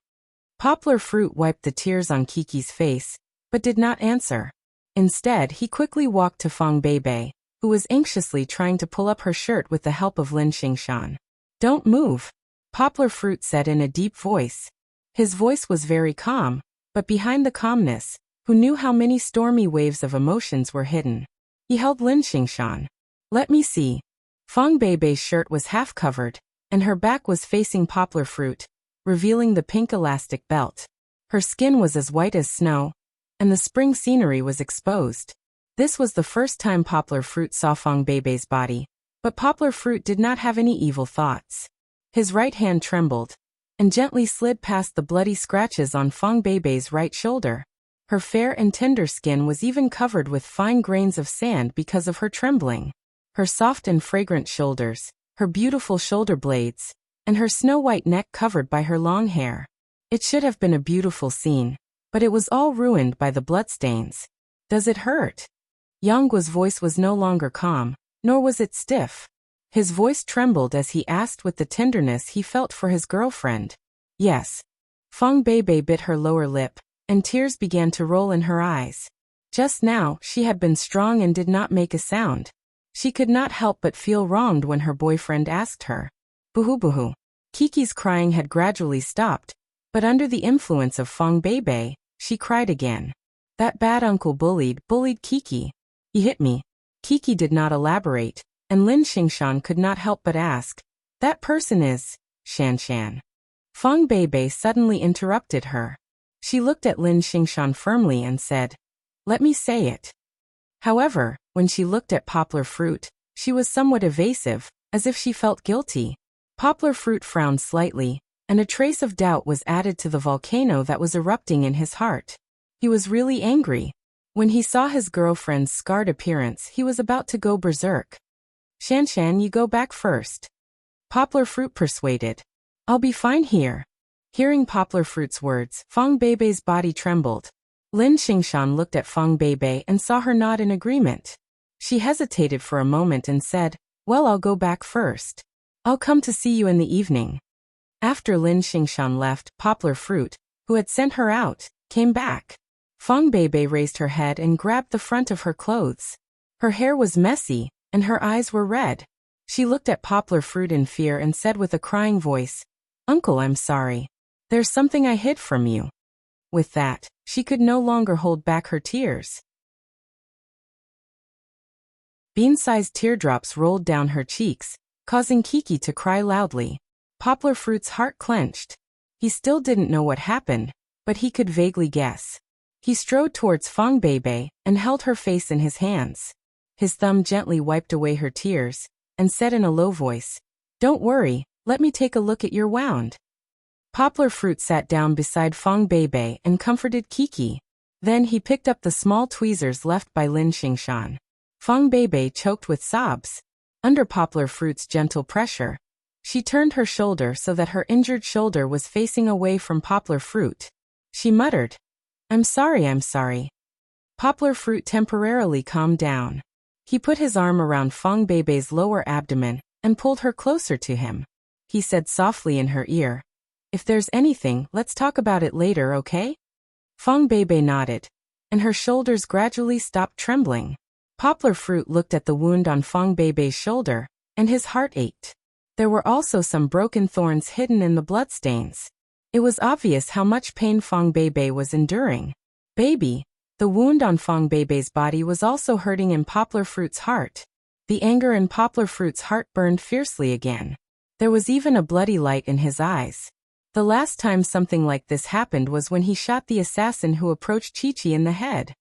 Poplar Fruit wiped the tears on Kiki's face, but did not answer. Instead, he quickly walked to Fong Beibei, who was anxiously trying to pull up her shirt with the help of Lin Xingshan. "Don't move," Poplar Fruit said in a deep voice. His voice was very calm, but behind the calmness, who knew how many stormy waves of emotions were hidden? He held Lin Xingshan. "Let me see." Fong Beibei's shirt was half covered, and her back was facing Poplar Fruit, revealing the pink elastic belt. Her skin was as white as snow, and the spring scenery was exposed. This was the first time Poplar Fruit saw Fong Beibei's body, but Poplar Fruit did not have any evil thoughts. His right hand trembled, and gently slid past the bloody scratches on Fong Beibei's right shoulder. Her fair and tender skin was even covered with fine grains of sand because of her trembling. Her soft and fragrant shoulders, her beautiful shoulder blades, and her snow-white neck covered by her long hair. It should have been a beautiful scene, but it was all ruined by the bloodstains. "Does it hurt?" Yangguo's voice was no longer calm, nor was it stiff. His voice trembled as he asked with the tenderness he felt for his girlfriend. "Yes." Fong Beibei bit her lower lip, and tears began to roll in her eyes. Just now, she had been strong and did not make a sound. She could not help but feel wronged when her boyfriend asked her. Boo-hoo. Kiki's crying had gradually stopped, but under the influence of Fong Beibei, she cried again. "That bad uncle bullied Kiki. He hit me." Kiki did not elaborate, and Lin Xingshan could not help but ask, "That person is Shan." Fong Beibei suddenly interrupted her. She looked at Lin Xingshan firmly and said, "Let me say it." However, when she looked at Poplar Fruit, she was somewhat evasive, as if she felt guilty. Poplar Fruit frowned slightly, and a trace of doubt was added to the volcano that was erupting in his heart. He was really angry. When he saw his girlfriend's scarred appearance, he was about to go berserk. Shan, you go back first," Poplar Fruit persuaded. "I'll be fine here." Hearing Poplar Fruit's words, Fong Beibei's body trembled. Lin Xingshan looked at Fong Beibei and saw her nod in agreement. She hesitated for a moment and said, "Well, I'll go back first. I'll come to see you in the evening." After Lin Xingshan left, Poplar Fruit, who had sent her out, came back. Fong Beibei raised her head and grabbed the front of her clothes. Her hair was messy, and her eyes were red. She looked at Poplar Fruit in fear and said with a crying voice, "Uncle, I'm sorry. There's something I hid from you." With that, she could no longer hold back her tears. Bean-sized teardrops rolled down her cheeks, causing Kiki to cry loudly. Poplar Fruit's heart clenched. He still didn't know what happened, but he could vaguely guess. He strode towards Fong Beibei and held her face in his hands. His thumb gently wiped away her tears, and said in a low voice, "Don't worry, let me take a look at your wound." Poplar Fruit sat down beside Fong Beibei and comforted Kiki. Then he picked up the small tweezers left by Lin Xingshan. Fong Beibei choked with sobs. Under Poplar Fruit's gentle pressure, she turned her shoulder so that her injured shoulder was facing away from Poplar Fruit. She muttered, I'm sorry. Poplar Fruit temporarily calmed down. He put his arm around Fong Beibei's lower abdomen and pulled her closer to him. He said softly in her ear, If there's anything, let's talk about it later, okay? Fong Beibei nodded, and her shoulders gradually stopped trembling. Poplar Fruit looked at the wound on Fong Beibei's shoulder, and his heart ached. There were also some broken thorns hidden in the bloodstains. It was obvious how much pain Fong Beibei was enduring. Baby, the wound on Fong Beibei's body was also hurting in Poplar Fruit's heart. The anger in Poplar Fruit's heart burned fiercely again. There was even a bloody light in his eyes. The last time something like this happened was when he shot the assassin who approached Chi-Chi in the head.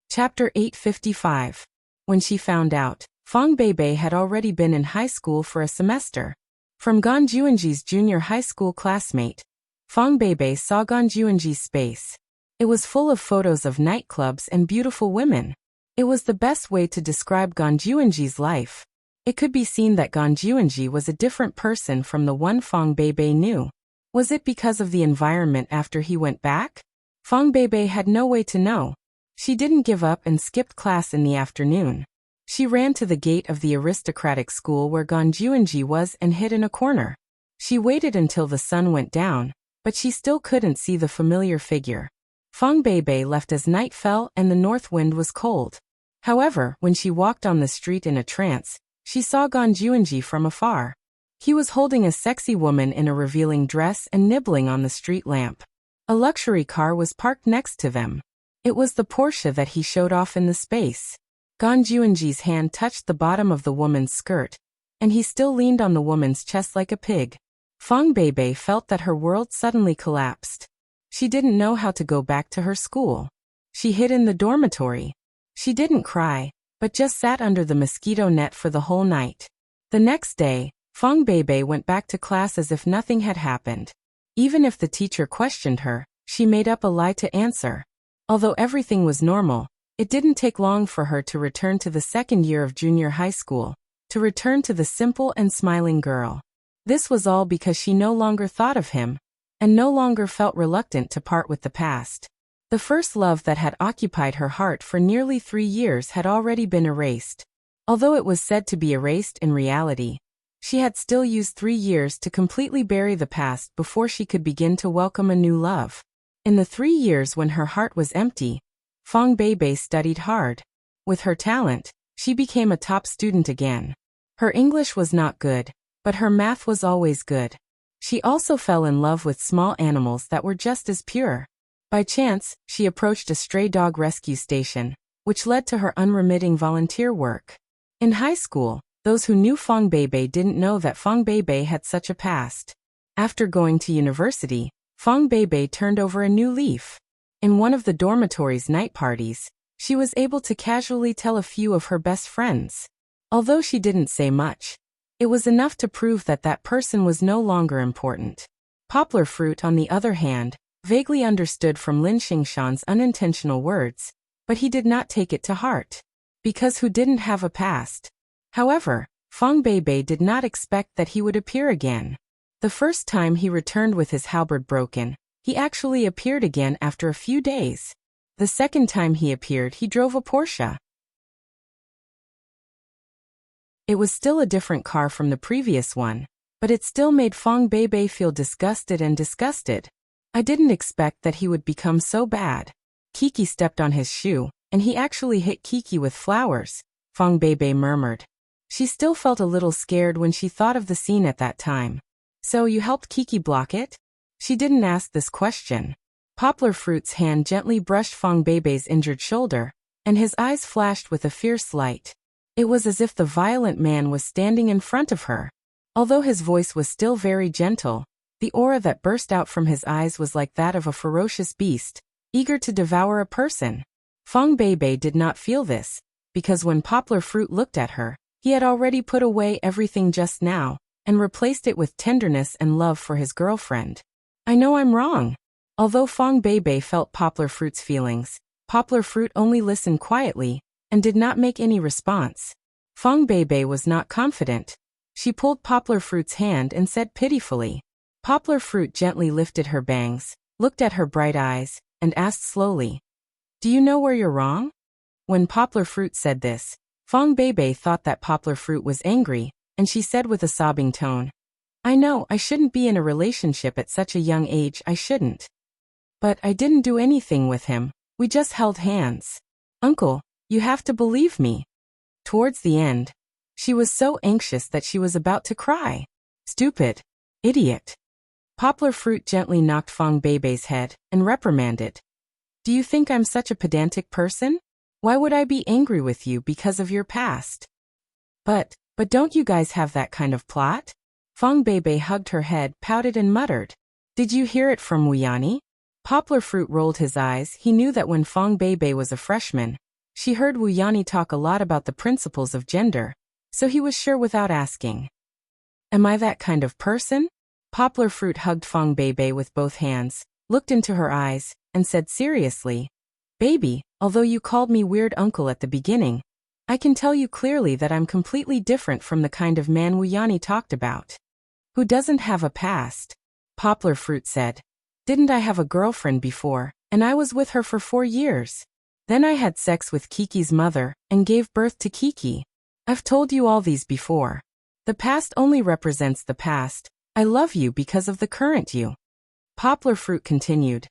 Chapter 855. When she found out, Fong Beibei had already been in high school for a semester. From Gan Juanji's junior high school classmate, Fong Beibei saw Gan Juanji's space. It was full of photos of nightclubs and beautiful women. It was the best way to describe Gan Juanji's life. It could be seen that Gan Juanji was a different person from the one Fong Beibei knew. Was it because of the environment after he went back? Fong Beibei had no way to know. She didn't give up and skipped class in the afternoon. She ran to the gate of the aristocratic school where Gan Juanji was and hid in a corner. She waited until the sun went down, but she still couldn't see the familiar figure. Fong Beibei left as night fell and the north wind was cold. However, when she walked on the street in a trance, she saw Gan Juanji from afar. He was holding a sexy woman in a revealing dress and nibbling on the street lamp. A luxury car was parked next to them. It was the Porsche that he showed off in the space. Gan Juanji's hand touched the bottom of the woman's skirt, and he still leaned on the woman's chest like a pig. Fong Beibei felt that her world suddenly collapsed. She didn't know how to go back to her school. She hid in the dormitory. She didn't cry, but just sat under the mosquito net for the whole night. The next day, Fong Beibei went back to class as if nothing had happened. Even if the teacher questioned her, she made up a lie to answer. Although everything was normal, it didn't take long for her to return to the second year of junior high school, to return to the simple and smiling girl. This was all because she no longer thought of him, and no longer felt reluctant to part with the past. The first love that had occupied her heart for nearly 3 years had already been erased. Although it was said to be erased in reality, she had still used 3 years to completely bury the past before she could begin to welcome a new love. In the 3 years when her heart was empty, Fong Beibei studied hard. With her talent, she became a top student again. Her English was not good, but her math was always good. She also fell in love with small animals that were just as pure. By chance, she approached a stray dog rescue station, which led to her unremitting volunteer work. In high school, those who knew Fong Beibei didn't know that Fong Beibei had such a past. After going to university, Fong Beibei turned over a new leaf. In one of the dormitory's night parties, she was able to casually tell a few of her best friends. Although she didn't say much, it was enough to prove that that person was no longer important. Poplar Fruit, on the other hand, vaguely understood from Lin Xingshan's unintentional words, but he did not take it to heart. Because who didn't have a past? However, Fong Beibei did not expect that he would appear again. The first time he returned with his halberd broken, he actually appeared again after a few days. The second time he appeared, he drove a Porsche. It was still a different car from the previous one, but it still made Fong Beibei feel disgusted and disgusted. I didn't expect that he would become so bad. Kiki stepped on his shoe, and he actually hit Kiki with flowers, Fong Beibei murmured. She still felt a little scared when she thought of the scene at that time. So you helped Kiki block it? She didn't ask this question. Poplar Fruit's hand gently brushed Fong Beibei's injured shoulder, and his eyes flashed with a fierce light. It was as if the violent man was standing in front of her. Although his voice was still very gentle, the aura that burst out from his eyes was like that of a ferocious beast, eager to devour a person. Fong Beibei did not feel this, because when Poplar Fruit looked at her, he had already put away everything just now, and replaced it with tenderness and love for his girlfriend. I know I'm wrong. Although Fong Beibei felt Poplar Fruit's feelings, Poplar Fruit only listened quietly, and did not make any response. Fong Beibei was not confident. She pulled Poplar Fruit's hand and said pitifully. Poplar Fruit gently lifted her bangs, looked at her bright eyes, and asked slowly, "Do you know where you're wrong?" When Poplar Fruit said this, Fong Beibei thought that Poplar Fruit was angry, and she said with a sobbing tone, I know I shouldn't be in a relationship at such a young age, I shouldn't. But I didn't do anything with him, we just held hands. Uncle, you have to believe me. Towards the end, she was so anxious that she was about to cry. Stupid. Idiot. Poplar Fruit gently knocked Fong Beibei's head and reprimanded. Do you think I'm such a pedantic person? Why would I be angry with you because of your past? But don't you guys have that kind of plot? Fong Beibei hugged her head, pouted and muttered. Did you hear it from Wuyani? Poplar Fruit rolled his eyes. He knew that when Fong Beibei was a freshman, she heard Wuyani talk a lot about the principles of gender, so he was sure without asking. Am I that kind of person? Poplar Fruit hugged Fong Beibei with both hands, looked into her eyes, and said seriously, Baby, although you called me weird uncle at the beginning, I can tell you clearly that I'm completely different from the kind of man Wuyani talked about. Who doesn't have a past? Poplar Fruit said. Didn't I have a girlfriend before, and I was with her for 4 years? Then I had sex with Kiki's mother, and gave birth to Kiki. I've told you all these before. The past only represents the past. I love you because of the current you. Poplar Fruit continued.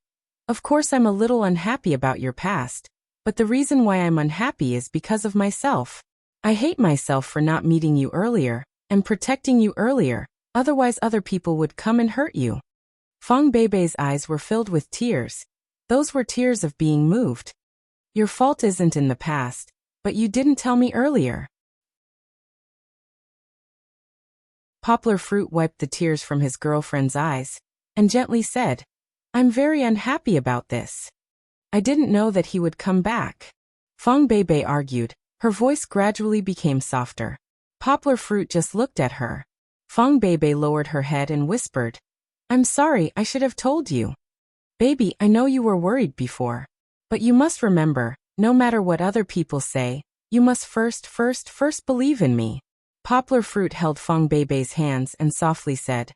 Of course I'm a little unhappy about your past, but the reason why I'm unhappy is because of myself. I hate myself for not meeting you earlier, and protecting you earlier, otherwise other people would come and hurt you. Fong Beibei's eyes were filled with tears. Those were tears of being moved. Your fault isn't in the past, but you didn't tell me earlier. Poplar Fruit wiped the tears from his girlfriend's eyes, and gently said, I'm very unhappy about this. I didn't know that he would come back. Fong Beibei argued. Her voice gradually became softer. Poplar Fruit just looked at her. Fong Beibei lowered her head and whispered, I'm sorry, I should have told you. Baby, I know you were worried before. But you must remember, no matter what other people say, you must first believe in me. Poplar Fruit held Fong Beibei's hands and softly said,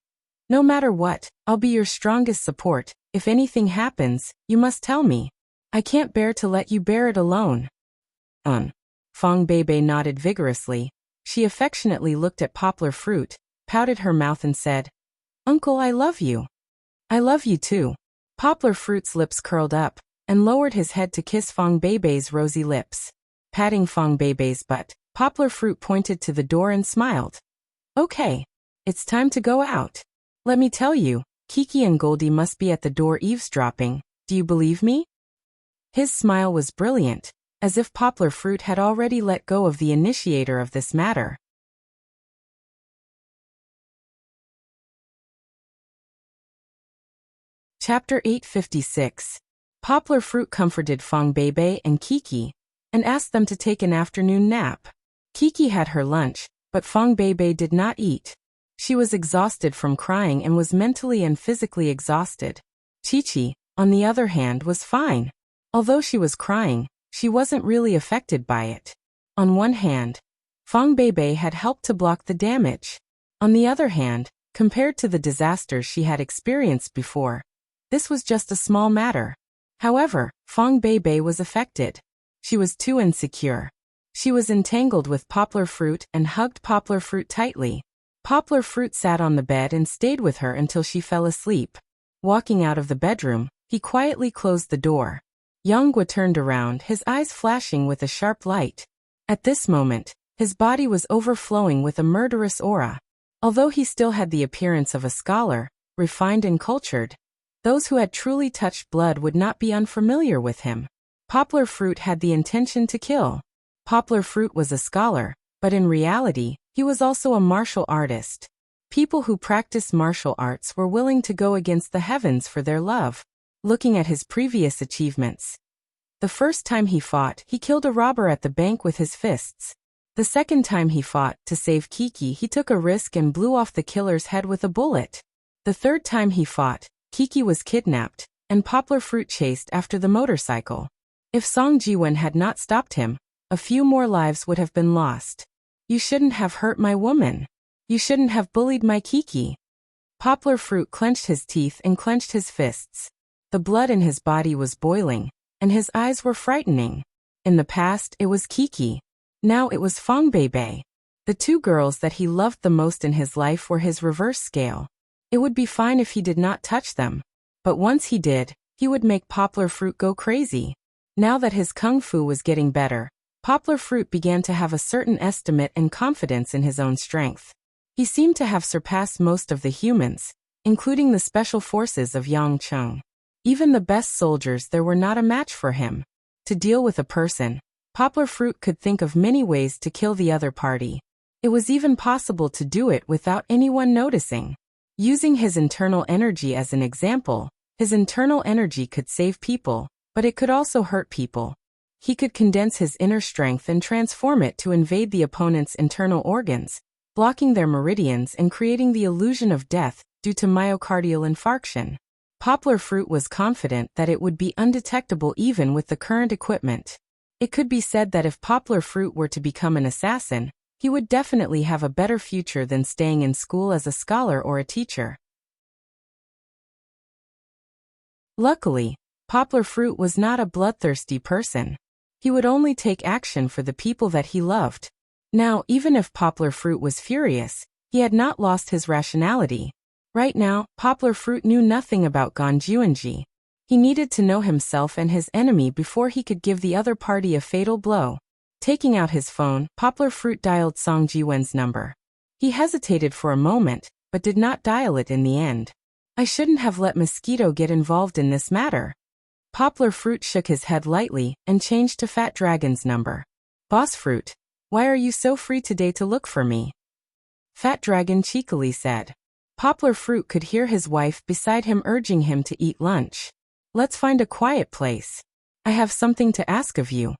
No matter what, I'll be your strongest support. If anything happens, you must tell me. I can't bear to let you bear it alone. Fong Beibei nodded vigorously. She affectionately looked at Poplar Fruit, pouted her mouth and said, Uncle, I love you. I love you too. Poplar Fruit's lips curled up, and lowered his head to kiss Fong Beibei's rosy lips. Patting Fong Beibei's butt, Poplar Fruit pointed to the door and smiled. Okay. It's time to go out. Let me tell you, Kiki and Goldie must be at the door eavesdropping. Do you believe me? His smile was brilliant, as if Poplar Fruit had already let go of the initiator of this matter. Chapter 856. Poplar Fruit comforted Fong Beibei and Kiki, and asked them to take an afternoon nap. Kiki had her lunch, but Fong Beibei did not eat. She was exhausted from crying and was mentally and physically exhausted. Chi-Chi, on the other hand, was fine. Although she was crying, she wasn't really affected by it. On one hand, Fong Beibei had helped to block the damage. On the other hand, compared to the disasters she had experienced before, this was just a small matter. However, Fong Beibei was affected. She was too insecure. She was entangled with Poplar Fruit and hugged Poplar Fruit tightly. Poplar Fruit sat on the bed and stayed with her until she fell asleep. Walking out of the bedroom, he quietly closed the door. Yanggua turned around, his eyes flashing with a sharp light. At this moment, his body was overflowing with a murderous aura. Although he still had the appearance of a scholar, refined and cultured, those who had truly touched blood would not be unfamiliar with him. Poplar Fruit had the intention to kill. Poplar Fruit was a scholar, but in reality, he was also a martial artist. People who practiced martial arts were willing to go against the heavens for their love. Looking at his previous achievements. The first time he fought, he killed a robber at the bank with his fists. The second time he fought, to save Kiki, he took a risk and blew off the killer's head with a bullet. The third time he fought, Kiki was kidnapped, and Poplar Fruit chased after the motorcycle. If Song Jiwen had not stopped him, a few more lives would have been lost. You shouldn't have hurt my woman. You shouldn't have bullied my Kiki. Poplar Fruit clenched his teeth and clenched his fists. The blood in his body was boiling, and his eyes were frightening. In the past, it was Kiki. Now it was Fang Beibei. The two girls that he loved the most in his life were his reverse scale. It would be fine if he did not touch them. But once he did, he would make Poplar Fruit go crazy. Now that his kung fu was getting better, Poplar Fruit began to have a certain estimate and confidence in his own strength. He seemed to have surpassed most of the humans, including the special forces of Yangcheng. Even the best soldiers there were not a match for him. To deal with a person, Poplar Fruit could think of many ways to kill the other party. It was even possible to do it without anyone noticing. Using his internal energy as an example, his internal energy could save people, but it could also hurt people. He could condense his inner strength and transform it to invade the opponent's internal organs, blocking their meridians and creating the illusion of death due to myocardial infarction. Poplar Fruit was confident that it would be undetectable even with the current equipment. It could be said that if Poplar Fruit were to become an assassin, he would definitely have a better future than staying in school as a scholar or a teacher. Luckily, Poplar Fruit was not a bloodthirsty person. He would only take action for the people that he loved. Now, even if Poplar Fruit was furious, he had not lost his rationality. Right now, Poplar Fruit knew nothing about Ganjuanji. He needed to know himself and his enemy before he could give the other party a fatal blow. Taking out his phone, Poplar Fruit dialed Song Jiwen's number. He hesitated for a moment, but did not dial it in the end. I shouldn't have let Mosquito get involved in this matter. Poplar Fruit shook his head lightly and changed to Fat Dragon's number. Boss Fruit, why are you so free today to look for me? Fat Dragon cheekily said. Poplar Fruit could hear his wife beside him urging him to eat lunch. Let's find a quiet place. I have something to ask of you.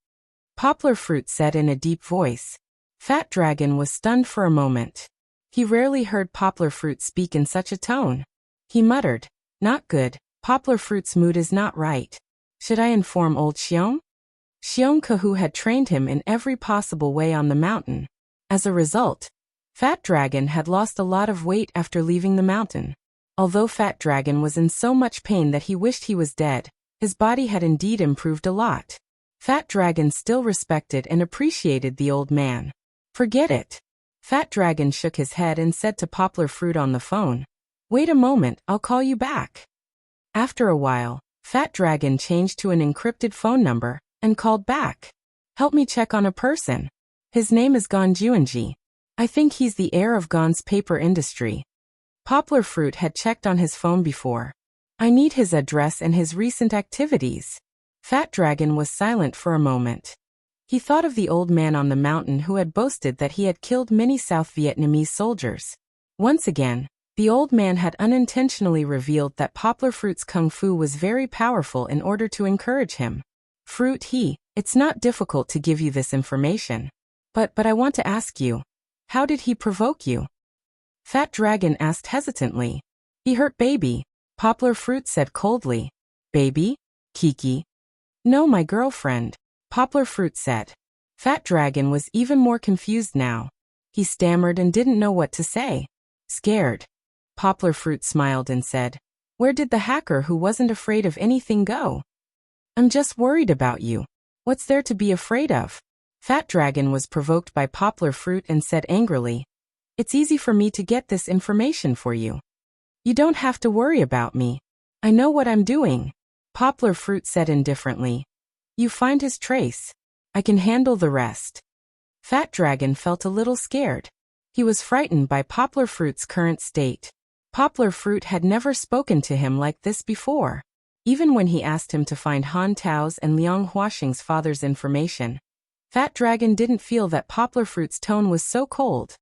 Poplar Fruit said in a deep voice. Fat Dragon was stunned for a moment. He rarely heard Poplar Fruit speak in such a tone. He muttered, not good, Poplar Fruit's mood is not right. Should I inform old Xiong? Xiong Kahu had trained him in every possible way on the mountain. As a result, Fat Dragon had lost a lot of weight after leaving the mountain. Although Fat Dragon was in so much pain that he wished he was dead, his body had indeed improved a lot. Fat Dragon still respected and appreciated the old man. Forget it. Fat Dragon shook his head and said to Poplar Fruit on the phone, wait a moment, I'll call you back. After a while, Fat Dragon changed to an encrypted phone number and called back. Help me check on a person. His name is Gan Juanji. I think he's the heir of Gan's paper industry. Poplar Fruit had checked on his phone before. I need his address and his recent activities. Fat Dragon was silent for a moment. He thought of the old man on the mountain who had boasted that he had killed many South Vietnamese soldiers. Once again, the old man had unintentionally revealed that Poplar Fruit's kung fu was very powerful in order to encourage him. Fruit, it's not difficult to give you this information. But I want to ask you, how did he provoke you? Fat Dragon asked hesitantly. He hurt baby, Poplar Fruit said coldly. Baby? Kiki? No, my girlfriend, Poplar Fruit said. Fat Dragon was even more confused now. He stammered and didn't know what to say. Scared. Poplar Fruit smiled and said, where did the hacker who wasn't afraid of anything go? I'm just worried about you. What's there to be afraid of? Fat Dragon was provoked by Poplar Fruit and said angrily, it's easy for me to get this information for you. You don't have to worry about me. I know what I'm doing. Poplar Fruit said indifferently. You find his trace. I can handle the rest. Fat Dragon felt a little scared. He was frightened by Poplar Fruit's current state. Poplar Fruit had never spoken to him like this before. Even when he asked him to find Han Tao's and Liang Huaxing's father's information, Fat Dragon didn't feel that Poplar Fruit's tone was so cold.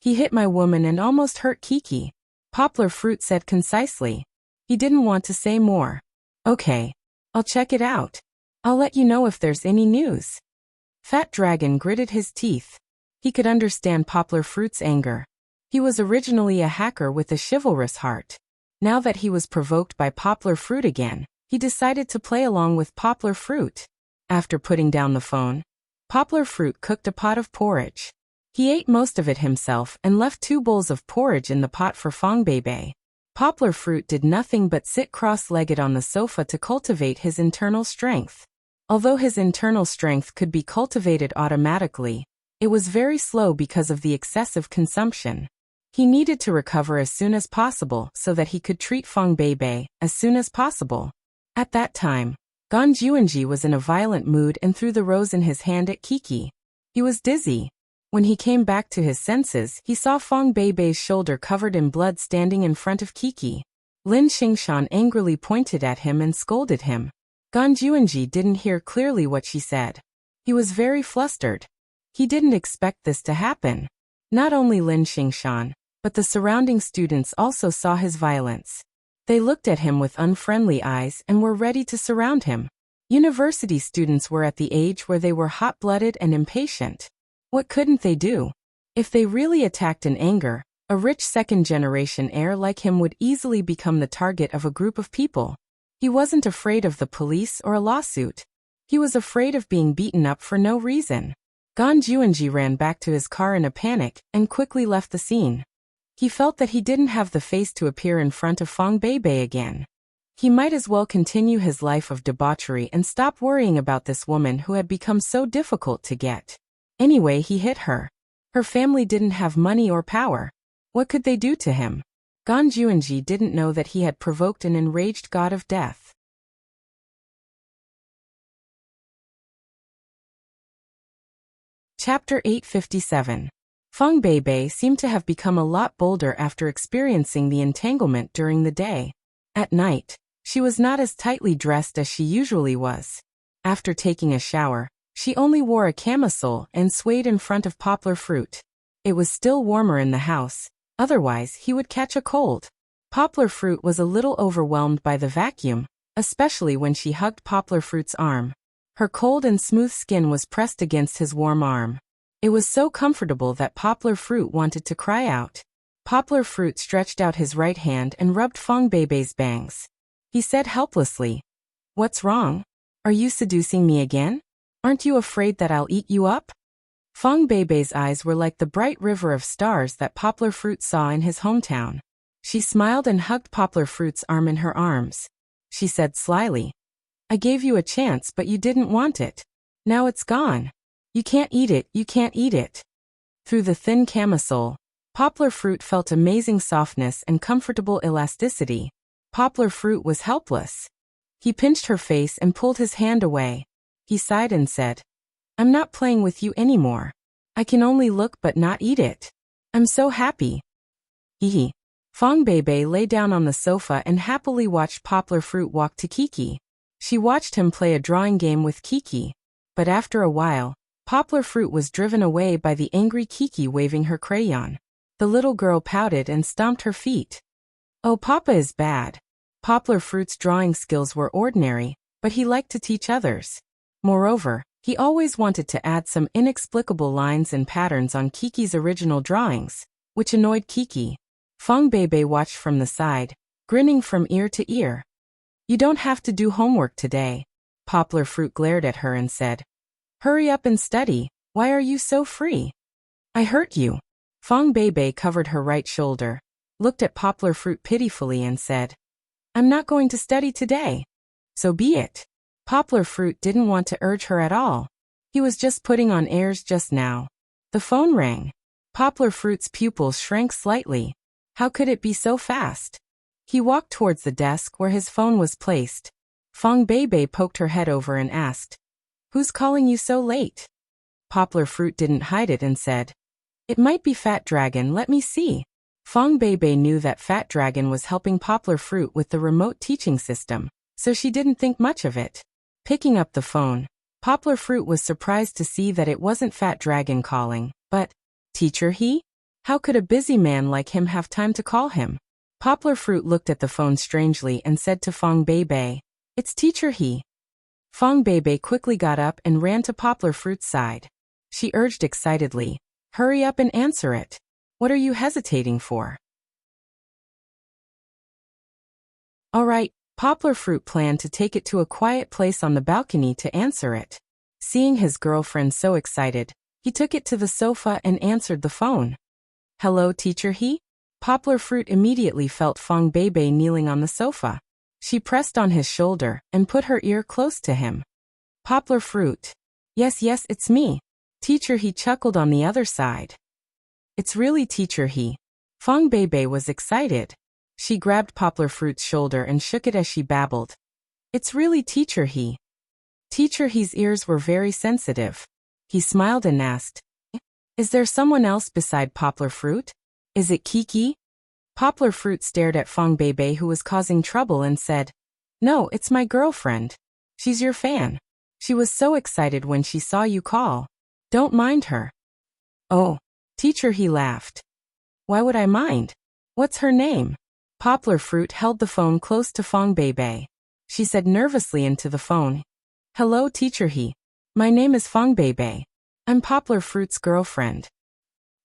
He hit my woman and almost hurt Kiki, Poplar Fruit said concisely. He didn't want to say more. Okay. I'll check it out. I'll let you know if there's any news. Fat Dragon gritted his teeth. He could understand Poplar Fruit's anger. He was originally a hacker with a chivalrous heart. Now that he was provoked by Poplar Fruit again, he decided to play along with Poplar Fruit. After putting down the phone, Poplar Fruit cooked a pot of porridge. He ate most of it himself and left 2 bowls of porridge in the pot for Fang Beibei. Poplar Fruit did nothing but sit cross-legged on the sofa to cultivate his internal strength. Although his internal strength could be cultivated automatically, it was very slow because of the excessive consumption. He needed to recover as soon as possible so that he could treat Feng Beibei as soon as possible. At that time, Gan Juanji was in a violent mood and threw the rose in his hand at Kiki. He was dizzy. When he came back to his senses, he saw Feng Beibei's shoulder covered in blood standing in front of Kiki. Lin Xingshan angrily pointed at him and scolded him. Gan Juanji didn't hear clearly what she said. He was very flustered. He didn't expect this to happen. Not only Lin Xingshan, but the surrounding students also saw his violence. They looked at him with unfriendly eyes and were ready to surround him. University students were at the age where they were hot-blooded and impatient. What couldn't they do? If they really attacked in anger, a rich second-generation heir like him would easily become the target of a group of people. He wasn't afraid of the police or a lawsuit. He was afraid of being beaten up for no reason. Gan Juanji ran back to his car in a panic and quickly left the scene. He felt that he didn't have the face to appear in front of Feng Beibei again. He might as well continue his life of debauchery and stop worrying about this woman who had become so difficult to get. Anyway, he hit her. Her family didn't have money or power. What could they do to him? Gan Juanji didn't know that he had provoked an enraged god of death. Chapter 857. Feng Beibei seemed to have become a lot bolder after experiencing the entanglement during the day. At night, she was not as tightly dressed as she usually was. After taking a shower, she only wore a camisole and swayed in front of Poplar Fruit. It was still warmer in the house, otherwise he would catch a cold. Poplar Fruit was a little overwhelmed by the vacuum, especially when she hugged Poplar Fruit's arm. Her cold and smooth skin was pressed against his warm arm. It was so comfortable that Poplar Fruit wanted to cry out. Poplar Fruit stretched out his right hand and rubbed Feng Beibei's bangs. He said helplessly, "What's wrong? Are you seducing me again? Aren't you afraid that I'll eat you up?" Feng Beibei's eyes were like the bright river of stars that Poplar Fruit saw in his hometown. She smiled and hugged Poplar Fruit's arm in her arms. She said slyly, "I gave you a chance but you didn't want it. Now it's gone. You can't eat it, you can't eat it." Through the thin camisole, Poplar Fruit felt amazing softness and comfortable elasticity. Poplar Fruit was helpless. He pinched her face and pulled his hand away. He sighed and said, "I'm not playing with you anymore. I can only look but not eat it. I'm so happy." Hee. Feng Beibei lay down on the sofa and happily watched Poplar Fruit walk to Kiki. She watched him play a drawing game with Kiki. But after a while, Poplar Fruit was driven away by the angry Kiki waving her crayon. The little girl pouted and stomped her feet. "Oh, Papa is bad." Poplar Fruit's drawing skills were ordinary, but he liked to teach others. Moreover, he always wanted to add some inexplicable lines and patterns on Kiki's original drawings, which annoyed Kiki. Feng Beibei watched from the side, grinning from ear to ear. "You don't have to do homework today." Poplar Fruit glared at her and said, "Hurry up and study. Why are you so free?" "I hurt you." Feng Beibei covered her right shoulder, looked at Poplar Fruit pitifully and said, "I'm not going to study today." "So be it." Poplar Fruit didn't want to urge her at all. He was just putting on airs just now. The phone rang. Poplar Fruit's pupils shrank slightly. How could it be so fast? He walked towards the desk where his phone was placed. Feng Beibei poked her head over and asked, "Who's calling you so late?" Poplar Fruit didn't hide it and said, "It might be Fat Dragon, let me see." Feng Beibei knew that Fat Dragon was helping Poplar Fruit with the remote teaching system, so she didn't think much of it. Picking up the phone, Poplar Fruit was surprised to see that it wasn't Fat Dragon calling, but, "Teacher He? How could a busy man like him have time to call him?" Poplar Fruit looked at the phone strangely and said to Feng Beibei, "It's Teacher He." Feng Beibei quickly got up and ran to Poplar Fruit's side. She urged excitedly, "Hurry up and answer it. What are you hesitating for?" All right, Poplar Fruit planned to take it to a quiet place on the balcony to answer it. Seeing his girlfriend so excited, he took it to the sofa and answered the phone. "Hello, Teacher He?" Poplar Fruit immediately felt Feng Beibei kneeling on the sofa. She pressed on his shoulder and put her ear close to him. Poplar fruit. Yes, yes, it's me. Teacher, he chuckled on the other side. It's really teacher he. Fong Beibei was excited. She grabbed Poplar Fruit's shoulder and shook it as she babbled. It's really teacher he. Teacher he's ears were very sensitive. He smiled and asked, Is there someone else beside Poplar Fruit? Is it Kiki? Poplar Fruit stared at Fong Beibei, who was causing trouble, and said, No, it's my girlfriend. She's your fan. She was so excited when she saw you call. Don't mind her. Oh, teacher, he laughed. Why would I mind? What's her name? Poplar Fruit held the phone close to Fong Beibei. She said nervously into the phone, Hello, teacher he. My name is Fong Beibei. I'm Poplar Fruit's girlfriend.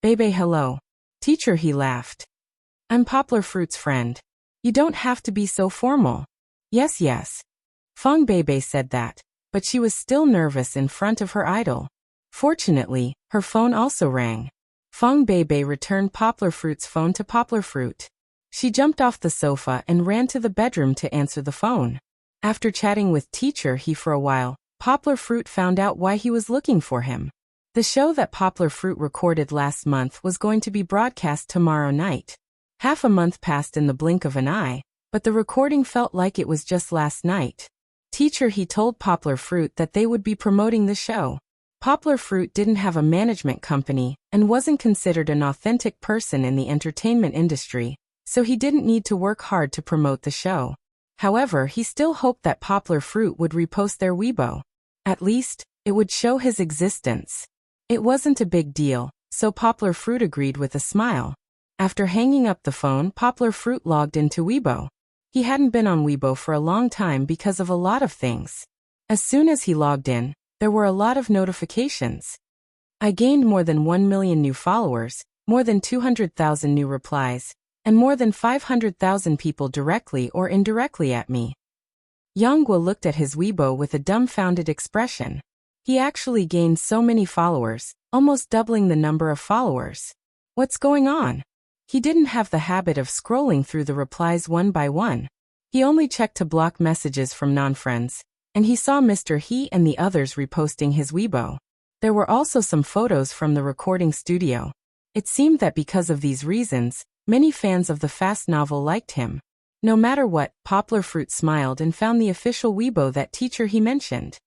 Beibei, hello. Teacher, he laughed. I'm Poplar Fruit's friend. You don't have to be so formal. Yes, yes. Fong Beibei said that, but she was still nervous in front of her idol. Fortunately, her phone also rang. Fong Beibei returned Poplar Fruit's phone to Poplar Fruit. She jumped off the sofa and ran to the bedroom to answer the phone. After chatting with teacher he for a while, Poplar Fruit found out why he was looking for him. The show that Poplar Fruit recorded last month was going to be broadcast tomorrow night. Half a month passed in the blink of an eye, but the recording felt like it was just last night. Teacher he told Poplar Fruit that they would be promoting the show. Poplar Fruit didn't have a management company and wasn't considered an authentic person in the entertainment industry, so he didn't need to work hard to promote the show. However, he still hoped that Poplar Fruit would repost their Weibo. At least, it would show his existence. It wasn't a big deal, so Poplar Fruit agreed with a smile. After hanging up the phone, Poplar Fruit logged into Weibo. He hadn't been on Weibo for a long time because of a lot of things. As soon as he logged in, there were a lot of notifications. I gained more than 1 million new followers, more than 200,000 new replies, and more than 500,000 people directly or indirectly at me. Yang Guo looked at his Weibo with a dumbfounded expression. He actually gained so many followers, almost doubling the number of followers. What's going on? He didn't have the habit of scrolling through the replies one by one. He only checked to block messages from non-friends, and he saw Mr. He and the others reposting his Weibo. There were also some photos from the recording studio. It seemed that because of these reasons, many fans of the fast novel liked him. No matter what, Poplar Fruit smiled and found the official Weibo that teacher he mentioned.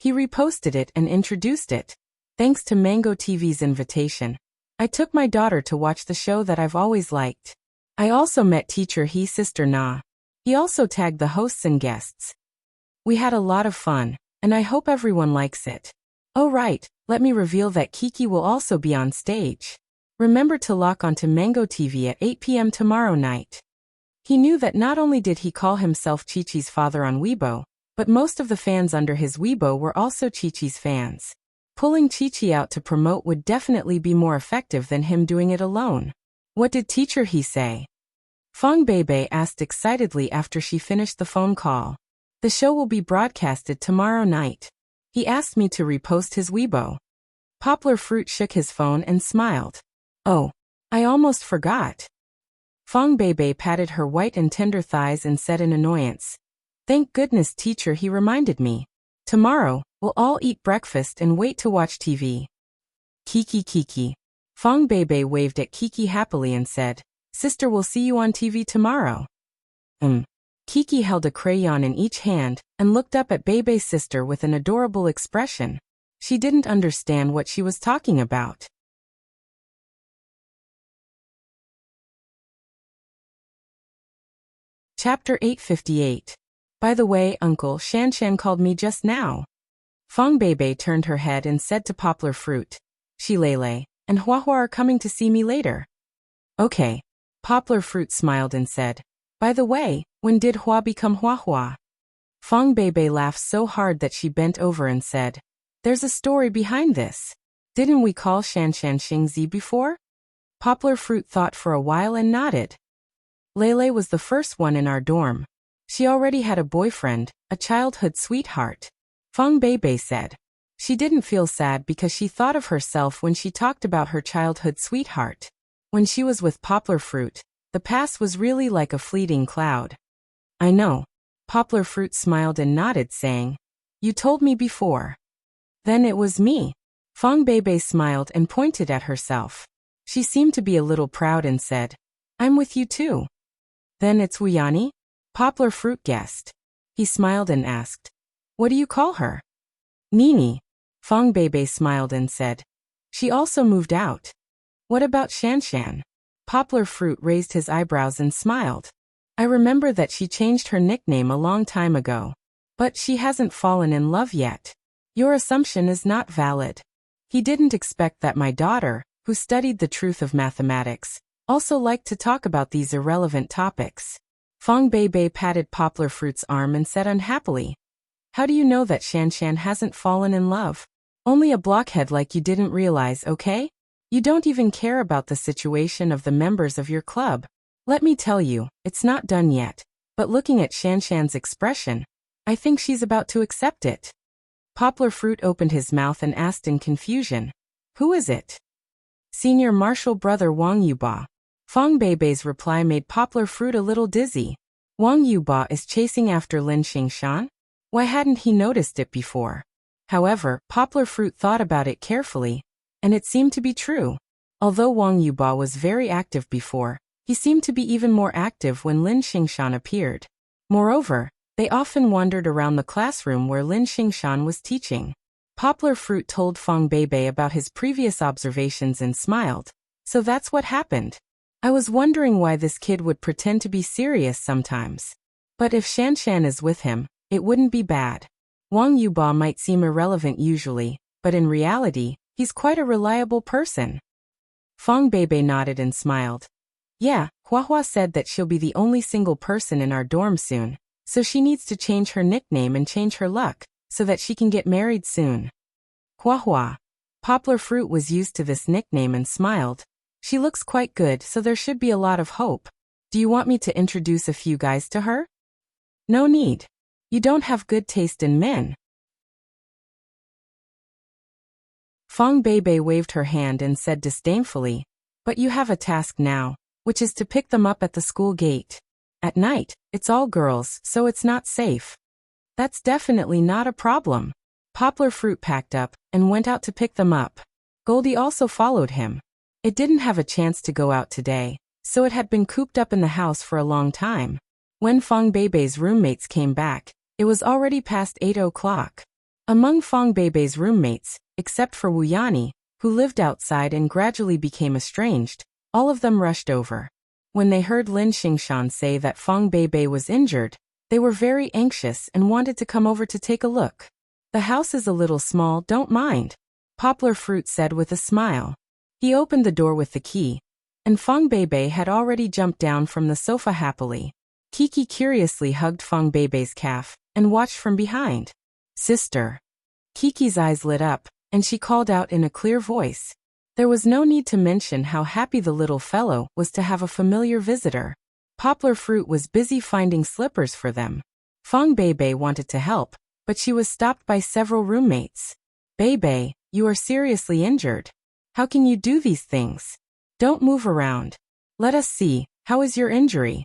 He reposted it and introduced it. Thanks to Mango TV's invitation, I took my daughter to watch the show that I've always liked. I also met teacher He's sister Na. He also tagged the hosts and guests. We had a lot of fun, and I hope everyone likes it. Oh right, let me reveal that Kiki will also be on stage. Remember to lock onto Mango TV at 8 p.m. tomorrow night. He knew that not only did he call himself Chi-Chi's father on Weibo, but most of the fans under his Weibo were also Chi-Chi's fans. Pulling Chi-Chi out to promote would definitely be more effective than him doing it alone. What did teacher he say? Fong Beibei asked excitedly after she finished the phone call. The show will be broadcasted tomorrow night. He asked me to repost his Weibo. Poplar Fruit shook his phone and smiled. Oh, I almost forgot. Fong Beibei patted her white and tender thighs and said in annoyance, Thank goodness teacher he reminded me. Tomorrow, we'll all eat breakfast and wait to watch TV. Kiki Kiki. Fong Beibei waved at Kiki happily and said, Sister will see you on TV tomorrow. Kiki held a crayon in each hand and looked up at Beibei's sister with an adorable expression. She didn't understand what she was talking about. Chapter 858. By the way, Uncle Shanshan called me just now. Fong Beibei turned her head and said to Poplar Fruit, Shilele and Huahua are coming to see me later. Okay. Poplar Fruit smiled and said, By the way, when did Hua become Huahua? Fong Beibei laughed so hard that she bent over and said, There's a story behind this. Didn't we call Shanshan Xingzi before? Poplar Fruit thought for a while and nodded. Lele was the first one in our dorm. She already had a boyfriend, a childhood sweetheart. Fong Beibei said. She didn't feel sad because she thought of herself when she talked about her childhood sweetheart. When she was with Poplar Fruit, the past was really like a fleeting cloud. I know. Poplar Fruit smiled and nodded, saying, "You told me before." "Then it was me." Fong Beibei smiled and pointed at herself. She seemed to be a little proud and said, "I'm with you too." "Then it's Wuyani?" Poplar Fruit guessed. He smiled and asked, "What do you call her?" "Nini." Fong Beibei smiled and said, "She also moved out." "What about Shanshan?" Poplar Fruit raised his eyebrows and smiled. "I remember that she changed her nickname a long time ago. But she hasn't fallen in love yet. Your assumption is not valid. He didn't expect that my daughter, who studied the truth of mathematics, also liked to talk about these irrelevant topics." Fong Beibei patted Poplar Fruit's arm and said unhappily, "How do you know that Shanshan hasn't fallen in love? Only a blockhead like you didn't realize, okay? You don't even care about the situation of the members of your club. Let me tell you, it's not done yet, but looking at Shanshan's expression, I think she's about to accept it." Poplar Fruit opened his mouth and asked in confusion, "Who is it?" "Senior Marshal Brother Wang Yuba." Fong Beibei's reply made Poplar Fruit a little dizzy. Wang Yuba is chasing after Lin Xingshan? Why hadn't he noticed it before? However, Poplar Fruit thought about it carefully, and it seemed to be true. Although Wang Yuba was very active before, he seemed to be even more active when Lin Xingshan appeared. Moreover, they often wandered around the classroom where Lin Xingshan was teaching. Poplar Fruit told Fong Beibei about his previous observations and smiled. "So that's what happened. I was wondering why this kid would pretend to be serious sometimes. But if Shanshan is with him, it wouldn't be bad. Wang Yuba might seem irrelevant usually, but in reality, he's quite a reliable person." Fong Beibei nodded and smiled. "Yeah, Huahua said that she'll be the only single person in our dorm soon, so she needs to change her nickname and change her luck, so that she can get married soon." Huahua. Poplar Fruit was used to this nickname and smiled. "She looks quite good, so there should be a lot of hope. Do you want me to introduce a few guys to her?" "No need. You don't have good taste in men." Fong Beibei waved her hand and said disdainfully, "But you have a task now, which is to pick them up at the school gate. At night, it's all girls, so it's not safe." "That's definitely not a problem." Poplar Fruit packed up and went out to pick them up. Goldie also followed him. It didn't have a chance to go out today, so it had been cooped up in the house for a long time. When Fong Beibei's roommates came back, it was already past 8 o'clock. Among Fong Beibei's roommates, except for Wuyani, who lived outside and gradually became estranged, all of them rushed over. When they heard Lin Xingshan say that Fong Beibei was injured, they were very anxious and wanted to come over to take a look. "The house is a little small, don't mind," Poplar Fruit said with a smile. He opened the door with the key, and Fong Beibei had already jumped down from the sofa happily. Kiki curiously hugged Fong Beibei's calf and watched from behind. "Sister." Kiki's eyes lit up, and she called out in a clear voice. There was no need to mention how happy the little fellow was to have a familiar visitor. Poplar Fruit was busy finding slippers for them. Fong Beibei wanted to help, but she was stopped by several roommates. "Beibei, you are seriously injured. How can you do these things? Don't move around. Let us see, how is your injury?"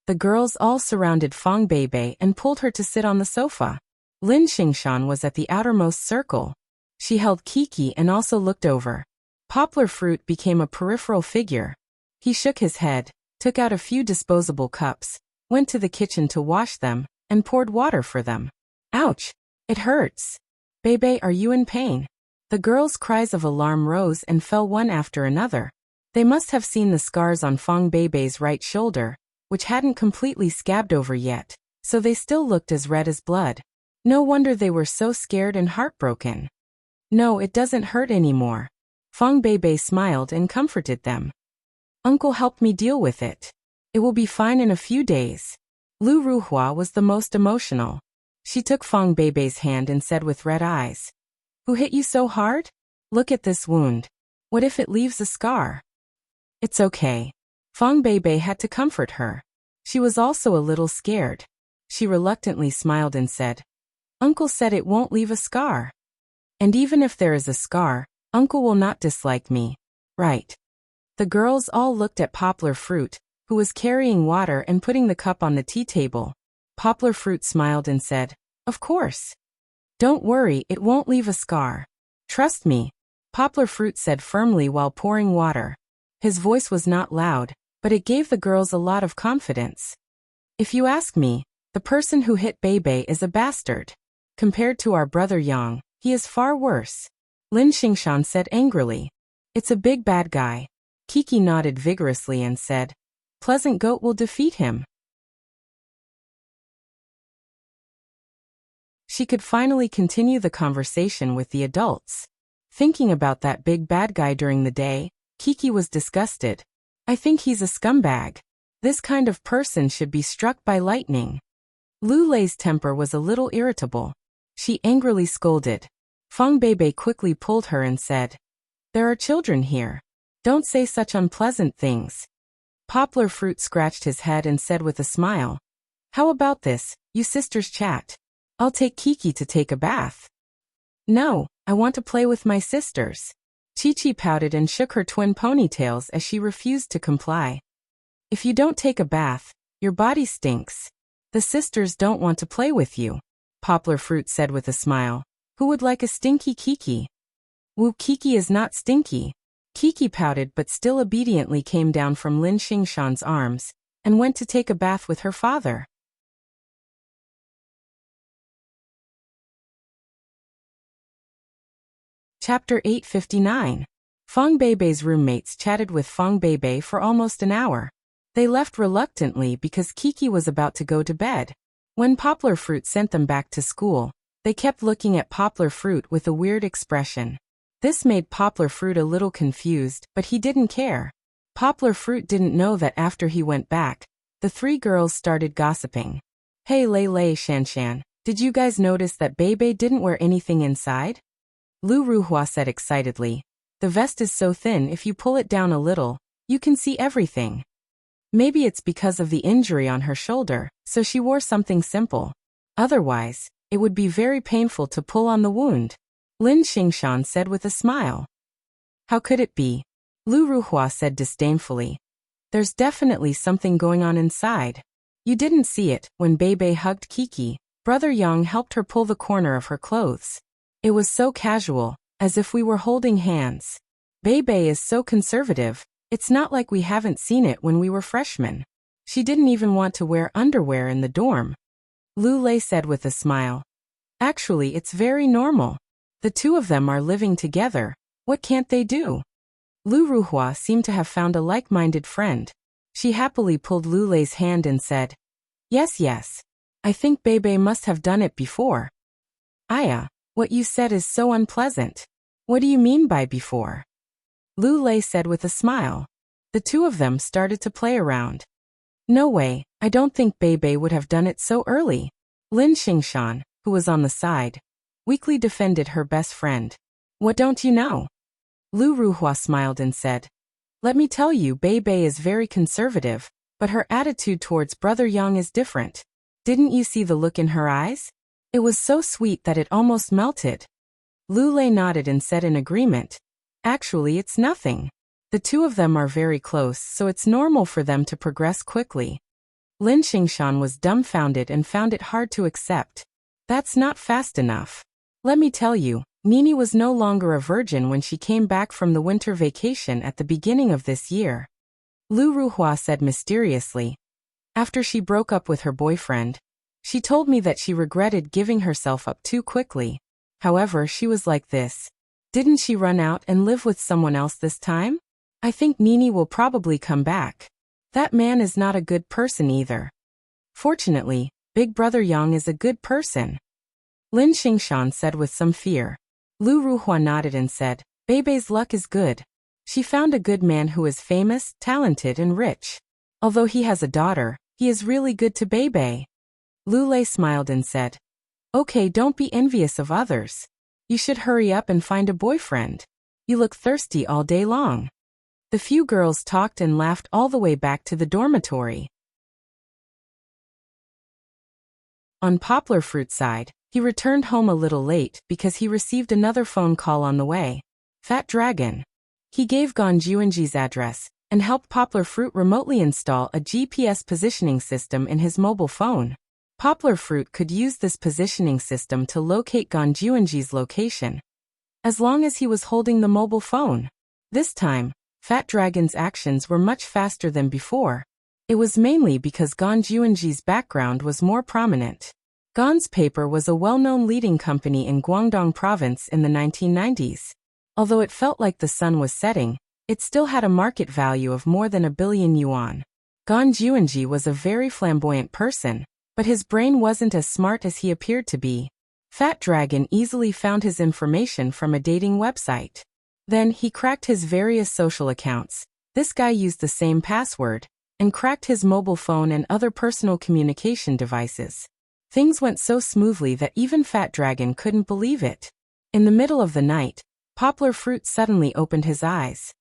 The girls all surrounded Fong Beibei and pulled her to sit on the sofa. Lin Xingshan was at the outermost circle. She held Kiki and also looked over. Poplar Fruit became a peripheral figure. He shook his head, took out a few disposable cups, went to the kitchen to wash them, and poured water for them. "Ouch! It hurts. Beibei, are you in pain?" The girls' cries of alarm rose and fell one after another. They must have seen the scars on Fong Beibei's right shoulder, which hadn't completely scabbed over yet, so they still looked as red as blood. No wonder they were so scared and heartbroken. "No, it doesn't hurt anymore." Fong Beibei smiled and comforted them. "Uncle helped me deal with it. It will be fine in a few days." Lu Ruhua was the most emotional. She took Fong Beibei's hand and said with red eyes, "Who hit you so hard? Look at this wound. What if it leaves a scar?" "It's okay." Fong Beibei had to comfort her. She was also a little scared. She reluctantly smiled and said, "Uncle said it won't leave a scar. And even if there is a scar, Uncle will not dislike me, right?" The girls all looked at Poplar Fruit, who was carrying water and putting the cup on the tea table. Poplar Fruit smiled and said, "Of course. Don't worry, it won't leave a scar. Trust me," Poplar Fruit said firmly while pouring water. His voice was not loud, but it gave the girls a lot of confidence. "If you ask me, the person who hit Bebe is a bastard. Compared to our brother Yang, he is far worse," Lin Xingshan said angrily. "It's a big bad guy." Kiki nodded vigorously and said, "Pleasant Goat will defeat him." She could finally continue the conversation with the adults. Thinking about that big bad guy during the day, Kiki was disgusted. "I think he's a scumbag. This kind of person should be struck by lightning." Lu Lei's temper was a little irritable. She angrily scolded. Feng Bebe quickly pulled her and said, "There are children here. Don't say such unpleasant things." Poplar Fruit scratched his head and said with a smile, "How about this, you sisters chat? I'll take Kiki to take a bath." "No, I want to play with my sisters." Chi-Chi pouted and shook her twin ponytails as she refused to comply. "If you don't take a bath, your body stinks. The sisters don't want to play with you," Poplar Fruit said with a smile. "Who would like a stinky Kiki?" "Woo, Kiki is not stinky." Kiki pouted but still obediently came down from Lin Xingshan's arms and went to take a bath with her father. Chapter 859. Feng Bei's roommates chatted with Feng Bei for almost an hour. They left reluctantly because Kiki was about to go to bed. When Poplar Fruit sent them back to school, they kept looking at Poplar Fruit with a weird expression. This made Poplar Fruit a little confused, but he didn't care. Poplar Fruit didn't know that after he went back, the three girls started gossiping. "Hey Lei Shanshan, did you guys notice that Bei didn't wear anything inside?" Lu Ruhua said excitedly. "The vest is so thin if you pull it down a little, you can see everything." Maybe it's because of the injury on her shoulder, so she wore something simple. Otherwise, it would be very painful to pull on the wound, Lin Xingshan said with a smile. "How could it be?" Lu Ruhua said disdainfully. "There's definitely something going on inside. You didn't see it when Bei hugged Kiki. Brother Yang helped her pull the corner of her clothes. It was so casual, as if we were holding hands. Bei is so conservative, it's not like we haven't seen it when we were freshmen. She didn't even want to wear underwear in the dorm," Lu Lei said with a smile. "Actually, it's very normal. The two of them are living together. What can't they do?" Lu Ruhua seemed to have found a like-minded friend. She happily pulled Lu Lei's hand and said, Yes. I think Bei must have done it before." "Aya. What you said is so unpleasant. What do you mean by before?" Lu Lei said with a smile. The two of them started to play around. "No way, I don't think Bei would have done it so early." Lin Xingshan, who was on the side, weakly defended her best friend. "What don't you know?" Lu Ruhua smiled and said, "Let me tell you, Bei is very conservative, but her attitude towards Brother Yang is different. Didn't you see the look in her eyes? It was so sweet that it almost melted." Lu Lei nodded and said in agreement, "Actually, it's nothing. The two of them are very close, so it's normal for them to progress quickly." Lin Xingshan was dumbfounded and found it hard to accept. "That's not fast enough. Let me tell you, Nini was no longer a virgin when she came back from the winter vacation at the beginning of this year," Lu Ruhua said mysteriously. "After she broke up with her boyfriend, she told me that she regretted giving herself up too quickly. However, she was like this. Didn't she run out and live with someone else this time? I think Nini will probably come back. That man is not a good person either. Fortunately, Big Brother Yang is a good person," Lin Xingshan said with some fear. Lu Ruhua nodded and said, "Bei's luck is good. She found a good man who is famous, talented and rich. Although he has a daughter, he is really good to Bei." Lu Lei smiled and said, "Okay, don't be envious of others. You should hurry up and find a boyfriend. You look thirsty all day long." The few girls talked and laughed all the way back to the dormitory. On Poplar Fruit's side, he returned home a little late because he received another phone call on the way. Fat Dragon. He gave Gon Juanji's address and helped Poplar Fruit remotely install a GPS positioning system in his mobile phone. Poplar Fruit could use this positioning system to locate Ganjuanji's location, as long as he was holding the mobile phone. This time, Fat Dragon's actions were much faster than before. It was mainly because Ganjuanji's background was more prominent. Gan's Paper was a well-known leading company in Guangdong province in the 1990s. Although it felt like the sun was setting, it still had a market value of more than 1 billion yuan. Ganjuanji was a very flamboyant person, but his brain wasn't as smart as he appeared to be. Fat Dragon easily found his information from a dating website. Then he cracked his various social accounts. This guy used the same password, and cracked his mobile phone and other personal communication devices. Things went so smoothly that even Fat Dragon couldn't believe it. In the middle of the night, Poplar Fruit suddenly opened his eyes.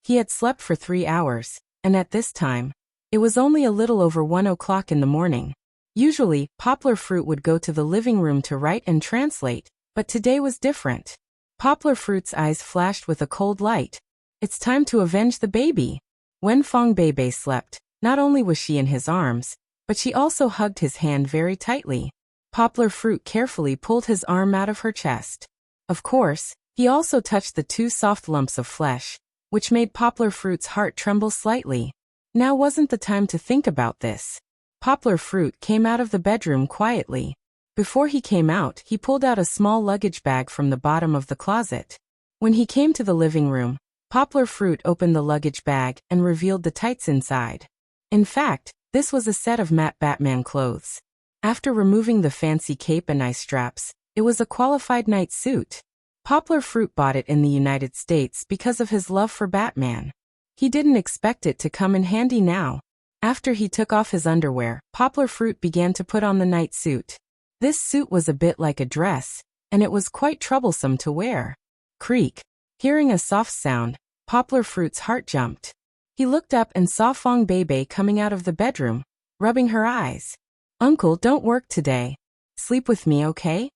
He had slept for 3 hours, and at this time, it was only a little over 1 o'clock in the morning. Usually, Poplar Fruit would go to the living room to write and translate, but today was different. Poplar Fruit's eyes flashed with a cold light. It's time to avenge the baby. When Fong Beibei slept, not only was she in his arms, but she also hugged his hand very tightly. Poplar Fruit carefully pulled his arm out of her chest. Of course, he also touched the 2 soft lumps of flesh, which made Poplar Fruit's heart tremble slightly. Now wasn't the time to think about this. Poplar Fruit came out of the bedroom quietly. Before he came out, he pulled out a small luggage bag from the bottom of the closet. When he came to the living room, Poplar Fruit opened the luggage bag and revealed the tights inside. In fact, this was a set of matte Batman clothes. After removing the fancy cape and eye straps, it was a qualified night suit. Poplar Fruit bought it in the United States because of his love for Batman. He didn't expect it to come in handy now. After he took off his underwear, Poplar Fruit began to put on the night suit. This suit was a bit like a dress, and it was quite troublesome to wear. Creak. Hearing a soft sound, Poplar Fruit's heart jumped. He looked up and saw Fong Beibei coming out of the bedroom, rubbing her eyes. "Uncle, don't work today. Sleep with me, okay?"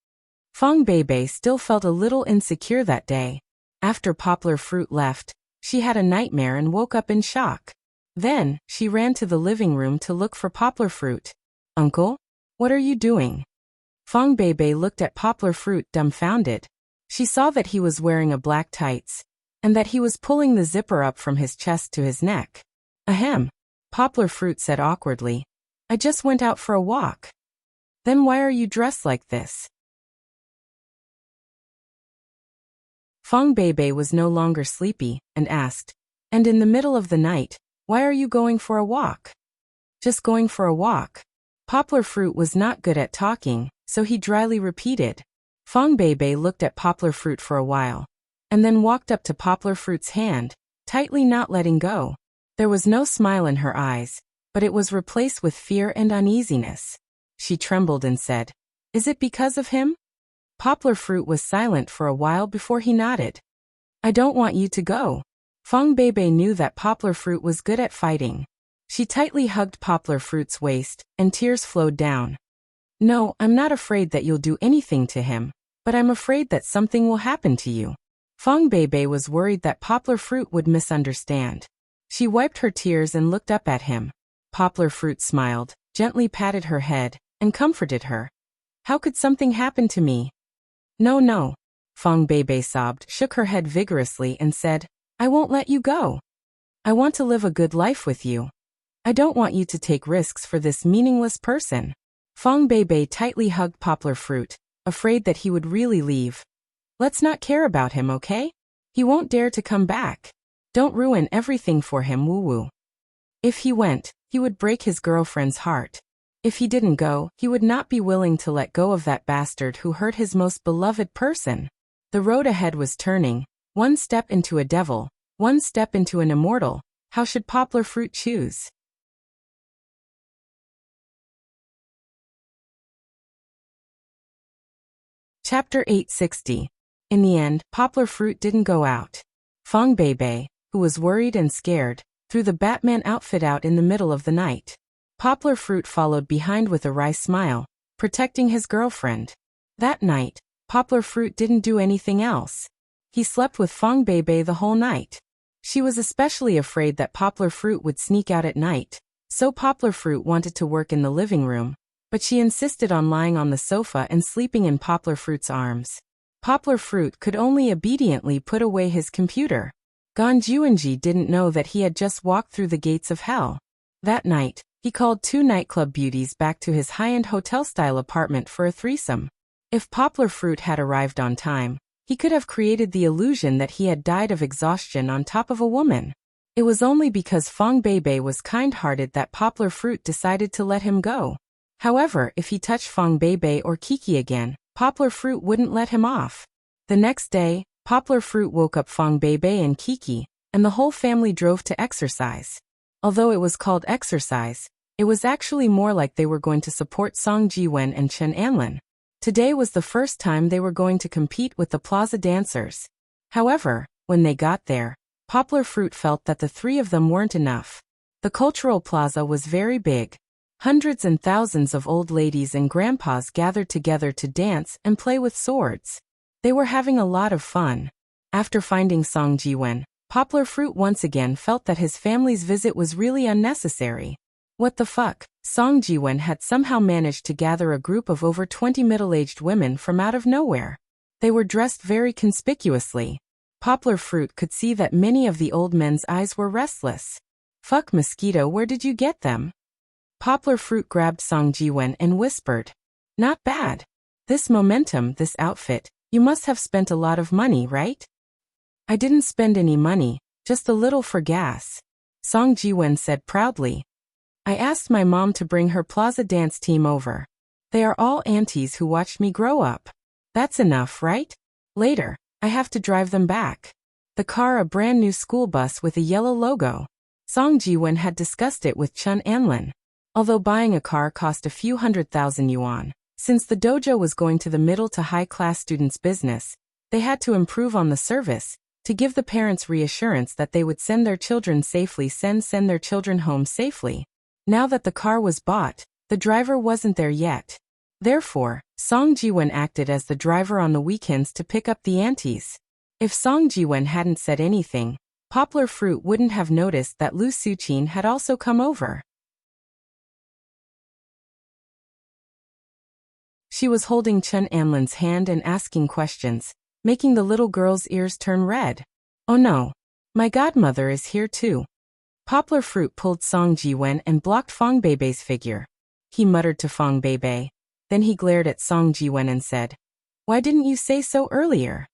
Fong Beibei still felt a little insecure that day. After Poplar Fruit left, she had a nightmare and woke up in shock. Then, she ran to the living room to look for Poplar Fruit. "Uncle? What are you doing?" Fong Beibei looked at Poplar Fruit dumbfounded. She saw that he was wearing a black tights, and that he was pulling the zipper up from his chest to his neck. "Ahem," Poplar Fruit said awkwardly. "I just went out for a walk." "Then why are you dressed like this?" Fong Beibei was no longer sleepy, and asked, "And in the middle of the night, why are you going for a walk?" "Just going for a walk." Poplar Fruit was not good at talking, so he dryly repeated. Fong Beibei looked at Poplar Fruit for a while, and then walked up to Poplar Fruit's hand, tightly not letting go. There was no smile in her eyes, but it was replaced with fear and uneasiness. She trembled and said, "Is it because of him?" Poplar Fruit was silent for a while before he nodded. "I don't want you to go." Fong Beibei knew that Poplar Fruit was good at fighting. She tightly hugged Poplar Fruit's waist, and tears flowed down. "No, I'm not afraid that you'll do anything to him, but I'm afraid that something will happen to you." Fong Beibei was worried that Poplar Fruit would misunderstand. She wiped her tears and looked up at him. Poplar Fruit smiled, gently patted her head, and comforted her. "How could something happen to me?" "No, no." Fong Beibei sobbed, shook her head vigorously and said, "I won't let you go. I want to live a good life with you. I don't want you to take risks for this meaningless person." Fong Beibei tightly hugged Poplar Fruit, afraid that he would really leave. "Let's not care about him, okay? He won't dare to come back. Don't ruin everything for him, woo-woo." If he went, he would break his girlfriend's heart. If he didn't go, he would not be willing to let go of that bastard who hurt his most beloved person. The road ahead was turning, one step into a devil, one step into an immortal. How should Poplar Fruit choose? Chapter 860. In the end, Poplar Fruit didn't go out. Fong Beibei, who was worried and scared, threw the Batman outfit out in the middle of the night. Poplar Fruit followed behind with a wry smile, protecting his girlfriend. That night, Poplar Fruit didn't do anything else. He slept with Fong Beibei the whole night. She was especially afraid that Poplar Fruit would sneak out at night, so Poplar Fruit wanted to work in the living room, but she insisted on lying on the sofa and sleeping in Poplar Fruit's arms. Poplar Fruit could only obediently put away his computer. Ganjuanji didn't know that he had just walked through the gates of hell. That night, he called 2 nightclub beauties back to his high-end hotel-style apartment for a threesome. If Poplar Fruit had arrived on time, he could have created the illusion that he had died of exhaustion on top of a woman. It was only because Fong Beibei was kind-hearted that Poplar Fruit decided to let him go. However, if he touched Fong Beibei or Kiki again, Poplar Fruit wouldn't let him off. The next day, Poplar Fruit woke up Fong Beibei and Kiki, and the whole family drove to exercise. Although it was called exercise, it was actually more like they were going to support Song Jiwen and Chen Anlin. Today was the first time they were going to compete with the plaza dancers. However, when they got there, Poplar Fruit felt that the 3 of them weren't enough. The cultural plaza was very big. Hundreds and thousands of old ladies and grandpas gathered together to dance and play with swords. They were having a lot of fun. After finding Song Jiwen, Poplar Fruit once again felt that his family's visit was really unnecessary. What the fuck? Song Jiwen had somehow managed to gather a group of over 20 middle-aged women from out of nowhere. They were dressed very conspicuously. Poplar Fruit could see that many of the old men's eyes were restless. Fuck mosquito, where did you get them? Poplar Fruit grabbed Song Jiwen and whispered. Not bad. This momentum, this outfit, you must have spent a lot of money, right? I didn't spend any money, just a little for gas, Song Jiwen said proudly. I asked my mom to bring her plaza dance team over. They are all aunties who watched me grow up. That's enough, right? Later, I have to drive them back. The car, a brand new school bus with a yellow logo. Song Jiwen had discussed it with Chen Anlin. Although buying a car cost a few 100,000 yuan, since the dojo was going to the middle to high-class students' business, they had to improve on the service, to give the parents reassurance that they would send their children safely, send their children home safely. Now that the car was bought, the driver wasn't there yet. Therefore, Song Jiwen acted as the driver on the weekends to pick up the aunties. If Song Jiwen hadn't said anything, Poplar Fruit wouldn't have noticed that Lu Suqin had also come over. She was holding Chen Anlin's hand and asking questions, making the little girl's ears turn red. Oh no! My godmother is here too. Poplar Fruit pulled Song Jiwen and blocked Fong Beibei's figure. He muttered to Fong Beibei. Then he glared at Song Jiwen and said, Why didn't you say so earlier?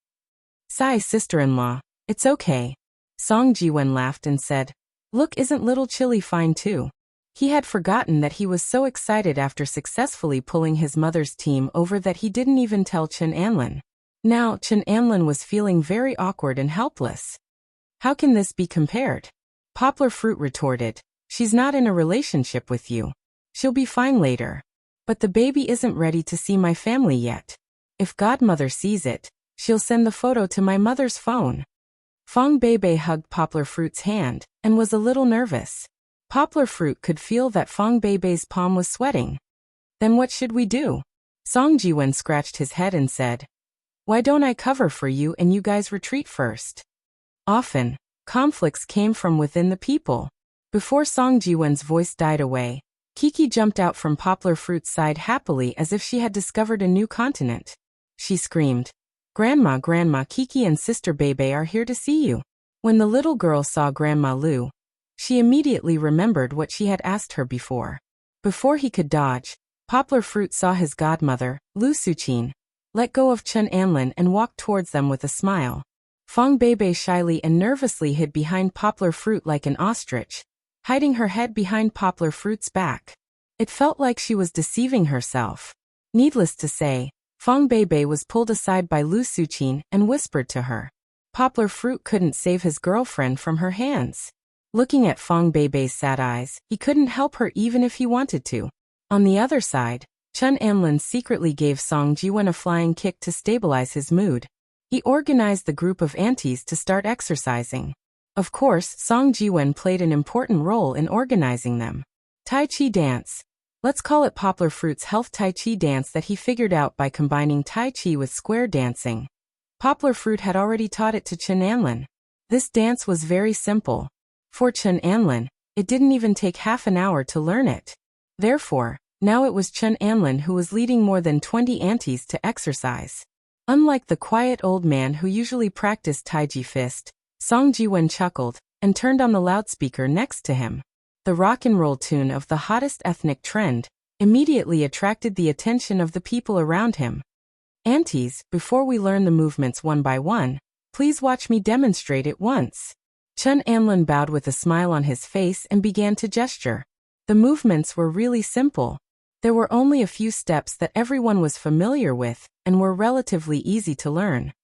Sigh, sister-in-law, it's okay. Song Jiwen laughed and said, Look, isn't little Chili fine too? He had forgotten that he was so excited after successfully pulling his mother's team over that he didn't even tell Chen Anlin. Now, Chen Anlin was feeling very awkward and helpless. How can this be compared? Poplar Fruit retorted, She's not in a relationship with you. She'll be fine later. But the baby isn't ready to see my family yet. If godmother sees it, she'll send the photo to my mother's phone. Fong Beibei hugged Poplar Fruit's hand, and was a little nervous. Poplar Fruit could feel that Fong Beibei's palm was sweating. Then what should we do? Song Jiwen scratched his head and said, Why don't I cover for you and you guys retreat first? Often, conflicts came from within the people. Before Song Jiwen's voice died away, Kiki jumped out from Poplar Fruit's side happily as if she had discovered a new continent. She screamed, Grandma, Grandma, Kiki and Sister Beibei are here to see you. When the little girl saw Grandma Lu, she immediately remembered what she had asked her before. Before he could dodge, Poplar Fruit saw his godmother, Lu Suqin, let go of Chen Anlin and walked towards them with a smile. Fong Beibei shyly and nervously hid behind Poplar Fruit like an ostrich, hiding her head behind Poplar Fruit's back. It felt like she was deceiving herself. Needless to say, Fong Beibei was pulled aside by Lu Suqin and whispered to her. Poplar Fruit couldn't save his girlfriend from her hands. Looking at Fong Beibei's sad eyes, he couldn't help her even if he wanted to. On the other side, Chen Anlin secretly gave Song Jiwen a flying kick to stabilize his mood. He organized the group of aunties to start exercising. Of course, Song Jiwen played an important role in organizing them. Tai Chi dance. Let's call it Poplar Fruit's health Tai Chi dance that he figured out by combining Tai Chi with square dancing. Poplar Fruit had already taught it to Chen Anlin. This dance was very simple. For Chen Anlin, it didn't even take half an hour to learn it. Therefore, Now it was Chen Anlin who was leading more than 20 aunties to exercise. Unlike the quiet old man who usually practiced Taiji fist, Song Jiwen chuckled and turned on the loudspeaker next to him. The rock and roll tune of the hottest ethnic trend immediately attracted the attention of the people around him. Aunties, before we learn the movements one by one, please watch me demonstrate it once. Chen Anlin bowed with a smile on his face and began to gesture. The movements were really simple. There were only a few steps that everyone was familiar with and were relatively easy to learn.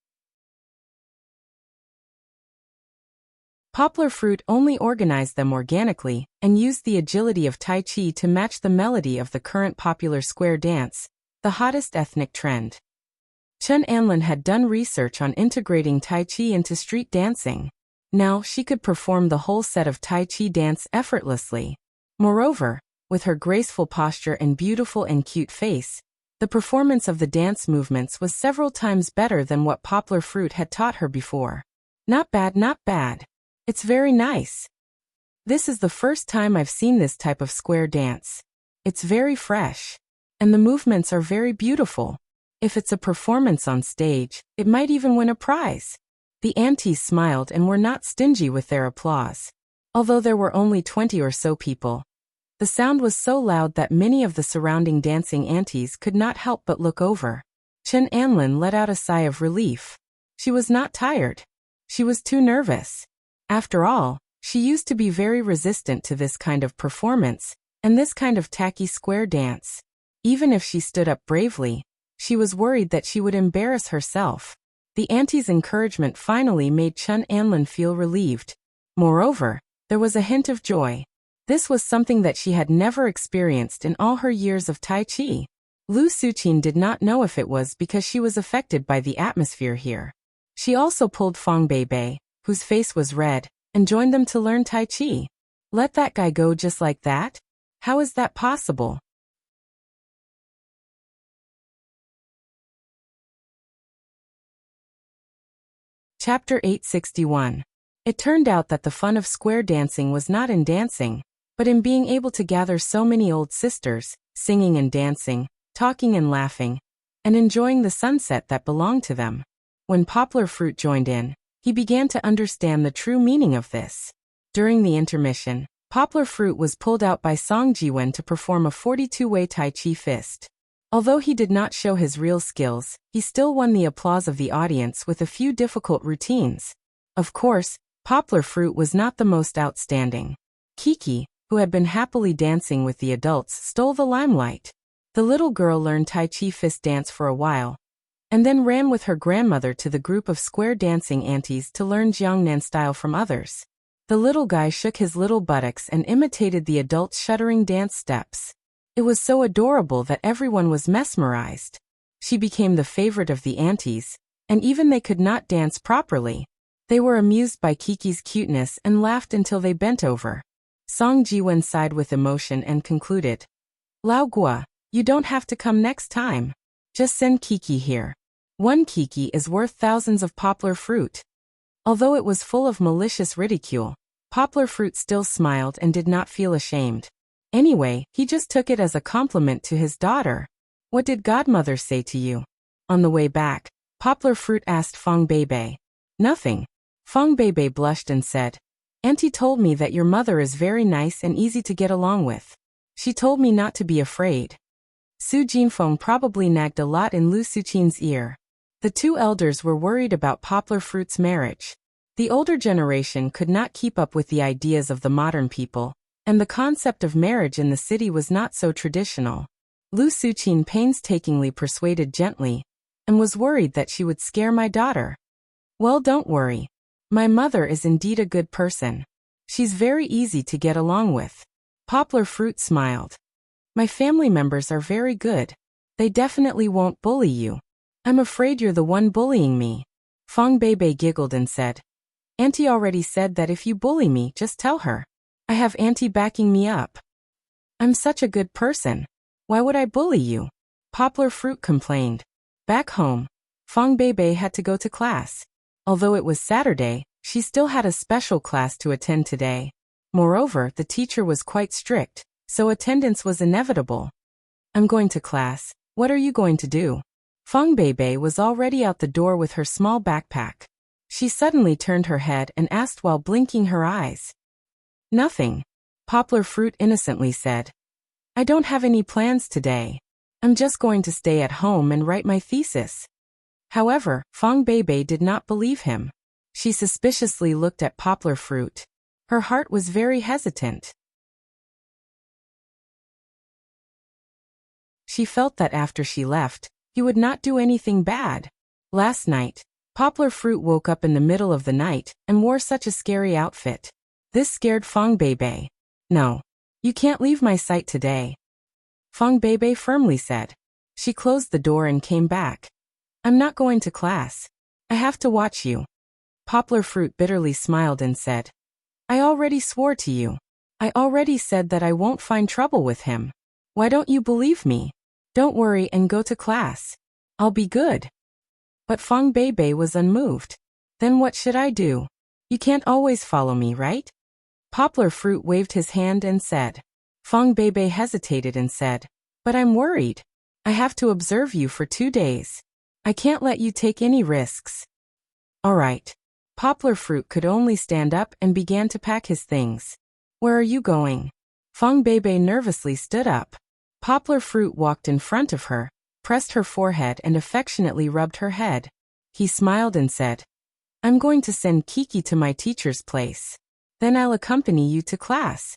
Poplar Fruit only organized them organically and used the agility of Tai Chi to match the melody of the current popular square dance, the hottest ethnic trend. Chen Anlin had done research on integrating Tai Chi into street dancing. Now she could perform the whole set of Tai Chi dance effortlessly. Moreover, with her graceful posture and beautiful and cute face, the performance of the dance movements was several times better than what Poplar Fruit had taught her before. Not bad, not bad. It's very nice. This is the first time I've seen this type of square dance. It's very fresh. And the movements are very beautiful. If it's a performance on stage, it might even win a prize. The aunties smiled and were not stingy with their applause. Although there were only 20 or so people, the sound was so loud that many of the surrounding dancing aunties could not help but look over. Chen Anlin let out a sigh of relief. She was not tired. She was too nervous. After all, she used to be very resistant to this kind of performance, and this kind of tacky square dance. Even if she stood up bravely, she was worried that she would embarrass herself. The auntie's encouragement finally made Chen Anlin feel relieved. Moreover, there was a hint of joy. This was something that she had never experienced in all her years of Tai Chi. Lu Suqin did not know if it was because she was affected by the atmosphere here. She also pulled Fong Beibei, whose face was red, and joined them to learn Tai Chi. Let that guy go just like that? How is that possible? Chapter 861. It turned out that the fun of square dancing was not in dancing, but in being able to gather so many old sisters, singing and dancing, talking and laughing, and enjoying the sunset that belonged to them. When Poplar Fruit joined in, he began to understand the true meaning of this. During the intermission, Poplar Fruit was pulled out by Song Jiwen to perform a 42-way Tai Chi fist. Although he did not show his real skills, he still won the applause of the audience with a few difficult routines. Of course, Poplar Fruit was not the most outstanding. Kiki, who had been happily dancing with the adults, stole the limelight. The little girl learned Tai Chi fist dance for a while, and then ran with her grandmother to the group of square dancing aunties to learn Jiangnan style from others. The little guy shook his little buttocks and imitated the adults' shuddering dance steps. It was so adorable that everyone was mesmerized. She became the favorite of the aunties, and even they could not dance properly. They were amused by Kiki's cuteness and laughed until they bent over. Song Jiwen sighed with emotion and concluded, "Lao Gua, you don't have to come next time. Just send Kiki here. One Kiki is worth thousands of Poplar Fruit." Although it was full of malicious ridicule, Poplar Fruit still smiled and did not feel ashamed. Anyway, he just took it as a compliment to his daughter. "What did Godmother say to you?" On the way back, Poplar Fruit asked Fong Beibei. "Nothing." Fong Beibei blushed and said, "Auntie told me that your mother is very nice and easy to get along with. She told me not to be afraid." Su Jinfeng probably nagged a lot in Lu Suqin's ear. The two elders were worried about Poplar Fruit's marriage. The older generation could not keep up with the ideas of the modern people, and the concept of marriage in the city was not so traditional. Lu Suqin painstakingly persuaded gently, and was worried that she would scare my daughter. "Well, don't worry. My mother is indeed a good person. She's very easy to get along with." Poplar Fruit smiled. "My family members are very good. They definitely won't bully you. I'm afraid you're the one bullying me." Fong Beibei giggled and said, "Auntie already said that if you bully me, just tell her. I have Auntie backing me up. I'm such a good person. Why would I bully you?" Poplar Fruit complained. Back home, Fong Beibei had to go to class. Although it was Saturday, she still had a special class to attend today. Moreover, the teacher was quite strict, so attendance was inevitable. I'm going to class. What are you going to do? Feng Beibei was already out the door with her small backpack. She suddenly turned her head and asked while blinking her eyes. Nothing. Poplar Fruit innocently said. I don't have any plans today. I'm just going to stay at home and write my thesis. However, Feng Beibei did not believe him. She suspiciously looked at Poplar Fruit. Her heart was very hesitant. She felt that after she left, he would not do anything bad. Last night, Poplar Fruit woke up in the middle of the night and wore such a scary outfit. This scared Feng Beibei. No. You can't leave my sight today. Feng Beibei firmly said. She closed the door and came back. I'm not going to class. I have to watch you. Poplar Fruit bitterly smiled and said. I already swore to you. I already said that I won't find trouble with him. Why don't you believe me? Don't worry and go to class. I'll be good. But Feng Beibei was unmoved. Then what should I do? You can't always follow me, right? Poplar Fruit waved his hand and said. Feng Beibei hesitated and said, but I'm worried. I have to observe you for 2 days. I can't let you take any risks. All right. Poplar Fruit could only stand up and began to pack his things. Where are you going? Feng Beibei nervously stood up. Poplar Fruit walked in front of her, pressed her forehead and affectionately rubbed her head. He smiled and said, I'm going to send Kiki to my teacher's place. Then I'll accompany you to class.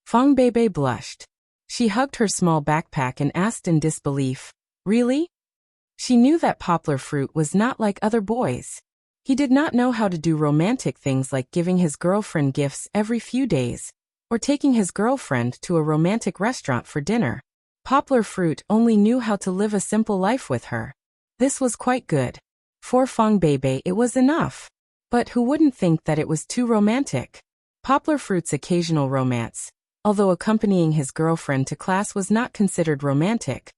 Feng Beibei blushed. She hugged her small backpack and asked in disbelief, Really? She knew that Poplar Fruit was not like other boys. He did not know how to do romantic things like giving his girlfriend gifts every few days, or taking his girlfriend to a romantic restaurant for dinner. Poplar Fruit only knew how to live a simple life with her. This was quite good. For Feng Beibei it was enough. But who wouldn't think that it was too romantic? Poplar Fruit's occasional romance, although accompanying his girlfriend to class was not considered romantic,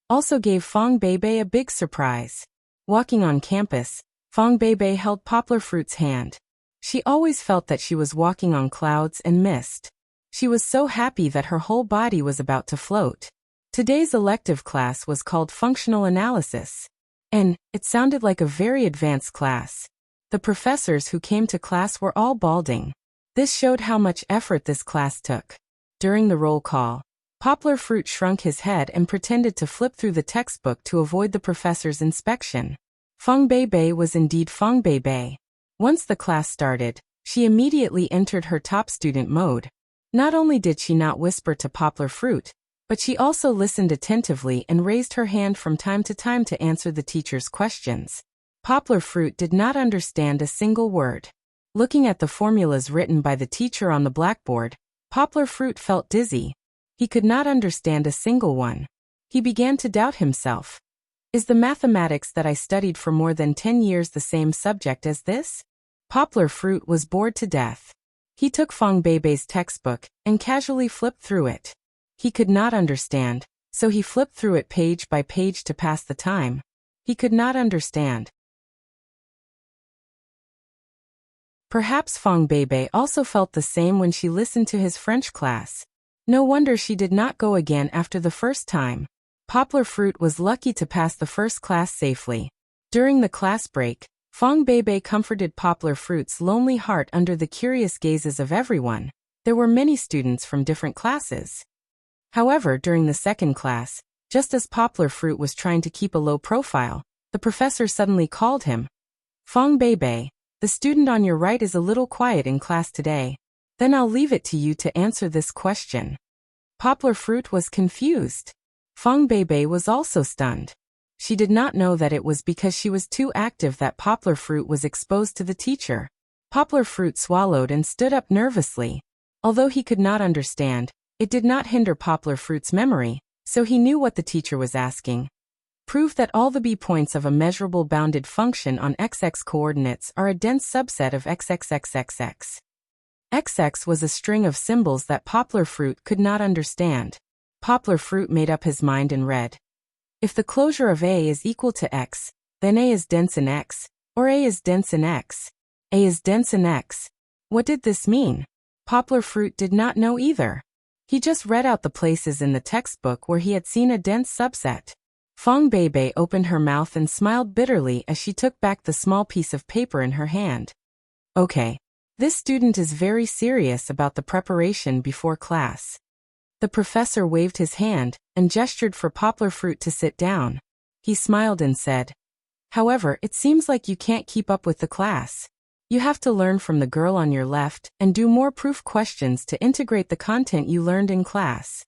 also gave Feng Beibei a big surprise. Walking on campus, Feng Beibei held Poplar Fruit's hand. She always felt that she was walking on clouds and mist. She was so happy that her whole body was about to float. Today's elective class was called Functional Analysis. And it sounded like a very advanced class. The professors who came to class were all balding. This showed how much effort this class took. During the roll call, Poplar Fruit shrunk his head and pretended to flip through the textbook to avoid the professor's inspection. Feng Beibei was indeed Feng Beibei. Once the class started, she immediately entered her top student mode. Not only did she not whisper to Poplar Fruit, but she also listened attentively and raised her hand from time to answer the teacher's questions. Poplar Fruit did not understand a single word. Looking at the formulas written by the teacher on the blackboard, Poplar Fruit felt dizzy. He could not understand a single one. He began to doubt himself. Is the mathematics that I studied for more than 10 years the same subject as this? Poplar Fruit was bored to death. He took Feng Beibei's textbook and casually flipped through it. He could not understand, so he flipped through it page by page to pass the time. He could not understand. Perhaps Feng Beibei also felt the same when she listened to his French class. No wonder she did not go again after the first time. Poplar Fruit was lucky to pass the first class safely. During the class break, Feng Beibei comforted Poplar Fruit's lonely heart under the curious gazes of everyone. There were many students from different classes. However, during the second class, just as Poplar Fruit was trying to keep a low profile, the professor suddenly called him. Feng Beibei, the student on your right is a little quiet in class today. Then I'll leave it to you to answer this question. Poplar Fruit was confused. Feng Beibei was also stunned. She did not know that it was because she was too active that Poplar Fruit was exposed to the teacher. Poplar Fruit swallowed and stood up nervously. Although he could not understand, it did not hinder Poplar Fruit's memory, so he knew what the teacher was asking. Prove that all the b points of a measurable bounded function on xx coordinates are a dense subset of xxxxx. XX was a string of symbols that Poplar Fruit could not understand. Poplar Fruit made up his mind and read. If the closure of A is equal to X, then A is dense in X, or A is dense in X. A is dense in X. What did this mean? Poplar Fruit did not know either. He just read out the places in the textbook where he had seen a dense subset. Fang Beibei opened her mouth and smiled bitterly as she took back the small piece of paper in her hand. Okay. This student is very serious about the preparation before class. The professor waved his hand and gestured for Poplar Fruit to sit down. He smiled and said, "However, it seems like you can't keep up with the class. You have to learn from the girl on your left and do more proof questions to integrate the content you learned in class."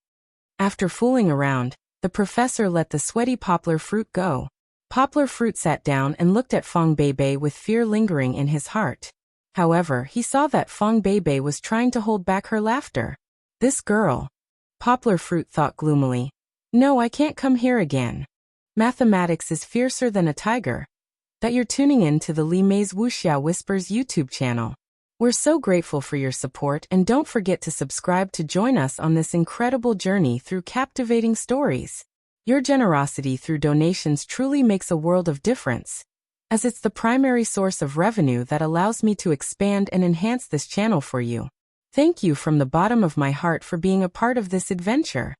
After fooling around, the professor let the sweaty Poplar Fruit go. Poplar Fruit sat down and looked at Fang Beibei with fear lingering in his heart. However, he saw that Fang Beibei was trying to hold back her laughter. This girl. Poplar Fruit thought gloomily. No, I can't come here again. Mathematics is fiercer than a tiger. That you're tuning in to the Li Mei's Wuxia Whispers YouTube channel. We're so grateful for your support, and don't forget to subscribe to join us on this incredible journey through captivating stories. Your generosity through donations truly makes a world of difference, as it's the primary source of revenue that allows me to expand and enhance this channel for you. Thank you from the bottom of my heart for being a part of this adventure.